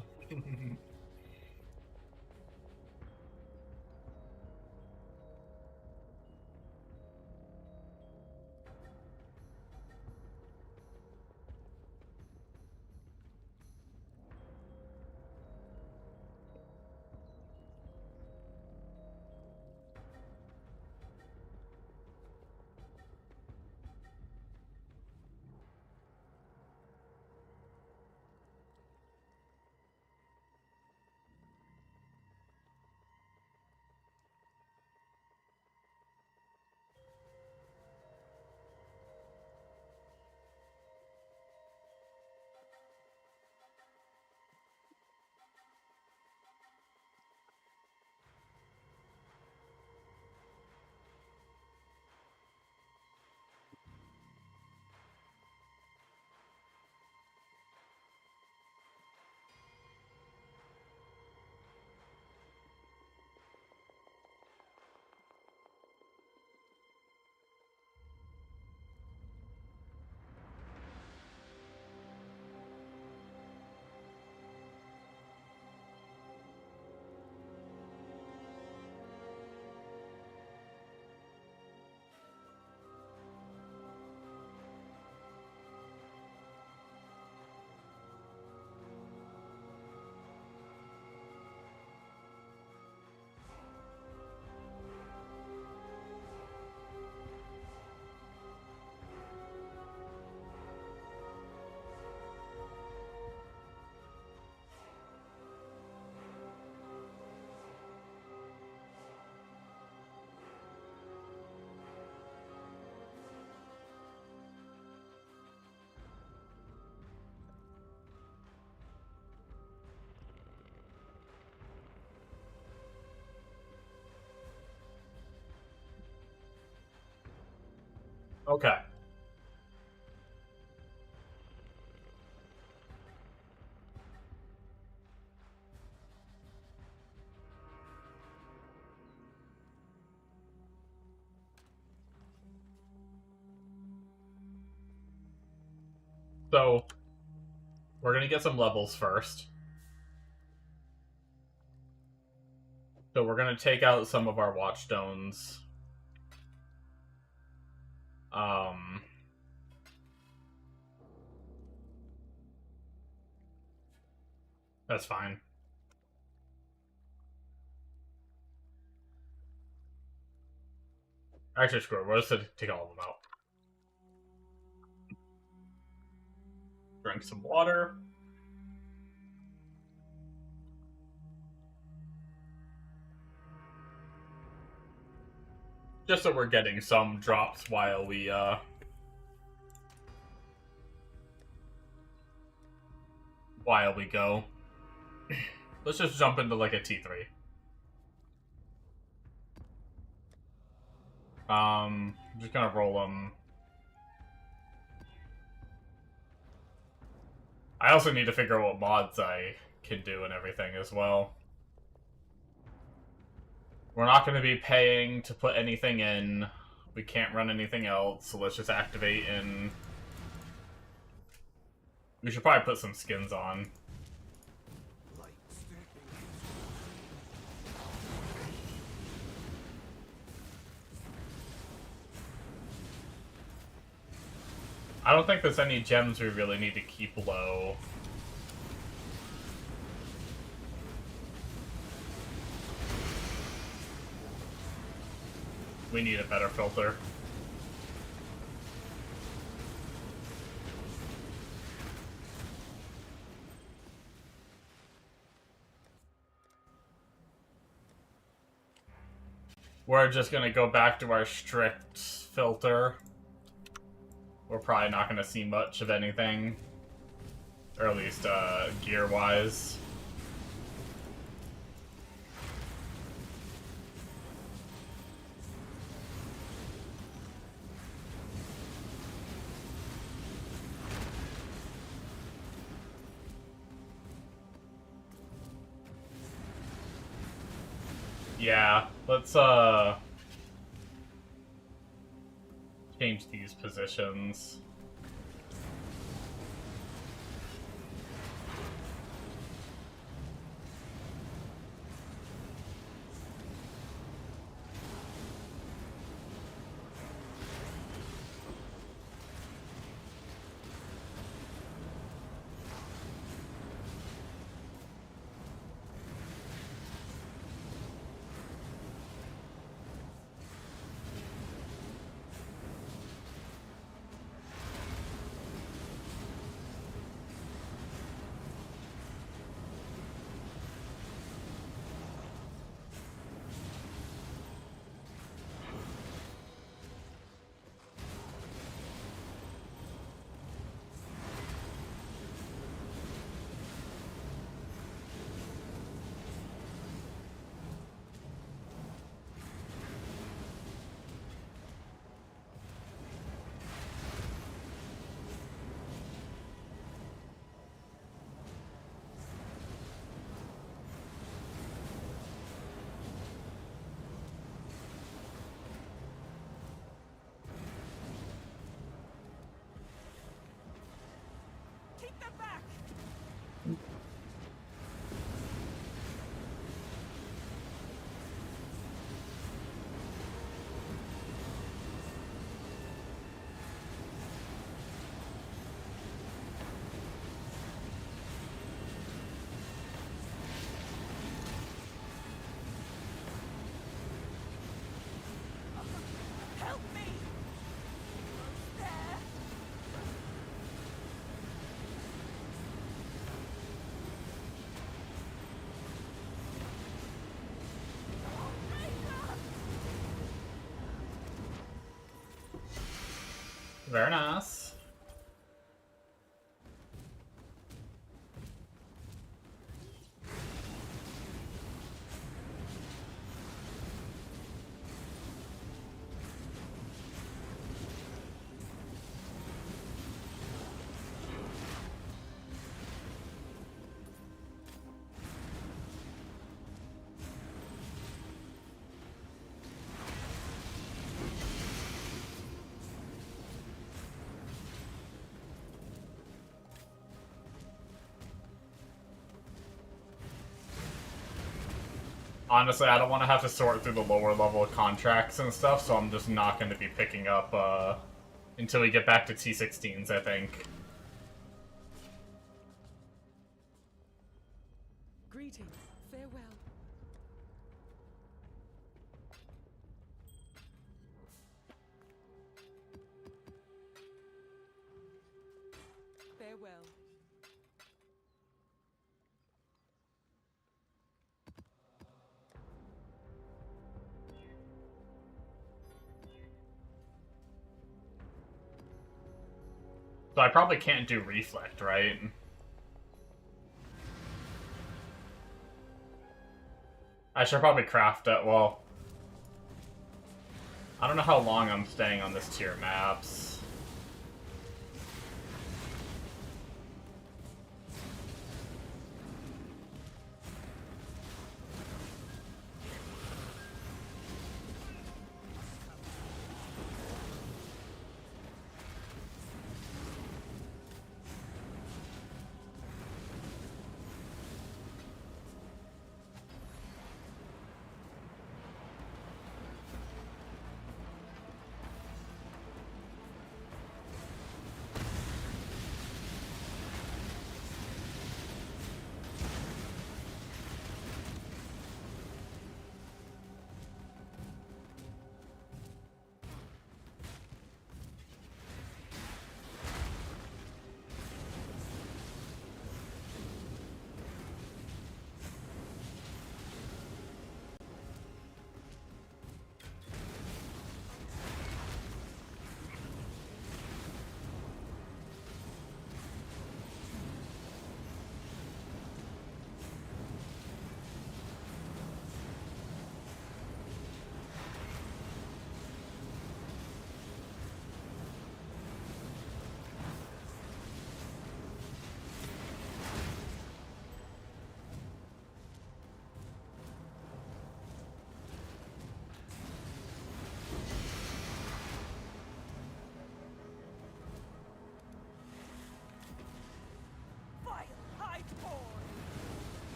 Okay. So, we're gonna get some levels first. So we're gonna take out some of our watchstones. Um, that's fine. Actually, screw it. We'll just take all of them out. Drink some water. Just so we're getting some drops while we go. Let's just jump into like a T3. I'm just gonna roll them. I also need to figure out what mods I can do and everything as well. We're not going to be paying to put anything in. We can't run anything else, so let's just activate and... We should probably put some skins on. I don't think there's any gems we really need to keep low. We need a better filter. We're just gonna go back to our strict filter. We're probably not gonna see much of anything. Or at least, gear-wise. Yeah, let's, change these positions. Keep them back! Help me! Almost there. Very nice. Honestly, I don't want to have to sort through the lower level contracts and stuff, so I'm just not going to be picking up, until we get back to T16s, I think. Greetings. Farewell. Farewell. So I probably can't do reflect, right? I should probably craft it. Well, I don't know how long I'm staying on this tier maps.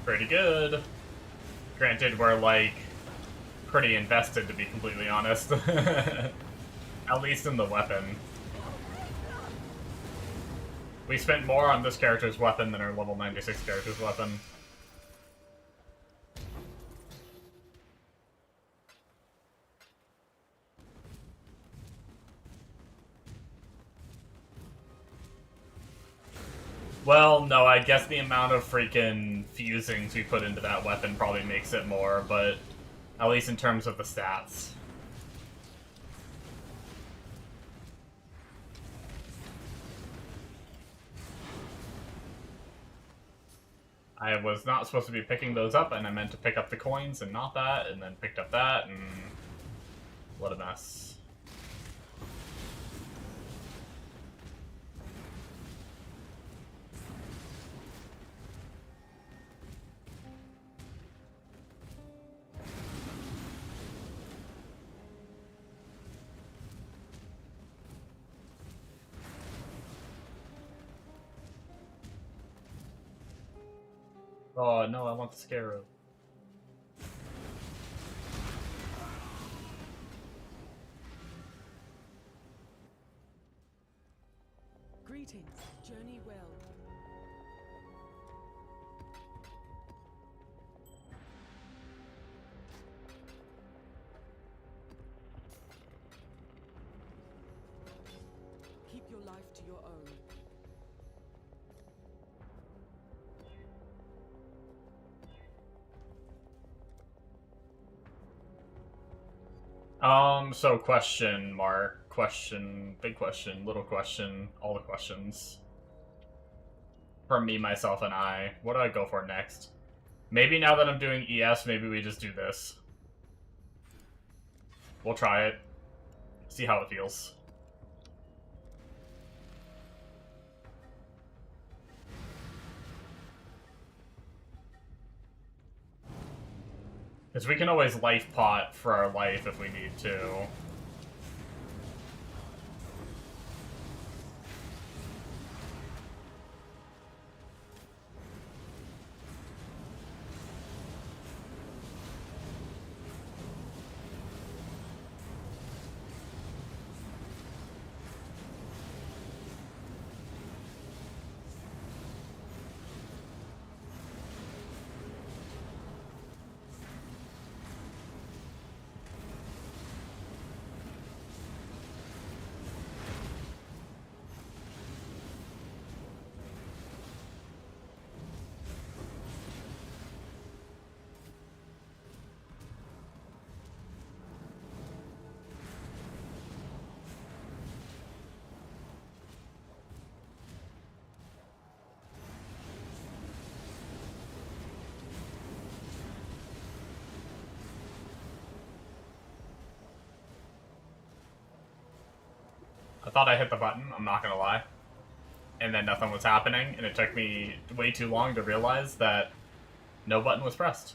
Pretty good. Granted, we're, like, pretty invested, to be completely honest. At least in the weapon. We spent more on this character's weapon than our level 96 character's weapon. Well, no, I guess the amount of freaking fusings we put into that weapon probably makes it more, but at least in terms of the stats. I was not supposed to be picking those up, and I meant to pick up the coins and not that, and then picked up that, and what a mess. Oh no, I want the Scarab. Greetings. Journey well. Keep your life to your own. So question mark, question, big question, little question, all the questions. From me, myself, and I. What do I go for next? Maybe now that I'm doing ES, maybe we just do this. We'll try it. See how it feels. Because we can always life pot for our life if we need to. I thought I hit the button, I'm not gonna lie. And then nothing was happening, and it took me way too long to realize that no button was pressed.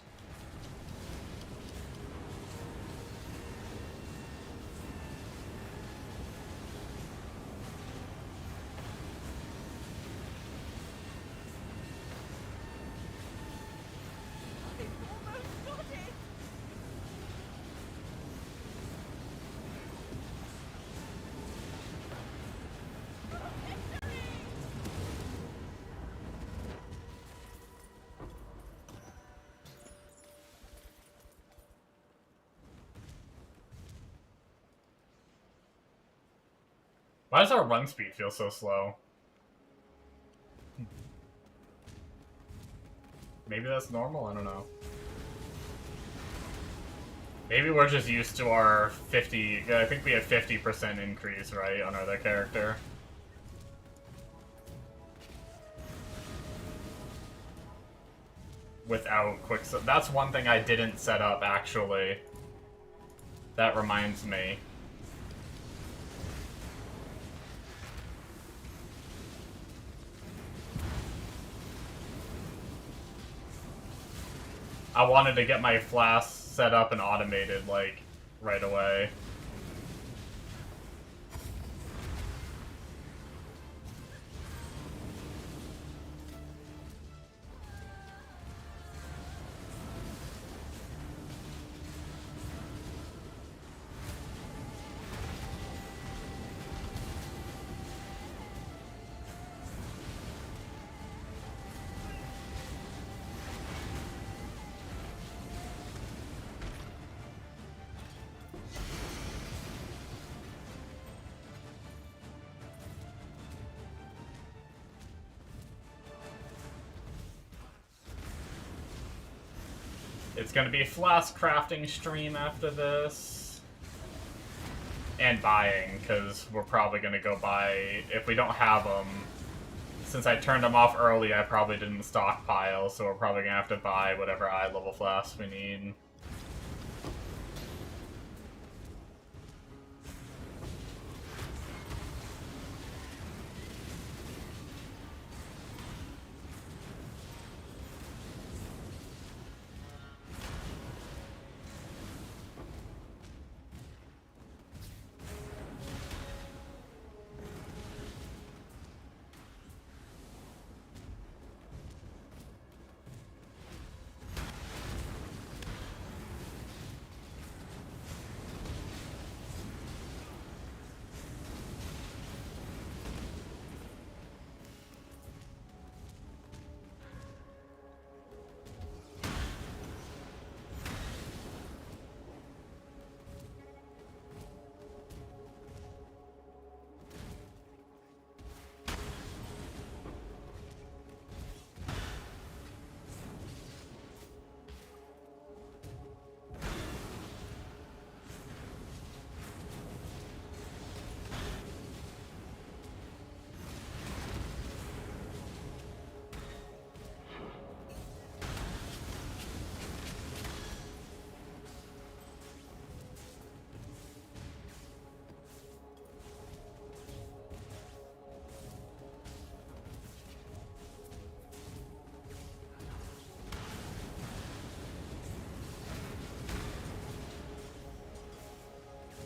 They've almost got it! Why does our run speed feel so slow? Maybe that's normal? I don't know. Maybe we're just used to our 50... I think we have 50% increase, right, on our other character. Without quick... That's one thing I didn't set up, actually. That reminds me. I wanted to get my flask set up and automated, like, right away. It's gonna be a flask crafting stream after this. And buying, because we're probably gonna go buy... If we don't have them... Since I turned them off early, I probably didn't stockpile, so we're probably gonna have to buy whatever eye level flasks we need.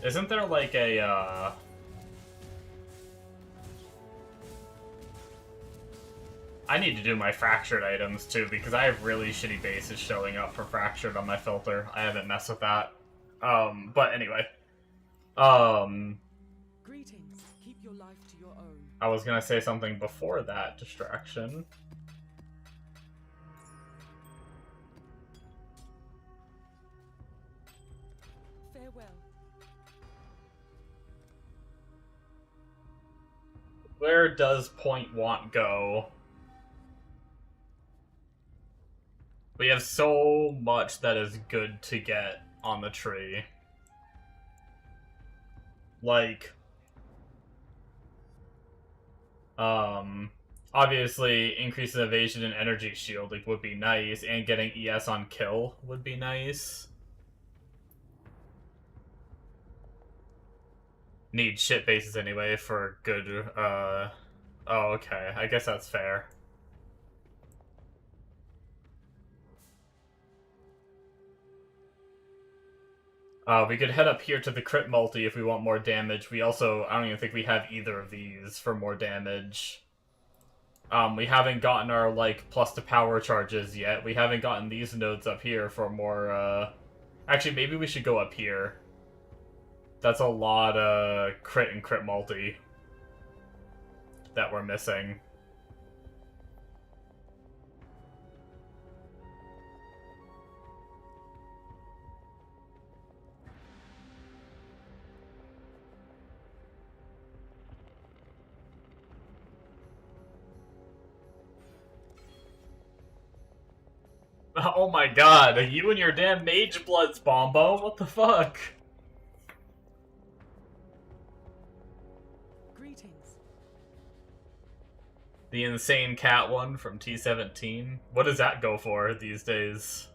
Isn't there like a, I need to do my fractured items too, because I have really shitty bases showing up for fractured on my filter. I haven't messed with that. But anyway. Greetings. Keep your life to your own. I was gonna say something before that distraction. Farewell. Where does Point Want go? We have so much that is good to get on the tree. Like, obviously, increasing evasion and energy shielding would be nice, and getting ES on kill would be nice. need shit bases anyway for good, Oh, okay. I guess that's fair. We could head up here to the crit multi if we want more damage. We also, I don't even think we have either of these for more damage. We haven't gotten our, like, plus to power charges yet. We haven't gotten these nodes up here for more, Actually, maybe we should go up here. That's a lot of crit and crit multi that we're missing. Oh my god, you and your damn mage bloods, Bombo. What the fuck? Greetings. The insane cat one from T17. What does that go for these days?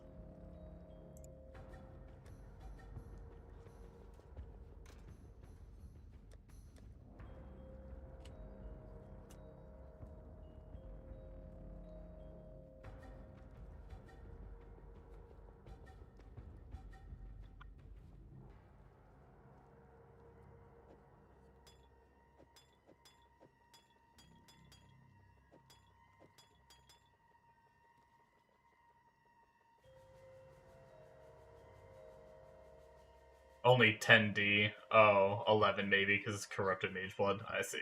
Only 10D. Oh, 11 maybe, because it's corrupted mage blood. I see.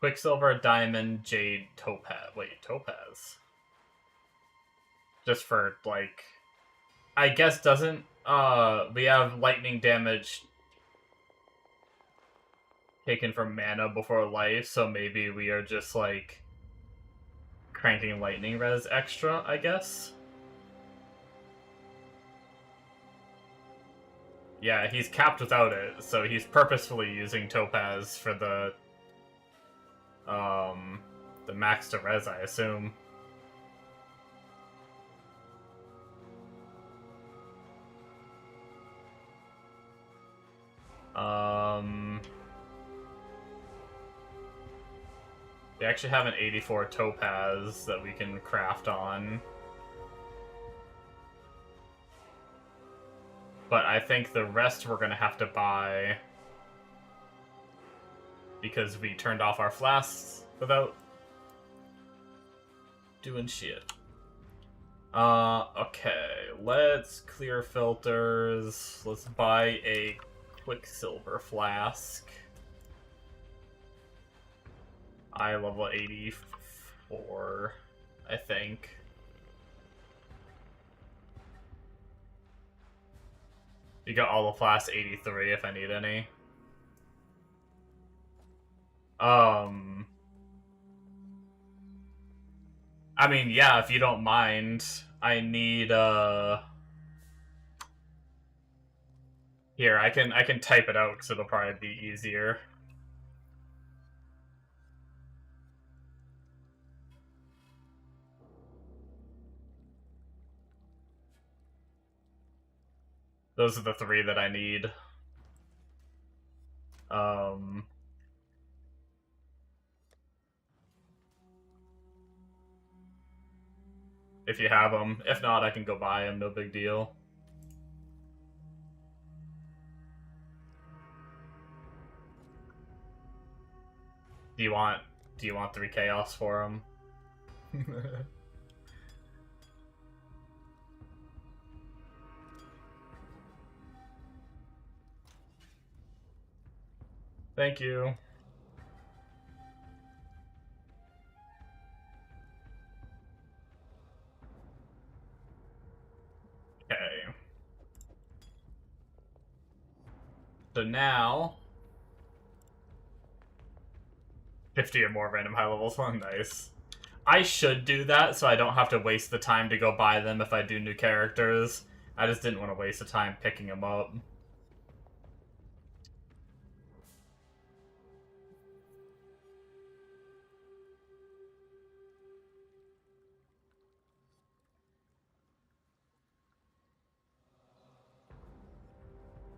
Quicksilver, Diamond, Jade, Topaz. Wait, Topaz? Just for, like... I guess doesn't... we have lightning damage taken from mana before life, so maybe we are just, like... cranking lightning res extra, I guess? Yeah, he's capped without it, so he's purposefully using Topaz for the max to res, I assume. We actually have an 84 Topaz that we can craft on. But I think the rest we're gonna have to buy because we turned off our flasks without doing shit. Okay, let's clear filters. Let's buy a Quicksilver flask. I level 84, I think. You got all the flasks 83 if I need any. I mean, yeah, if you don't mind, I need, Here, I can type it out because it'll probably be easier. Those are the three that I need. If you have them. If not, I can go buy them, no big deal. Do you want 3 chaos for them? Thank you. Okay. So now 50 or more random high levels. Oh, nice. I should do that so I don't have to waste the time to go buy them if I do new characters. I just didn't want to waste the time picking them up.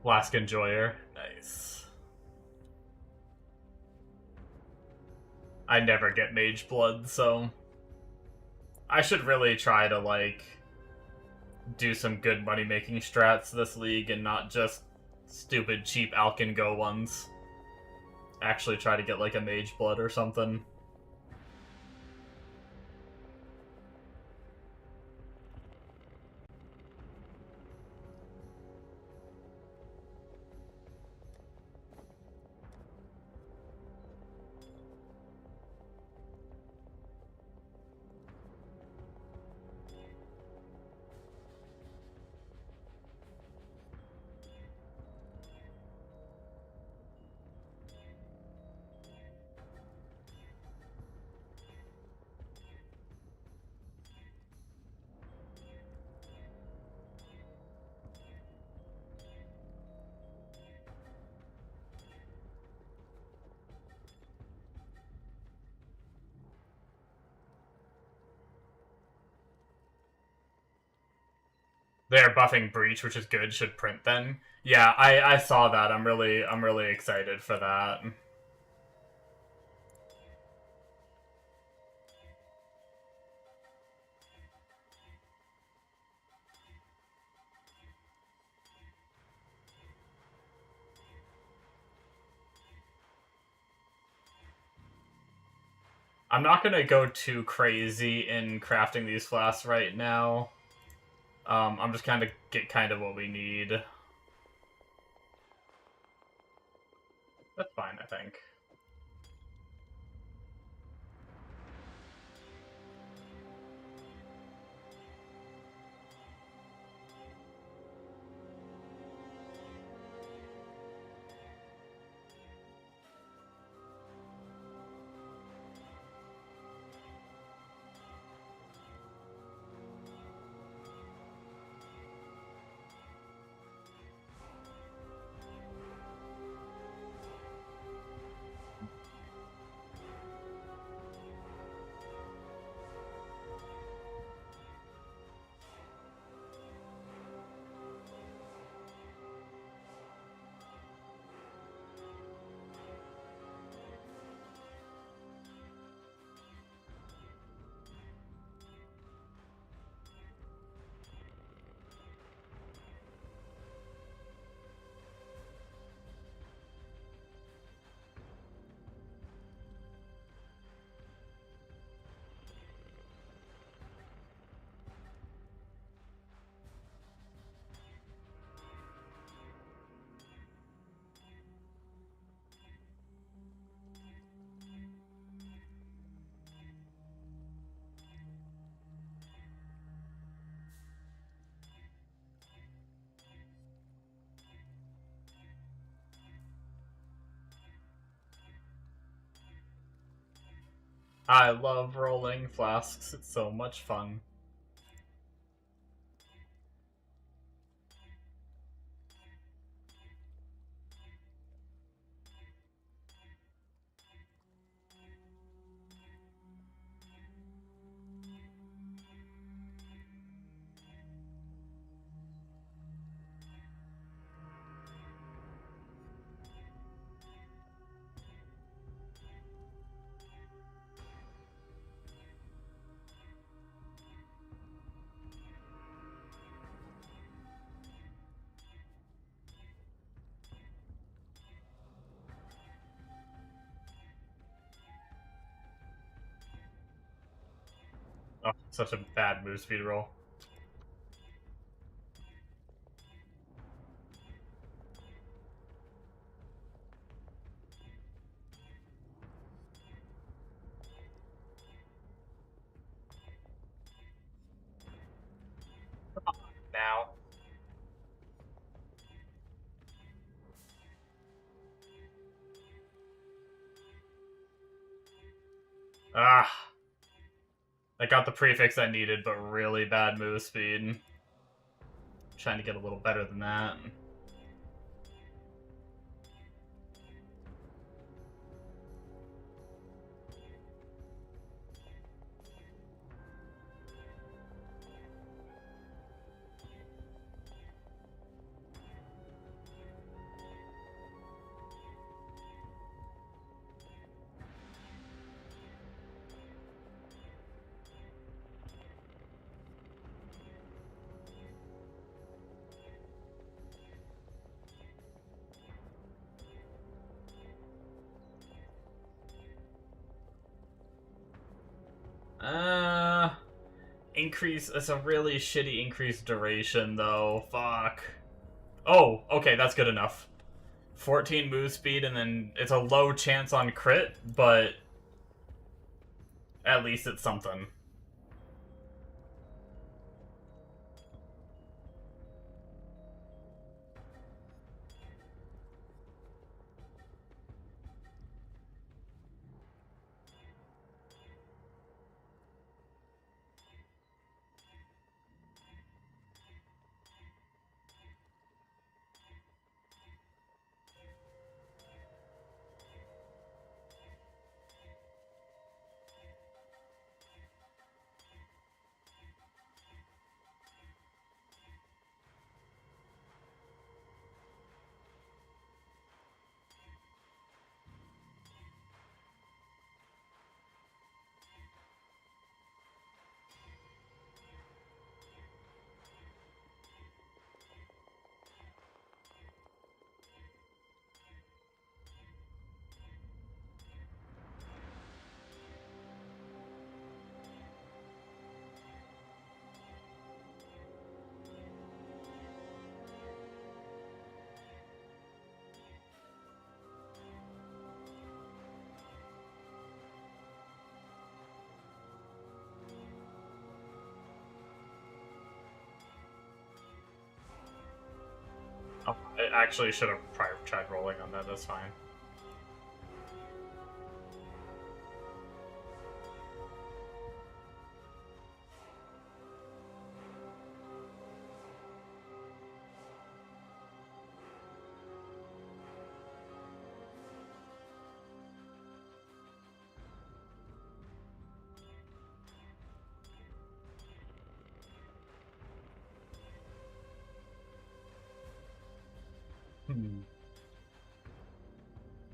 Flask Enjoyer. Nice. I never get Mage Blood, so I should really try to, like, do some good money-making strats this league and not just stupid, cheap Alkin Go ones. Actually try to get, like, a Mage Blood or something. They're buffing Breach, which is good. Should print then. Yeah, I saw that. I'm really excited for that. I'm not gonna go too crazy in crafting these flasks right now. I'm just kind of get what we need. That's fine, I think. I love rolling flasks. It's so much fun. Oh, such a bad move speed roll. Now. Ah. I got the prefix I needed, but really bad move speed. Trying to get a little better than that. Increase. It's a really shitty increased duration, though. Fuck. Oh, okay, that's good enough. 14 move speed, and then it's a low chance on crit, but at least it's something. Oh, I actually should have probably tried rolling on that. That's fine.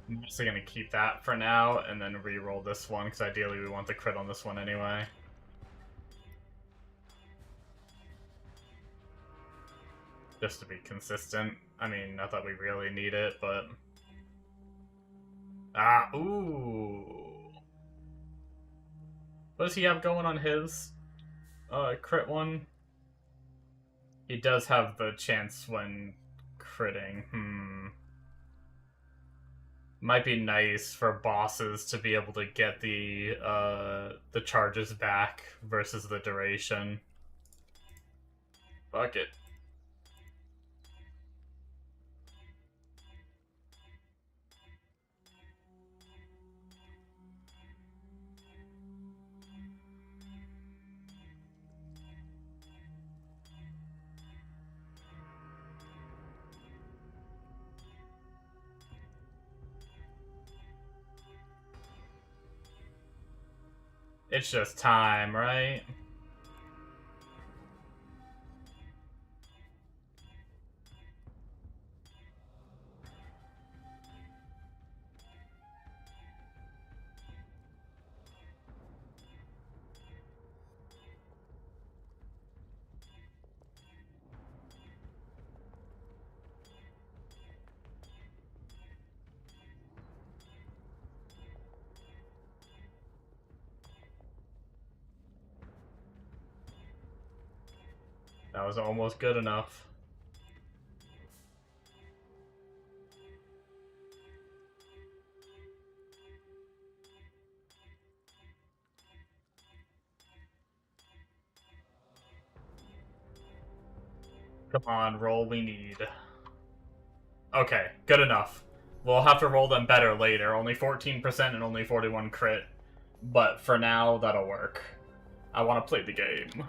I'm just gonna keep that for now, and then re-roll this one, because ideally we want the crit on this one anyway. Just to be consistent. I mean, not that we really need it, but... Ah, ooh! What does he have going on his crit one? He does have the chance when critting. Might be nice for bosses to be able to get the charges back versus the duration. Fuck it. It's just time, right? That was almost good enough. Come on, roll we need. Okay, good enough. We'll have to roll them better later. Only 14% and only 41 crit. But for now, that'll work. I want to play the game.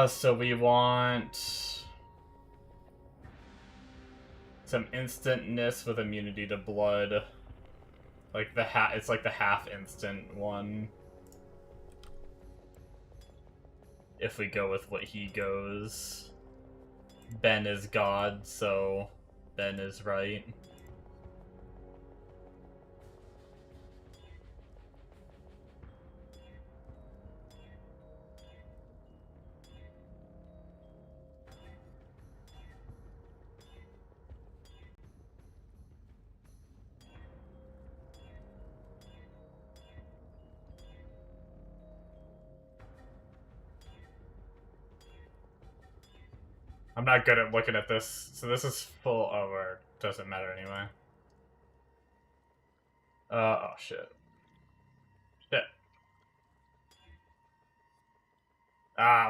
So we want some instantness with immunity to blood. Like it's like the half instant one. If we go with what he goes. Ben is God, so Ben is right. I'm not good at looking at this, so this is full over. Doesn't matter anyway. Oh shit. Shit.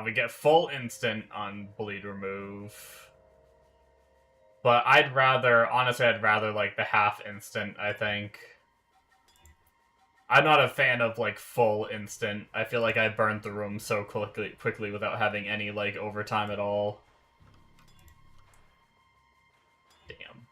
We get full instant on bleed remove. But honestly, I'd rather, like, the half instant, I think. I'm not a fan of, like, full instant. I feel like I burned the room so quickly without having any, like, overtime at all. Damn.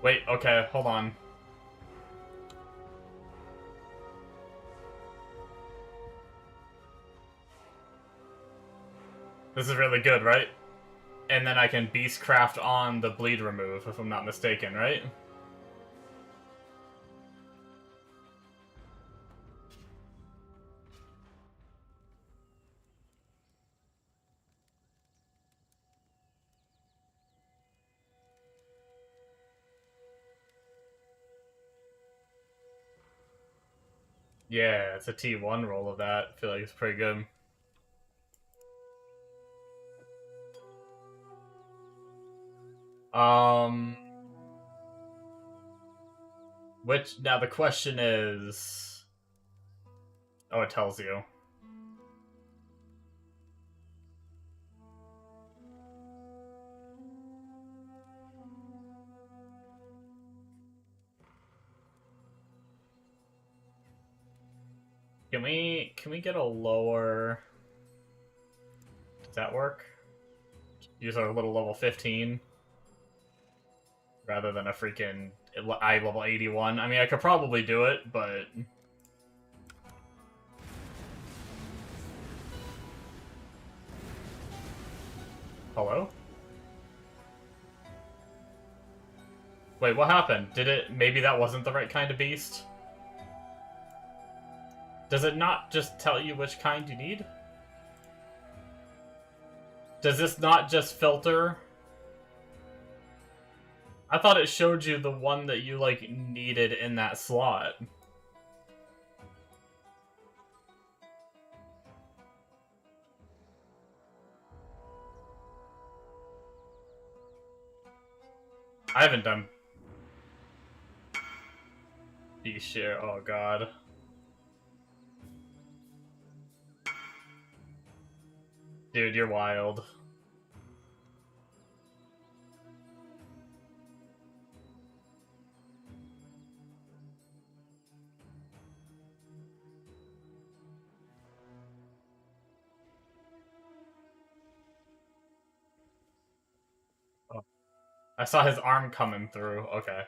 Wait, okay, hold on. This is really good, right? And then I can Beastcraft on the bleed remove, if I'm not mistaken, right? Yeah, it's a T1 roll of that. I feel like it's pretty good. Now the question is... Oh, it tells you. Can we get a lower... Does that work? Use our little level 15? Rather than a freaking eye level 81. I mean, I could probably do it, but... Hello? Wait, what happened? Maybe that wasn't the right kind of beast? Does it not just tell you which kind you need? Does this not just filter? I thought it showed you the one that you, like, needed in that slot. I haven't done... Hiero, oh god. Dude, you're wild. Oh. I saw his arm coming through. Okay.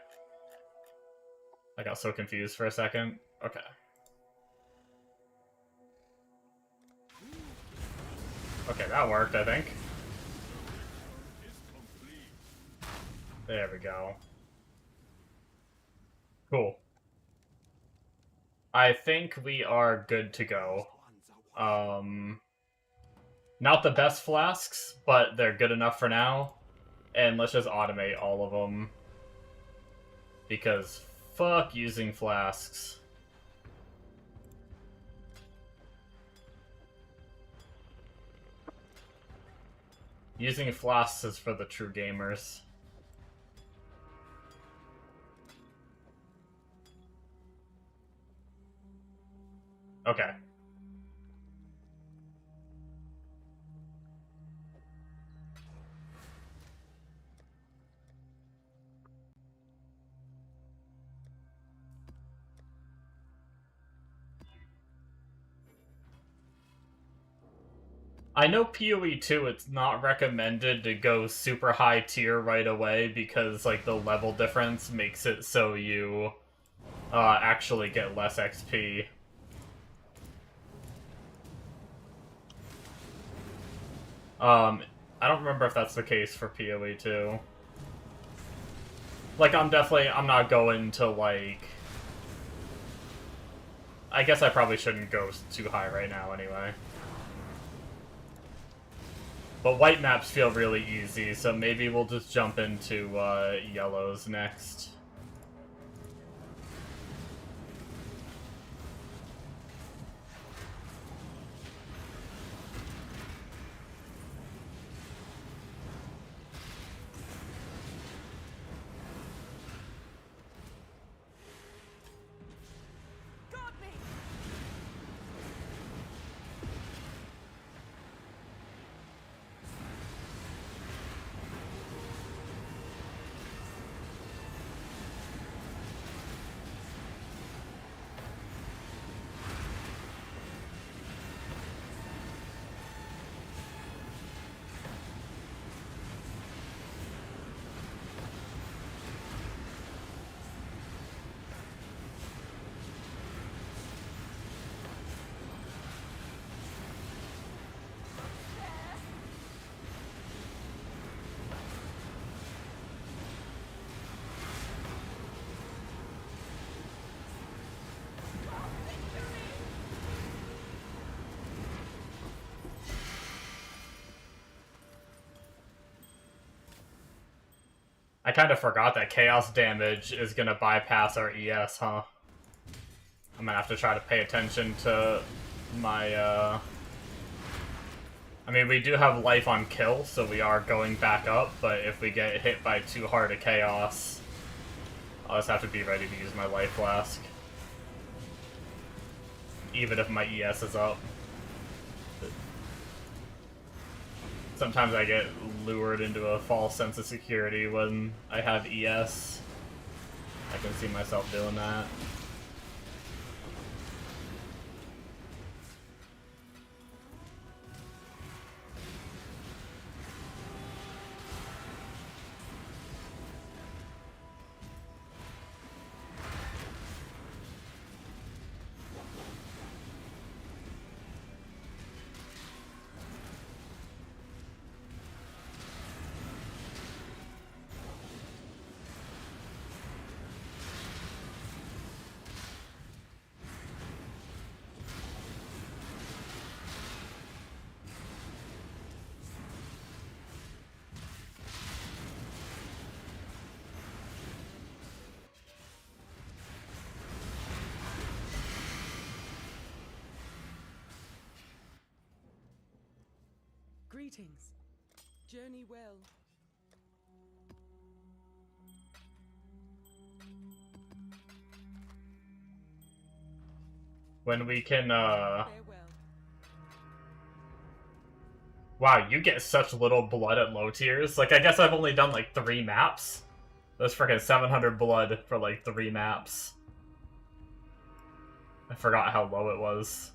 I got so confused for a second. Okay. Okay, that worked, I think. There we go. Cool. I think we are good to go. Not the best flasks, but they're good enough for now. And let's just automate all of them. Because fuck using flasks. Using flasks is for the true gamers. Okay. I know PoE 2, it's not recommended to go super high tier right away because, like, the level difference makes it so you actually get less XP. I don't remember if that's the case for PoE too. Like, I'm not going to, like... I guess I probably shouldn't go too high right now anyway. But white maps feel really easy, so maybe we'll just jump into yellows next. I kind of forgot that chaos damage is gonna bypass our ES, huh? I'm gonna have to try to pay attention to my, I mean, we do have life on kill, so we are going back up, but if we get hit by too hard a chaos, I'll just have to be ready to use my life flask. Even if my ES is up. Sometimes I get lured into a false sense of security when I have ES. I can see myself doing that. Greetings. Journey well. When we can, Farewell. Wow, you get such little blood at low tiers. Like, I guess I've only done, like, 3 maps. That's freaking 700 blood for, like, 3 maps. I forgot how low it was.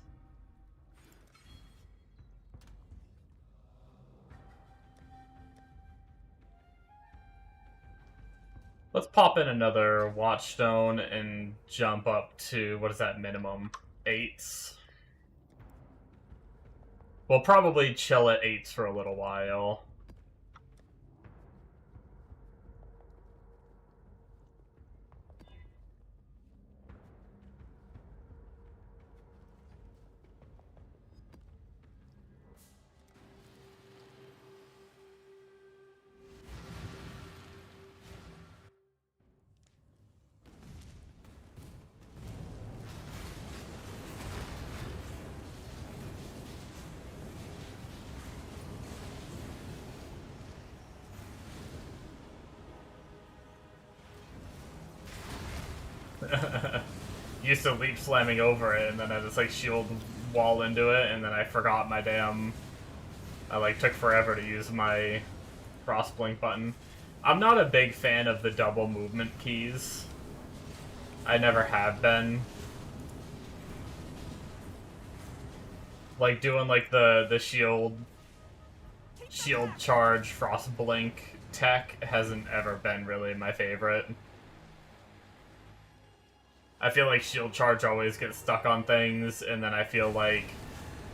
Let's pop in another Watchstone and jump up to, what is that minimum? 8s. We'll probably chill at 8s for a little while. Used to leap slamming over it, and then I just like shield wall into it, and then I forgot my damn... I like took forever to use my cross blink button. I'm not a big fan of the double movement keys. I never have been. Like doing like the shield charge frost blink tech hasn't ever been really my favorite. I feel like shield charge always gets stuck on things, and then I feel like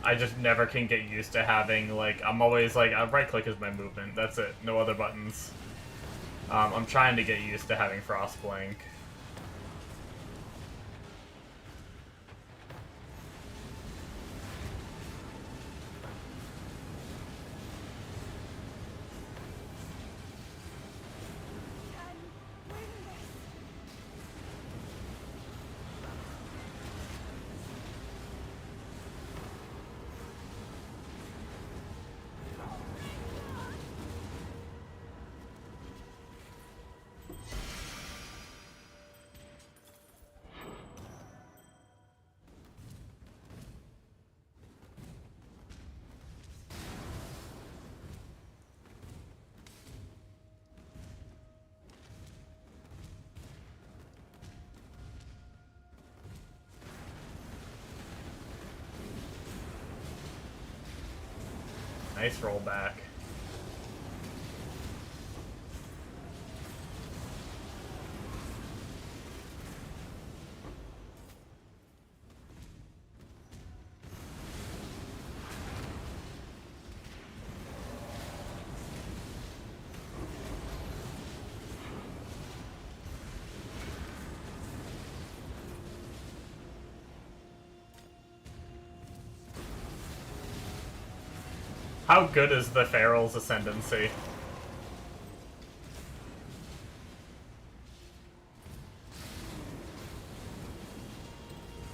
I just never can get used to having, like, I'm always like, right click is my movement, that's it, no other buttons. I'm trying to get used to having Frost Blink. Nice rollback. How good is the Feral's Ascendancy?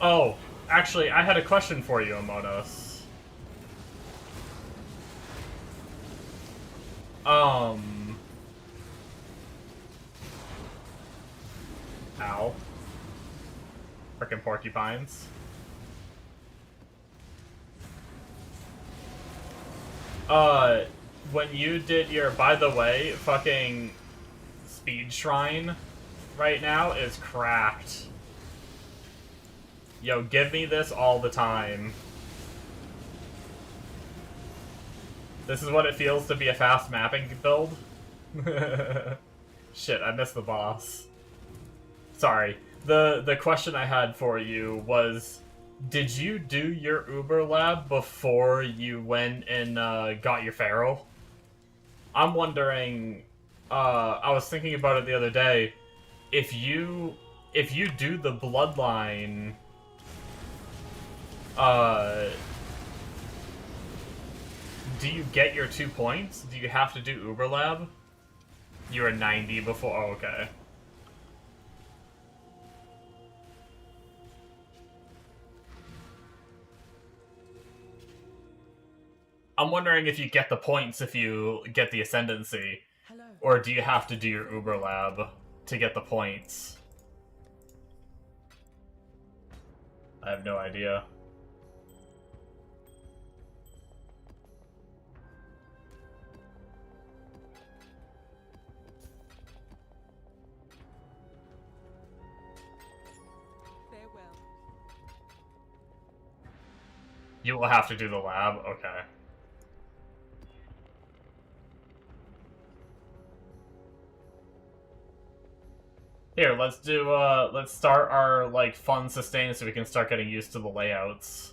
Oh, actually, I had a question for you, Amonos. Ow. Frickin' porcupines. When you did your, by the way, fucking speed shrine right now is cracked. Yo, give me this all the time. This is what it feels to be a fast mapping build. Shit, I missed the boss. Sorry. The question I had for you was, did you do your Uber lab before you went and got your Feral? I'm wondering, I was thinking about it the other day, if you do the Bloodline, do you get your 2 points? Do you have to do Uber lab? You were 90 before, oh, okay. I'm wondering if you get the points if you get the Ascendancy, Hello. or do you have to do your Uber lab to get the points? I have no idea. Farewell. You will have to do the lab? Okay. Here, let's start our, like, fun sustain so we can start getting used to the layouts.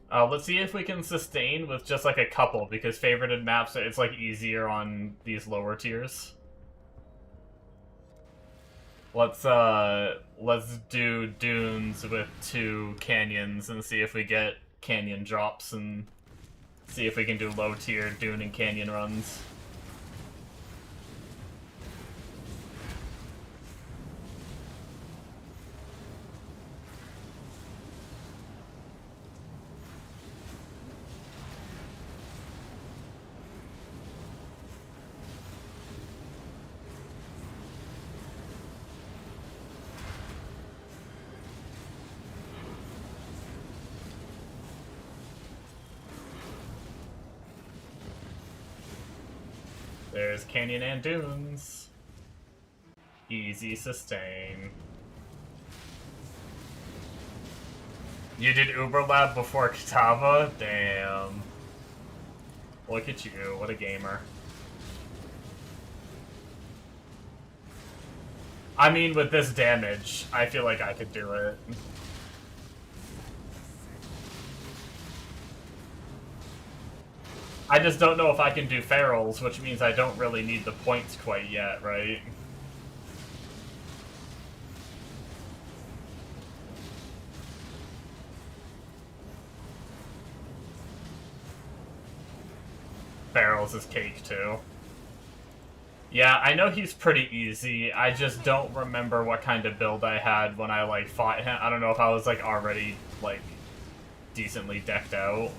Let's see if we can sustain with just, like, a couple, because favorited maps, it's, like, easier on these lower tiers. Let's do dunes with 2 canyons and see if we get canyon drops and see if we can do low tier dune and canyon runs. There's canyon and dunes. Easy sustain. You did Uber Lab before Katava? Damn. Look at you, what a gamer. I mean, with this damage, I feel like I could do it. I just don't know if I can do ferals, which means I don't really need the points quite yet, right? Ferals is cake, too. Yeah, I know he's pretty easy. I just don't remember what kind of build I had when I, like, fought him. I don't know if I was, like, already, like, decently decked out.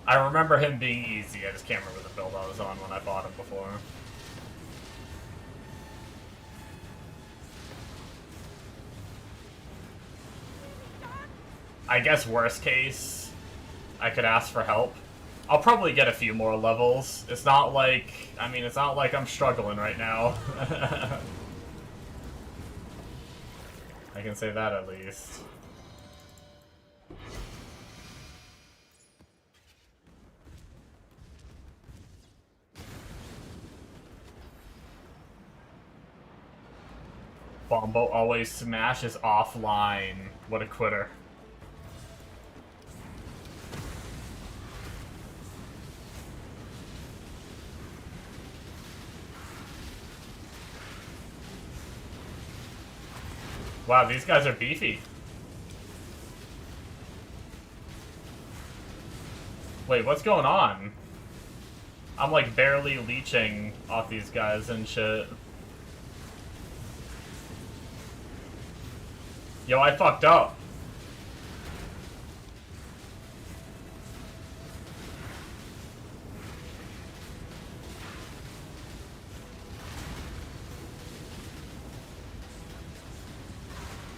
I remember him being easy, I just can't remember the build I was on when I fought him before. I guess worst case, I could ask for help. I'll probably get a few more levels. It's not like, I mean, it's not like I'm struggling right now. I can say that at least. Bombo always smashes offline. What a quitter. Wow, these guys are beefy. Wait, what's going on? I'm like barely leeching off these guys and shit. Yo, I fucked up.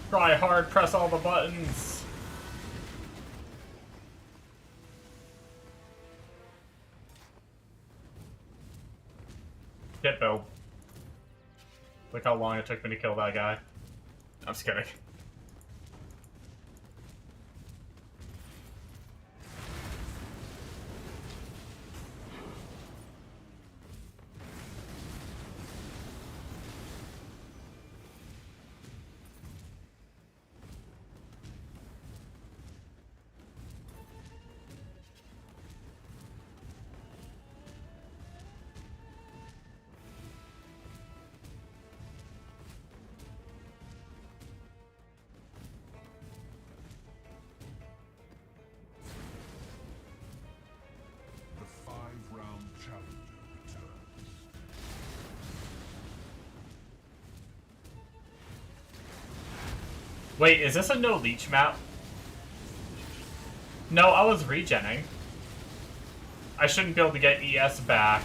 Try hard, press all the buttons. Get build. Look how long it took me to kill that guy. I'm just kidding. The 5-round challenger returns. Wait, is this a no leech map? No, I was regenning. I shouldn't be able to get ES back.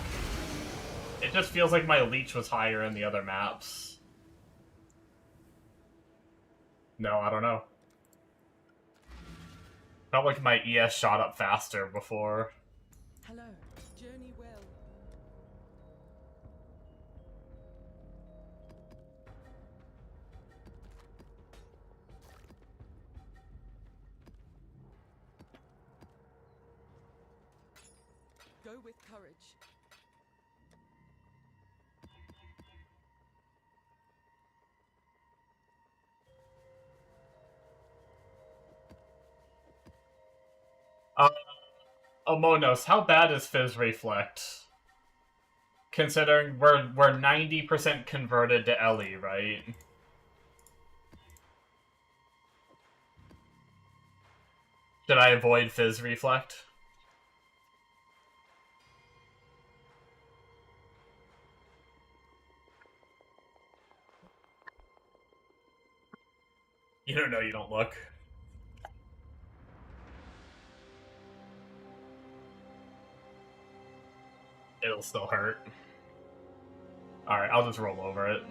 It just feels like my leech was higher in the other maps. No, I don't know. Felt like my ES shot up faster before. Hello. Journey well. Go with courage. Monos, how bad is Fizz Reflect? Considering we're 90% converted to Ellie, right? Should I avoid Fizz Reflect? You don't know, you don't look. It'll still hurt. Alright, I'll just roll over it.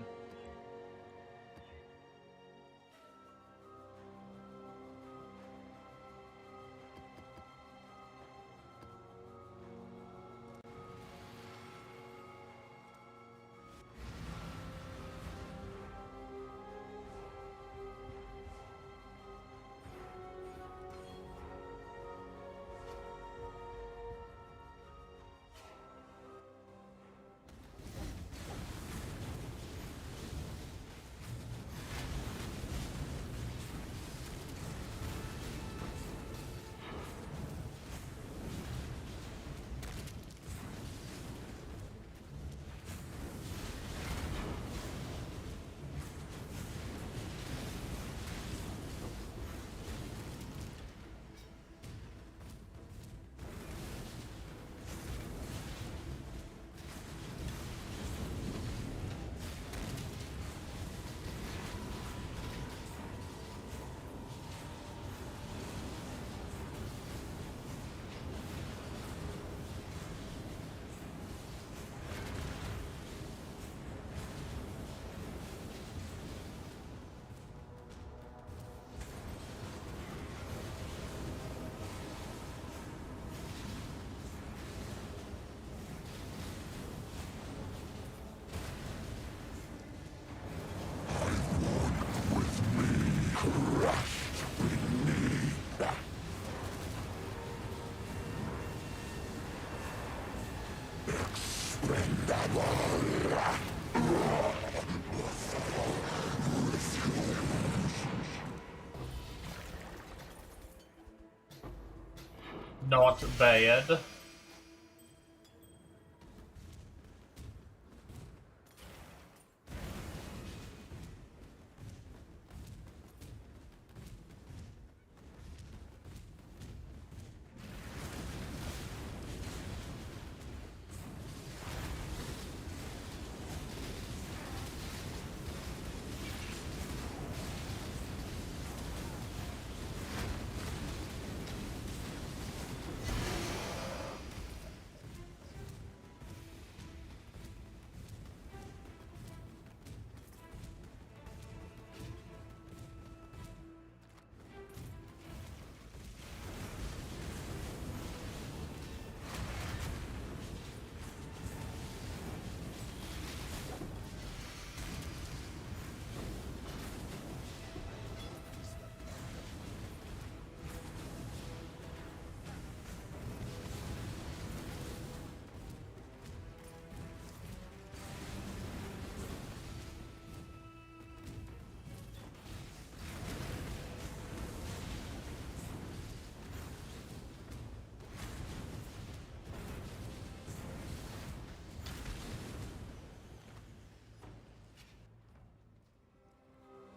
Not bad.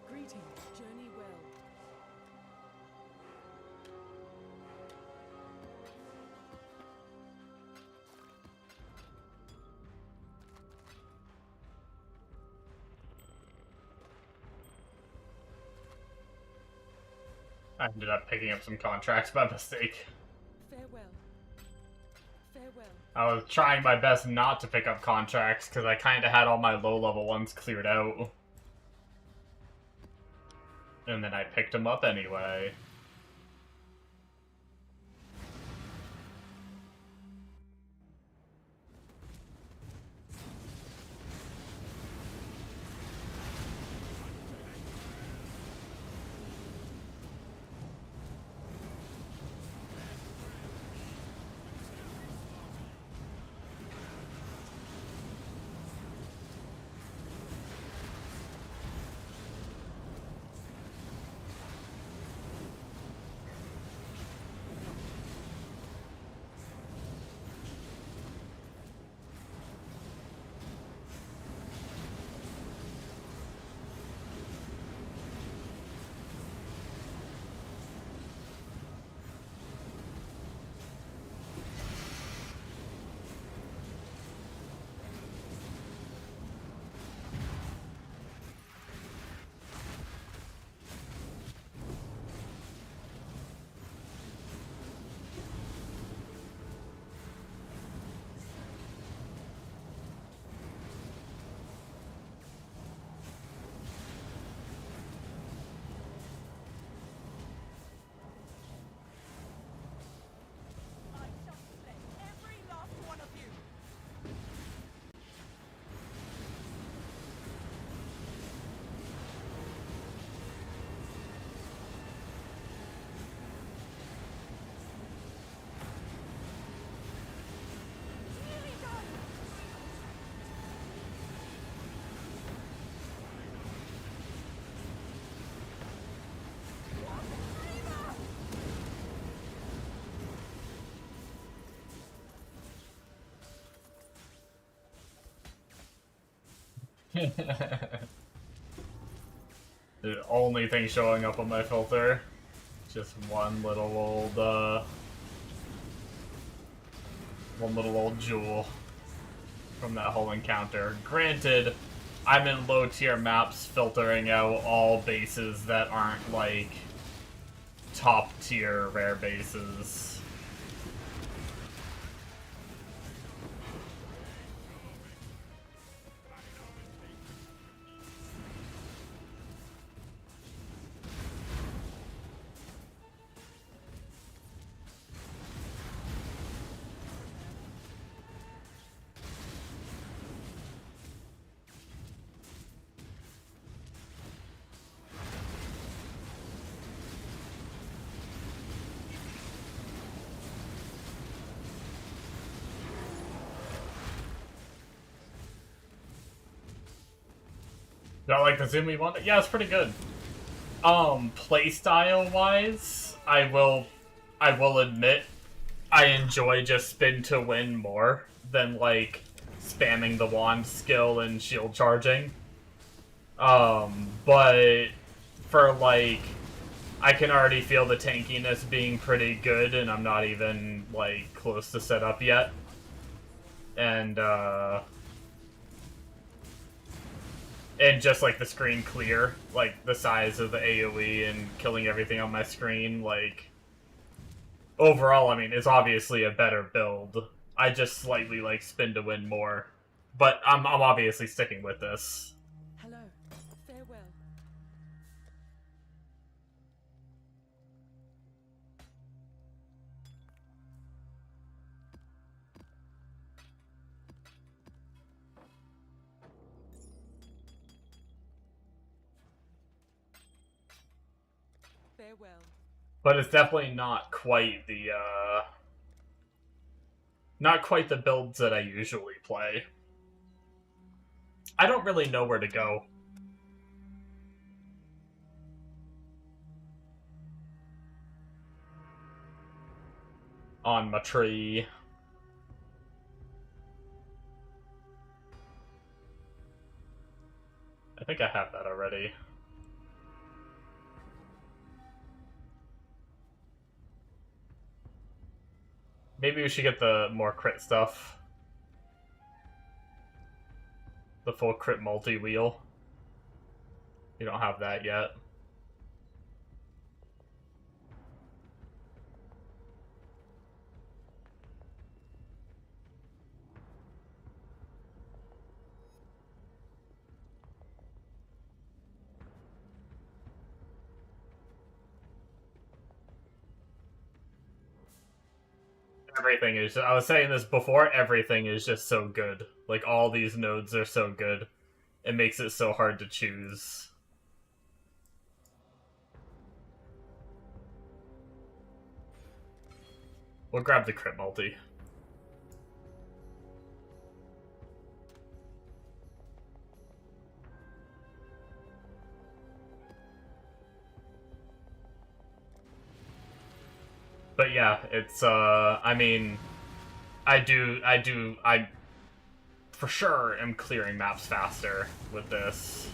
Greetings, journey well. I ended up picking up some contracts by mistake. Farewell. Farewell. I was trying my best not to pick up contracts because I kind of had all my low-level ones cleared out. And then I picked them up anyway. I shall slay every last one of you. Nearly done. What a dreamer! The only thing showing up on my filter. Just one little old jewel from that whole encounter. Granted, I'm in low tier maps filtering out all bases that aren't like top tier rare bases. Do I like the zoom we want? Yeah, it's pretty good. Playstyle wise, I will admit, I enjoy just spin to win more than, like, spamming the wand skill and shield charging. But for, like, I can already feel the tankiness being pretty good, and I'm not even, like, close to set up yet. And just, like, the screen clear, like, the size of the AoE and killing everything on my screen, like, overall, I mean, it's obviously a better build. I just slightly, like, spin to win more. But I'm obviously sticking with this. Hello. Farewell. Farewell. But it's definitely not quite the, not quite the builds that I usually play. I don't really know where to go. On my tree. I think I have that already. Maybe we should get the more crit stuff. The full crit multi-wheel. We don't have that yet. Everything is, I was saying this before, everything is just so good. Like, all these nodes are so good. It makes it so hard to choose. We'll grab the crit multi. But yeah, it's, I mean, I for sure am clearing maps faster with this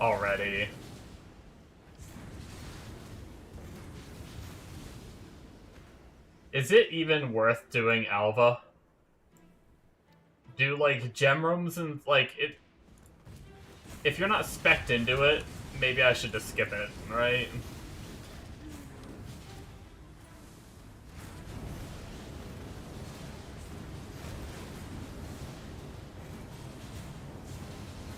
already. Is it even worth doing Alva? Do, like, gem rooms and, like, it... If you're not spec'd into it, maybe I should just skip it, right?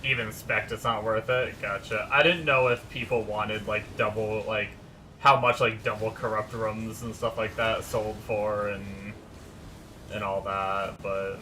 Even spec'd, it's not worth it? Gotcha. I didn't know if people wanted, like, double, like, how much, like, double corrupt rooms and stuff like that sold for and all that, but...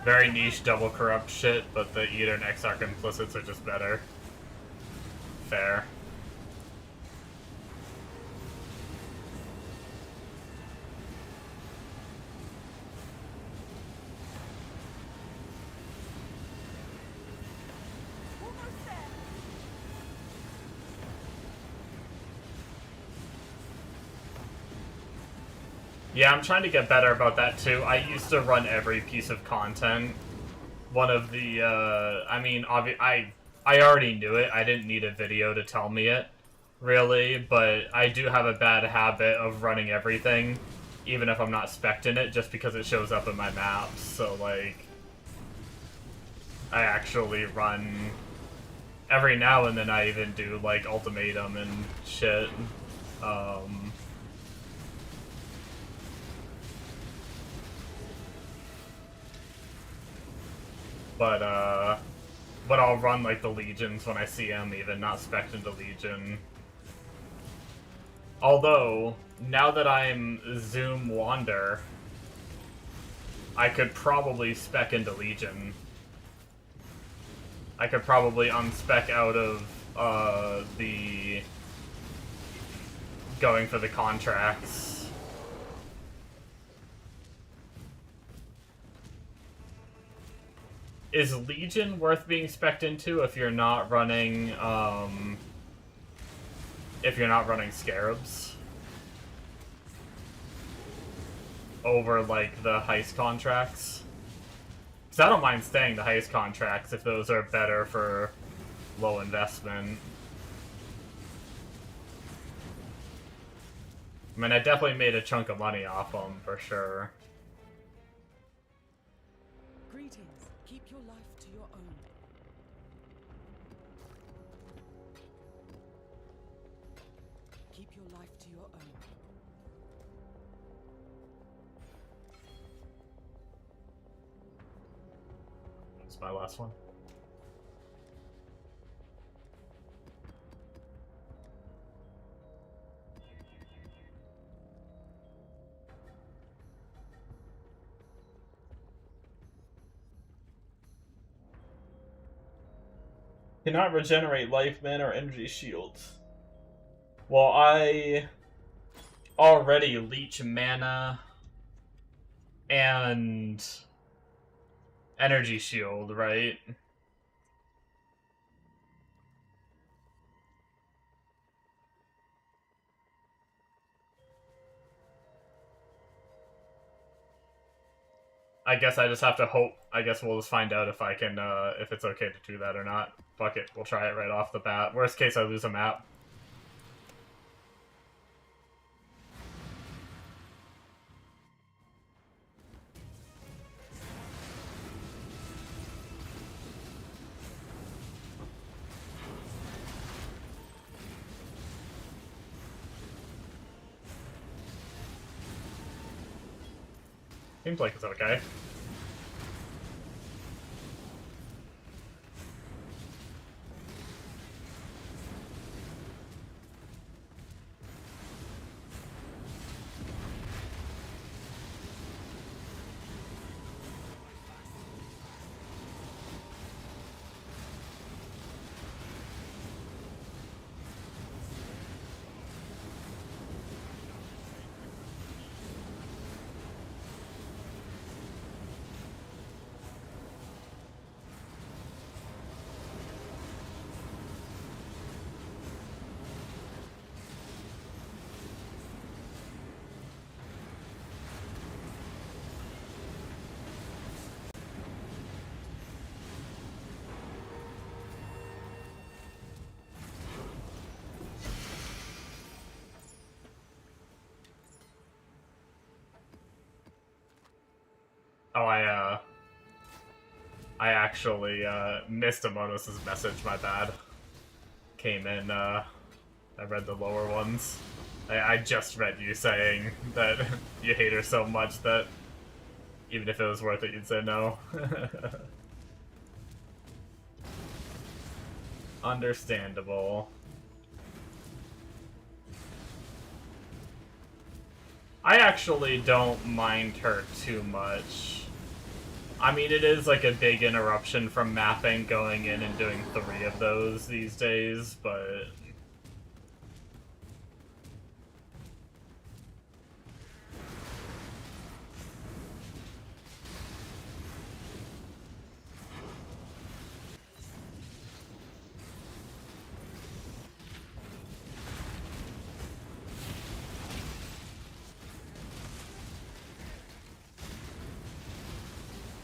Very niche double corrupt shit, but the Eater and Exarch implicits are just better. Fair. Almost there. Yeah, I'm trying to get better about that too. I used to run every piece of content. One of the, I mean, I already knew it. I didn't need a video to tell me it, really. But I do have a bad habit of running everything, even if I'm not spec'd in it, just because it shows up in my maps. So, like, I actually run every now and then. I even do, like, ultimatum and shit. But I'll run like the Legions when I see them, even not spec'd into Legion. Although, now that I'm Zoom Wander, I could probably spec into Legion. I could probably unspec out of the going for the contracts. Is Legion worth being spec'd into if you're not running Scarabs over like the heist contracts? Because I don't mind staying the heist contracts if those are better for low investment. I mean, I definitely made a chunk of money off them for sure. Greetings. Keep your life to your own. Keep your life to your own. That's my last one. Cannot regenerate life, mana, or energy shields. Well, I already leech mana and energy shield, right? I guess I just have to hope. I guess we'll just find out if I can, if it's okay to do that or not. Fuck it, we'll try it right off the bat. Worst case, I lose a map. Seems like it's okay. Oh, I actually, missed Amonos' message, my bad. Came in, I read the lower ones. I just read you saying that you hate her so much that even if it was worth it, you'd say no. Understandable. I actually don't mind her too much. I mean, it is like a big interruption from mapping going in and doing 3 of those these days, but...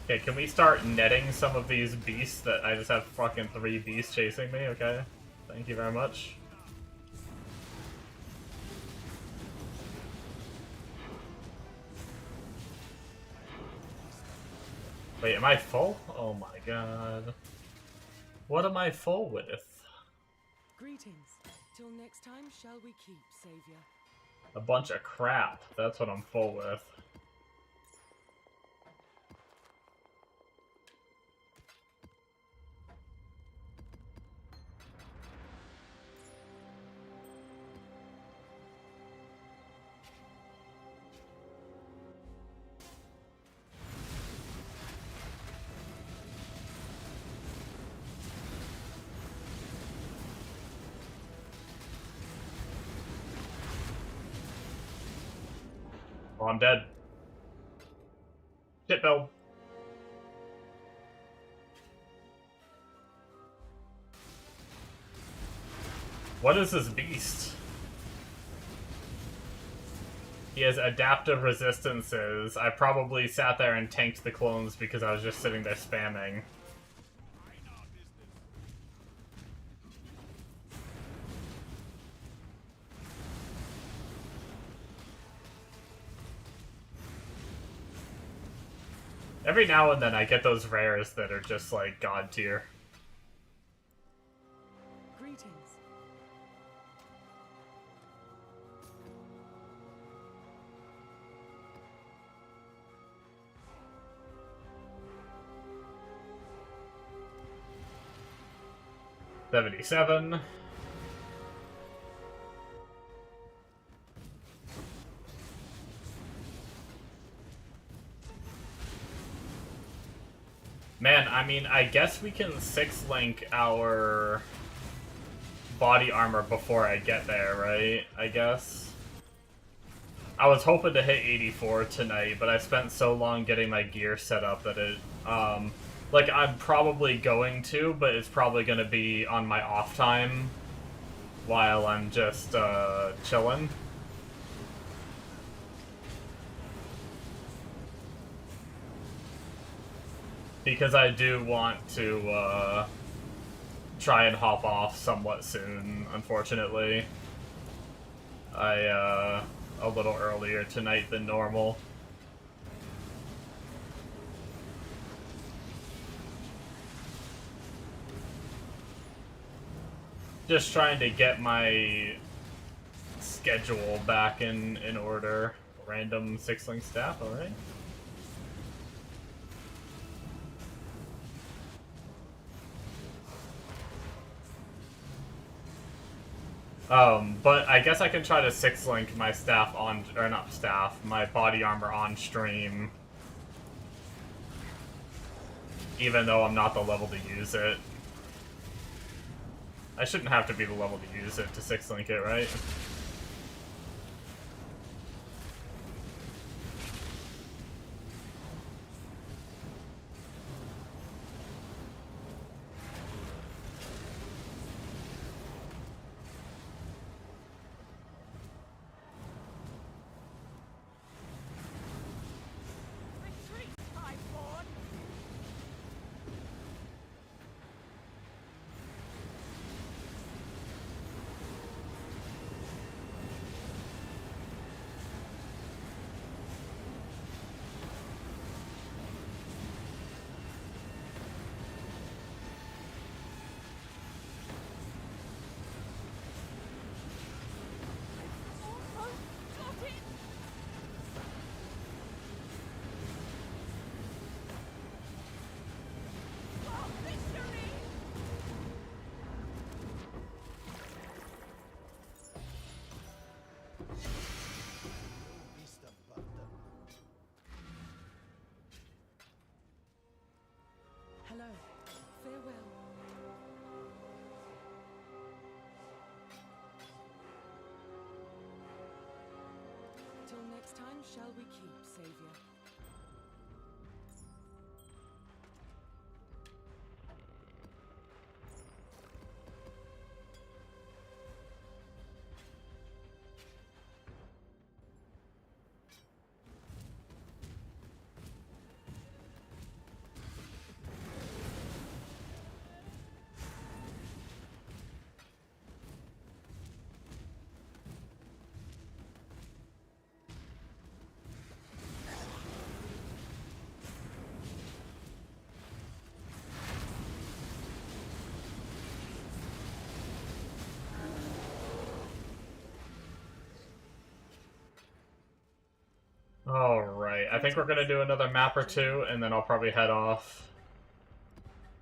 Okay, can we start netting some of these beasts that I just have fucking 3 beasts chasing me, okay? Thank you very much. Wait, am I full? Oh my god. What am I full with? Greetings. Till next time, shall we keep, Savior? A bunch of crap. That's what I'm full with. Well, I'm dead. Shit build. What is this beast? He has adaptive resistances. I probably sat there and tanked the clones because I was just sitting there spamming. Every now and then I get those rares that are just like god tier. Greetings. $77. Man, I mean, I guess we can 6-link our body armor before I get there, right? I guess. I was hoping to hit 84 tonight, but I spent so long getting my gear set up that it, like, I'm probably going to, but it's probably going to be on my off time while I'm just, chilling. Because I do want to, try and hop off somewhat soon, unfortunately. A little earlier tonight than normal. Just trying to get my schedule back in order. Random 6-link staff, alright. But I guess I can try to 6-link my staff on, or not staff, my body armor on stream. Even though I'm not the level to use it. I shouldn't have to be the level to use it to 6-link it, right? Hello. Farewell. Till next time, shall we keep, Savior? Alright, I think we're gonna do another map or two, and then I'll probably head off.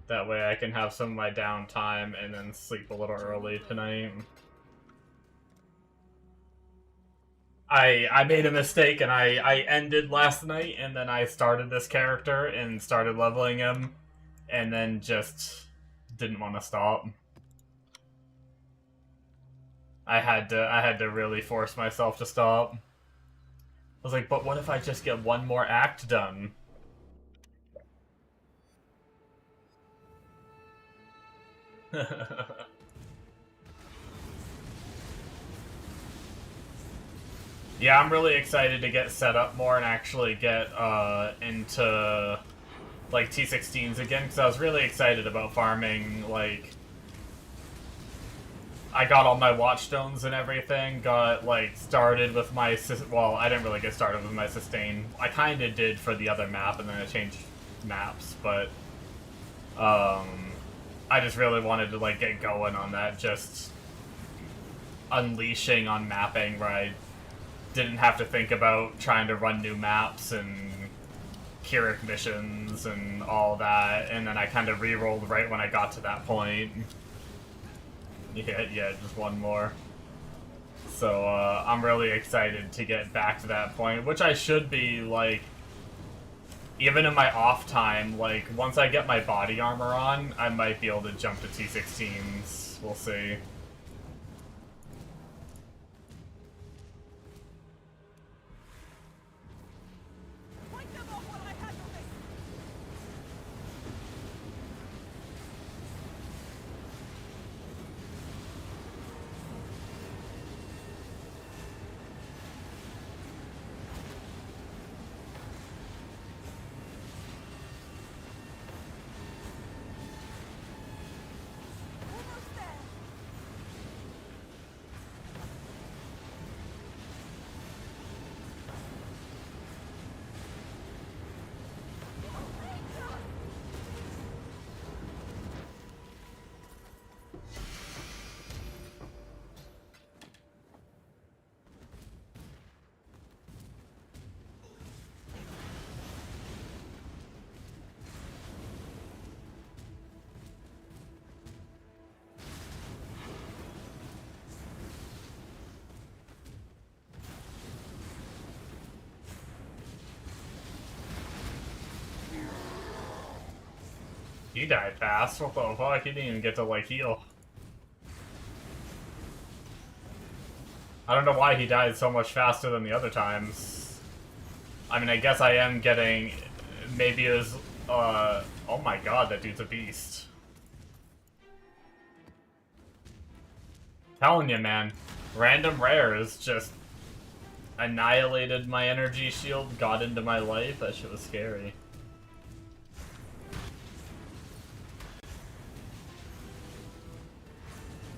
That way I can have some of my downtime and then sleep a little early tonight. I made a mistake and I ended last night, and then I started this character and started leveling him, and then just didn't want to stop. I had to really force myself to stop. was like, but what if I just get one more act done? Yeah, I'm really excited to get set up more and actually get into like T16s again, because I was really excited about farming. Like, I got all my watchstones and everything, got like started with my well, I didn't really get started with my sustain. I kind of did for the other map, and then I changed maps, but I just really wanted to like get going on that, just unleashing on mapping where I didn't have to think about trying to run new maps and Keurig missions and all that, and then I kind of re-rolled right when I got to that point. Yeah, just one more. So, I'm really excited to get back to that point, which I should be, like, even in my off time, like, once I get my body armor on, I might be able to jump to T16s. We'll see. He died fast. What the fuck? He didn't even get to, like, heal. I don't know why he died so much faster than the other times. I mean, I guess I am getting... Maybe it was... Oh my god, that dude's a beast. Telling you, man. Random rares just annihilated my energy shield, got into my life. That shit was scary.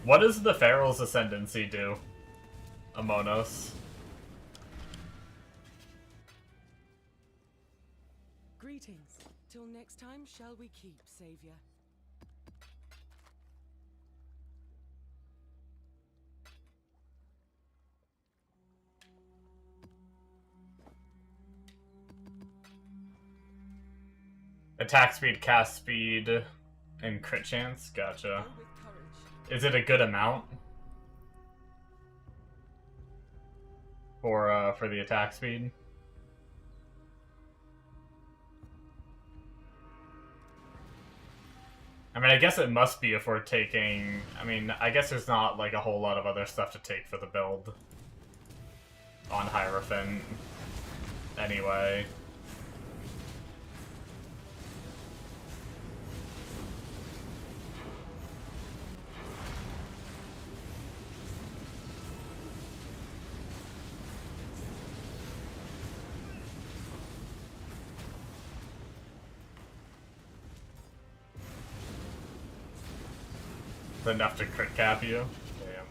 What does the Pharaoh's Ascendancy do? Amonos. Greetings. Till next time, shall we keep, Savior? Attack speed, cast speed, and crit chance? Gotcha. Go with courage. Is it a good amount? For the attack speed? I mean, I guess it must be if we're taking... I mean, I guess there's not, like, a whole lot of other stuff to take for the build on Hierophant. Anyway. Enough to crit cap you. Damn.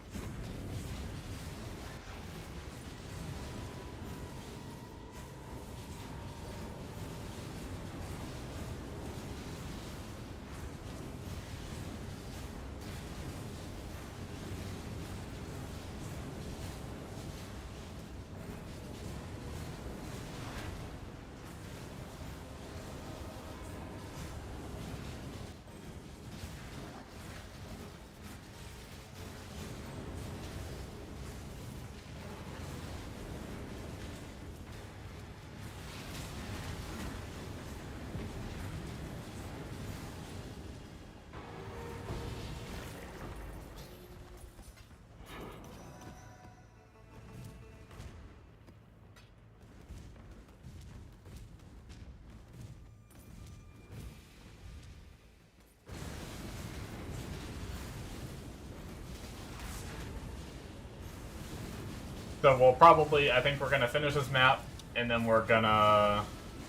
So we'll probably, I think we're gonna finish this map, and then we're gonna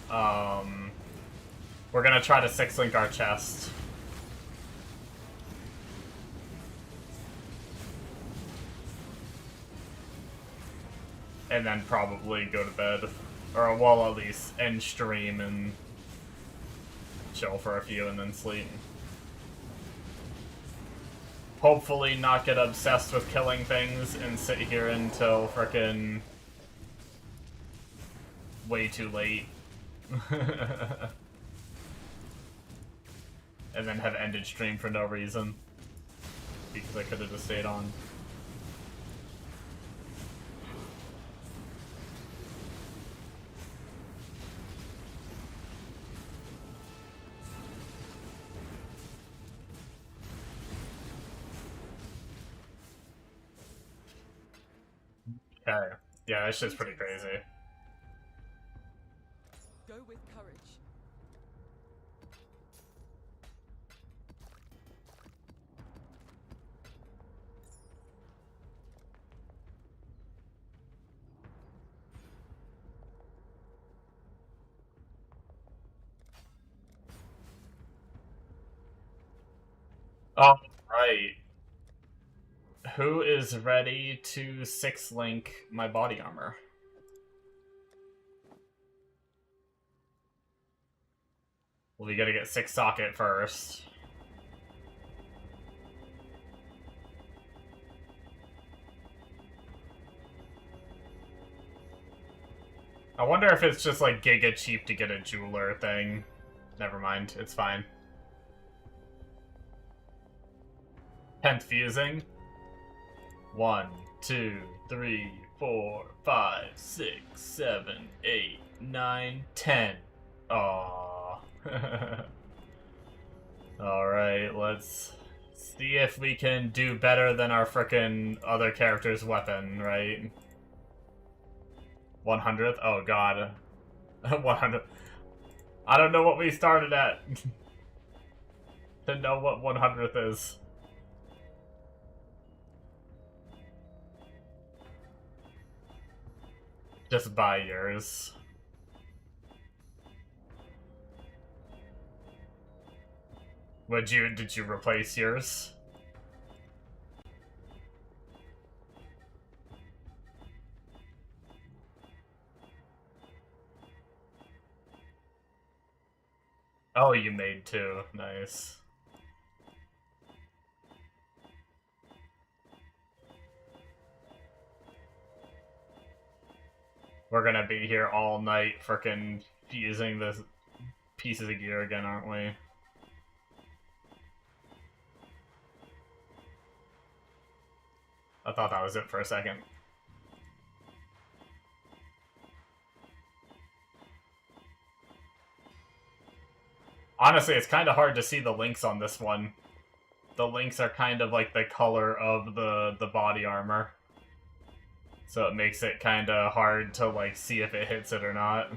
try to 6-link our chest. And then probably go to bed. Or, well, at least end stream and chill for a few and then sleep. Hopefully not get obsessed with killing things and sit here until frickin' way too late. And then have ended stream for no reason. Because I could have just stayed on. Okay. Yeah, that shit's pretty crazy. Go with courage. Oh, right. Who is ready to 6-link my body armor? Well, we gotta get 6-socket first. I wonder if it's just like giga cheap to get a jeweler thing. Never mind, it's fine. 10th fusing. 1, 2, 3, 4, 5, 6, 7, 8, 9, 10. Aww. Alright, let's see if we can do better than our frickin' other character's weapon, right? 100th? Oh god. 100. I don't know what we started at. To know what 100th is. Just buy yours. Did you replace yours? Oh, you made 2. Nice. We're gonna be here all night frickin' fusing the pieces of gear again, aren't we? I thought that was it for a second. Honestly, it's kind of hard to see the links on this one. The links are kind of like the color of the body armor. So it makes it kind of hard to like see if it hits it or not.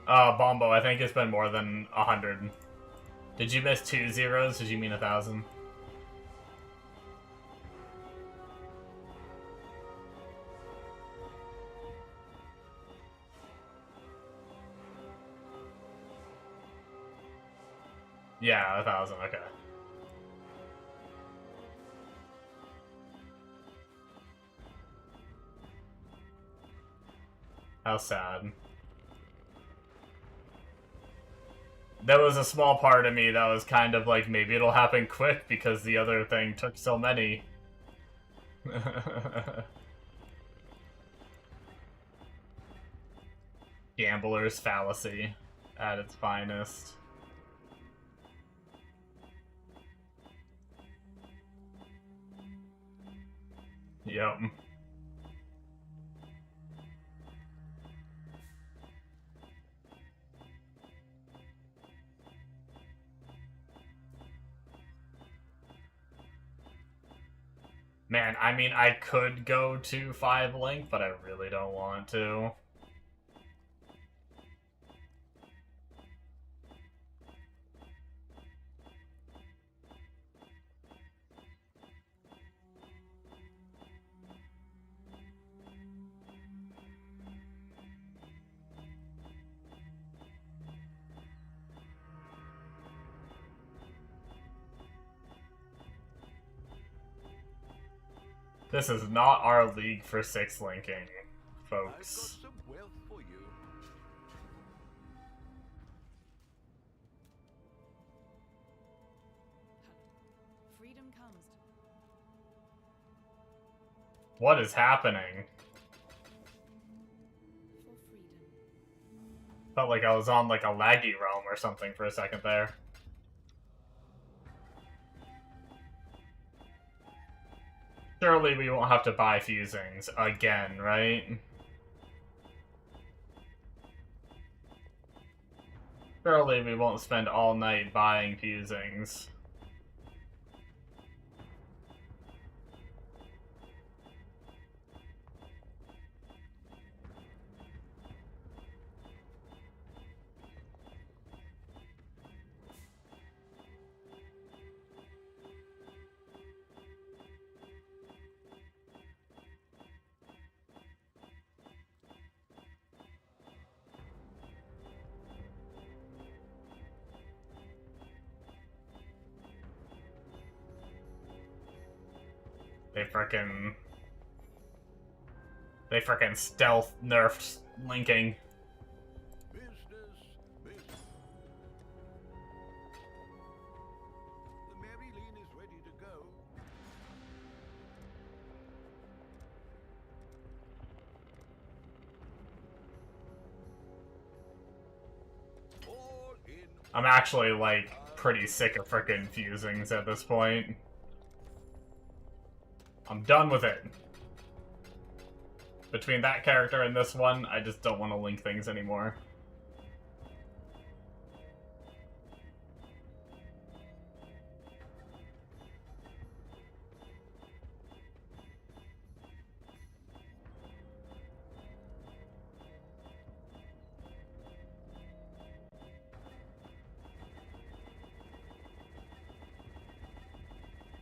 Bombo, I think it's been more than 100. Did you miss 2 zeros? Did you mean 1,000? Yeah, 1,000, okay. How sad. There was a small part of me that was kind of like, maybe it'll happen quick because the other thing took so many. Gambler's fallacy at its finest. Yep. Man, I mean, I could go to 5 link, but I really don't want to. This is not our league for 6 linking, folks. I've got some wealth for you. Freedom comes. What is happening? For freedom. Felt like I was on like a laggy realm or something for a second there. Surely we won't have to buy fusings again, right? Surely we won't spend all night buying fusings. They frickin' stealth nerfed linking. Business. The Marilyn is ready to go. All in. I'm actually, like, pretty sick of frickin' fusings at this point. I'm done with it. Between that character and this one, I just don't want to link things anymore.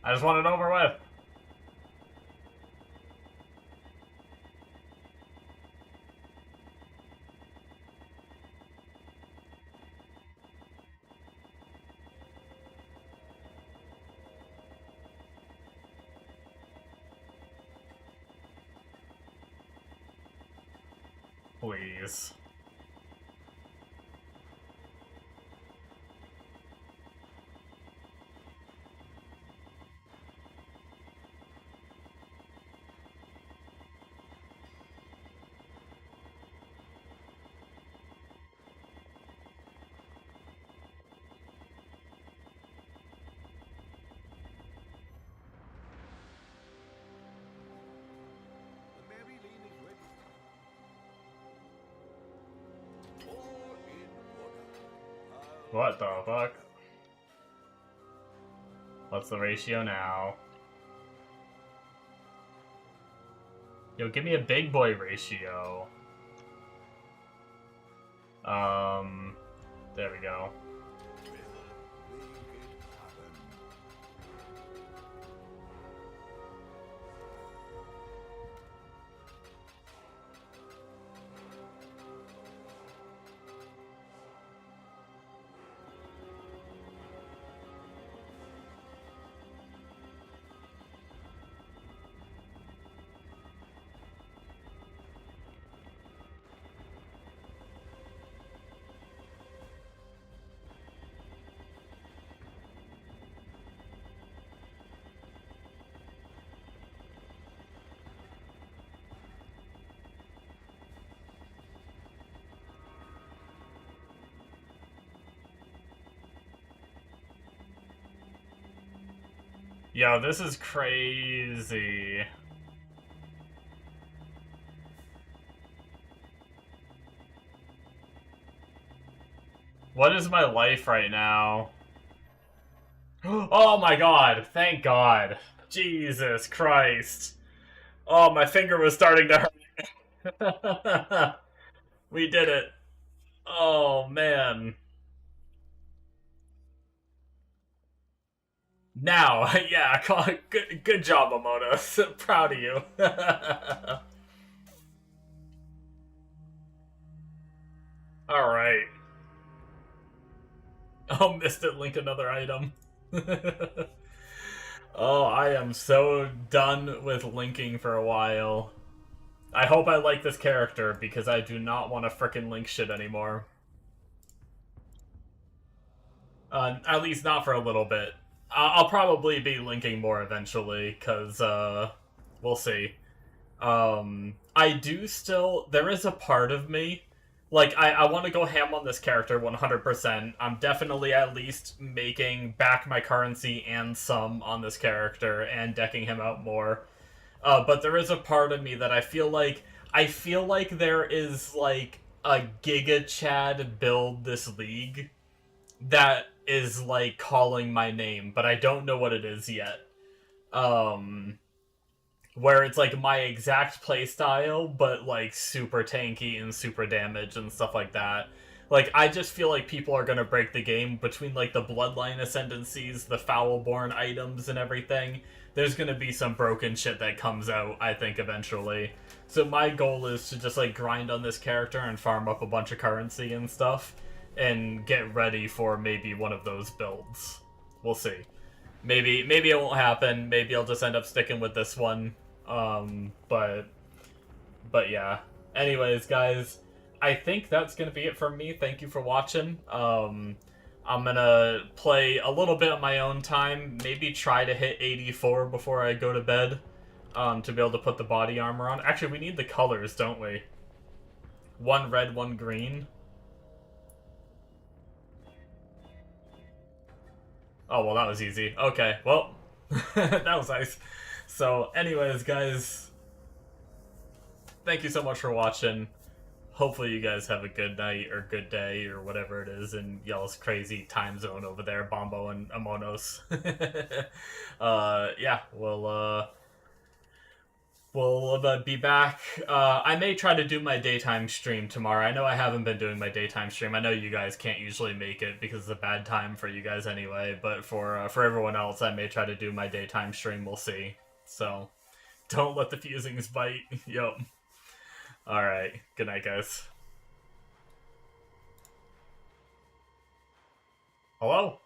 I just want it over with. Please. The Marilyn is ready. All in order. What the fuck? What's the ratio now? Yo, give me a big boy ratio. There we go. We'll make it happen. Yo, this is crazy. What is my life right now? Oh my god, thank god. Jesus Christ. Oh, my finger was starting to hurt. We did it. Oh, man. Now, yeah, good job, Amono. Proud of you. Alright. Oh, missed it, link another item. Oh, I am so done with linking for a while. I hope I like this character, because I do not want to frickin' link shit anymore. At least not for a little bit. I'll probably be linking more eventually, because, we'll see. I do still... There is a part of me... Like, I want to go ham on this character 100%. I'm definitely at least making back my currency and some on this character and decking him out more. But there is a part of me that I feel like there is, like, a Giga Chad build this league that is, like, calling my name, but I don't know what it is yet. Where it's, like, my exact playstyle, but, like, super tanky and super damage and stuff like that. Like, I just feel like people are gonna break the game between, like, the Bloodline Ascendancies, the Foulborn items, and everything. There's gonna be some broken shit that comes out, I think, eventually. So my goal is to just, like, grind on this character and farm up a bunch of currency and stuff, and get ready for maybe one of those builds. We'll see. Maybe it won't happen. Maybe I'll just end up sticking with this one. But yeah. Anyways, guys, I think that's gonna be it from me. Thank you for watching. I'm gonna play a little bit on my own time. Maybe try to hit 84 before I go to bed. To be able to put the body armor on. Actually, we need the colors, don't we? One red, one green. Oh, well, that was easy. Okay, well, that was nice. So, anyways, guys, thank you so much for watching. Hopefully you guys have a good night or good day or whatever it is in y'all's crazy time zone over there, Bombo and Amonos. Yeah, we'll be back. I may try to do my daytime stream tomorrow. I know I haven't been doing my daytime stream. I know you guys can't usually make it because it's a bad time for you guys anyway. But for everyone else, I may try to do my daytime stream. We'll see. So, don't let the fusings bite. Yup. Alright. Good night, guys. Hello?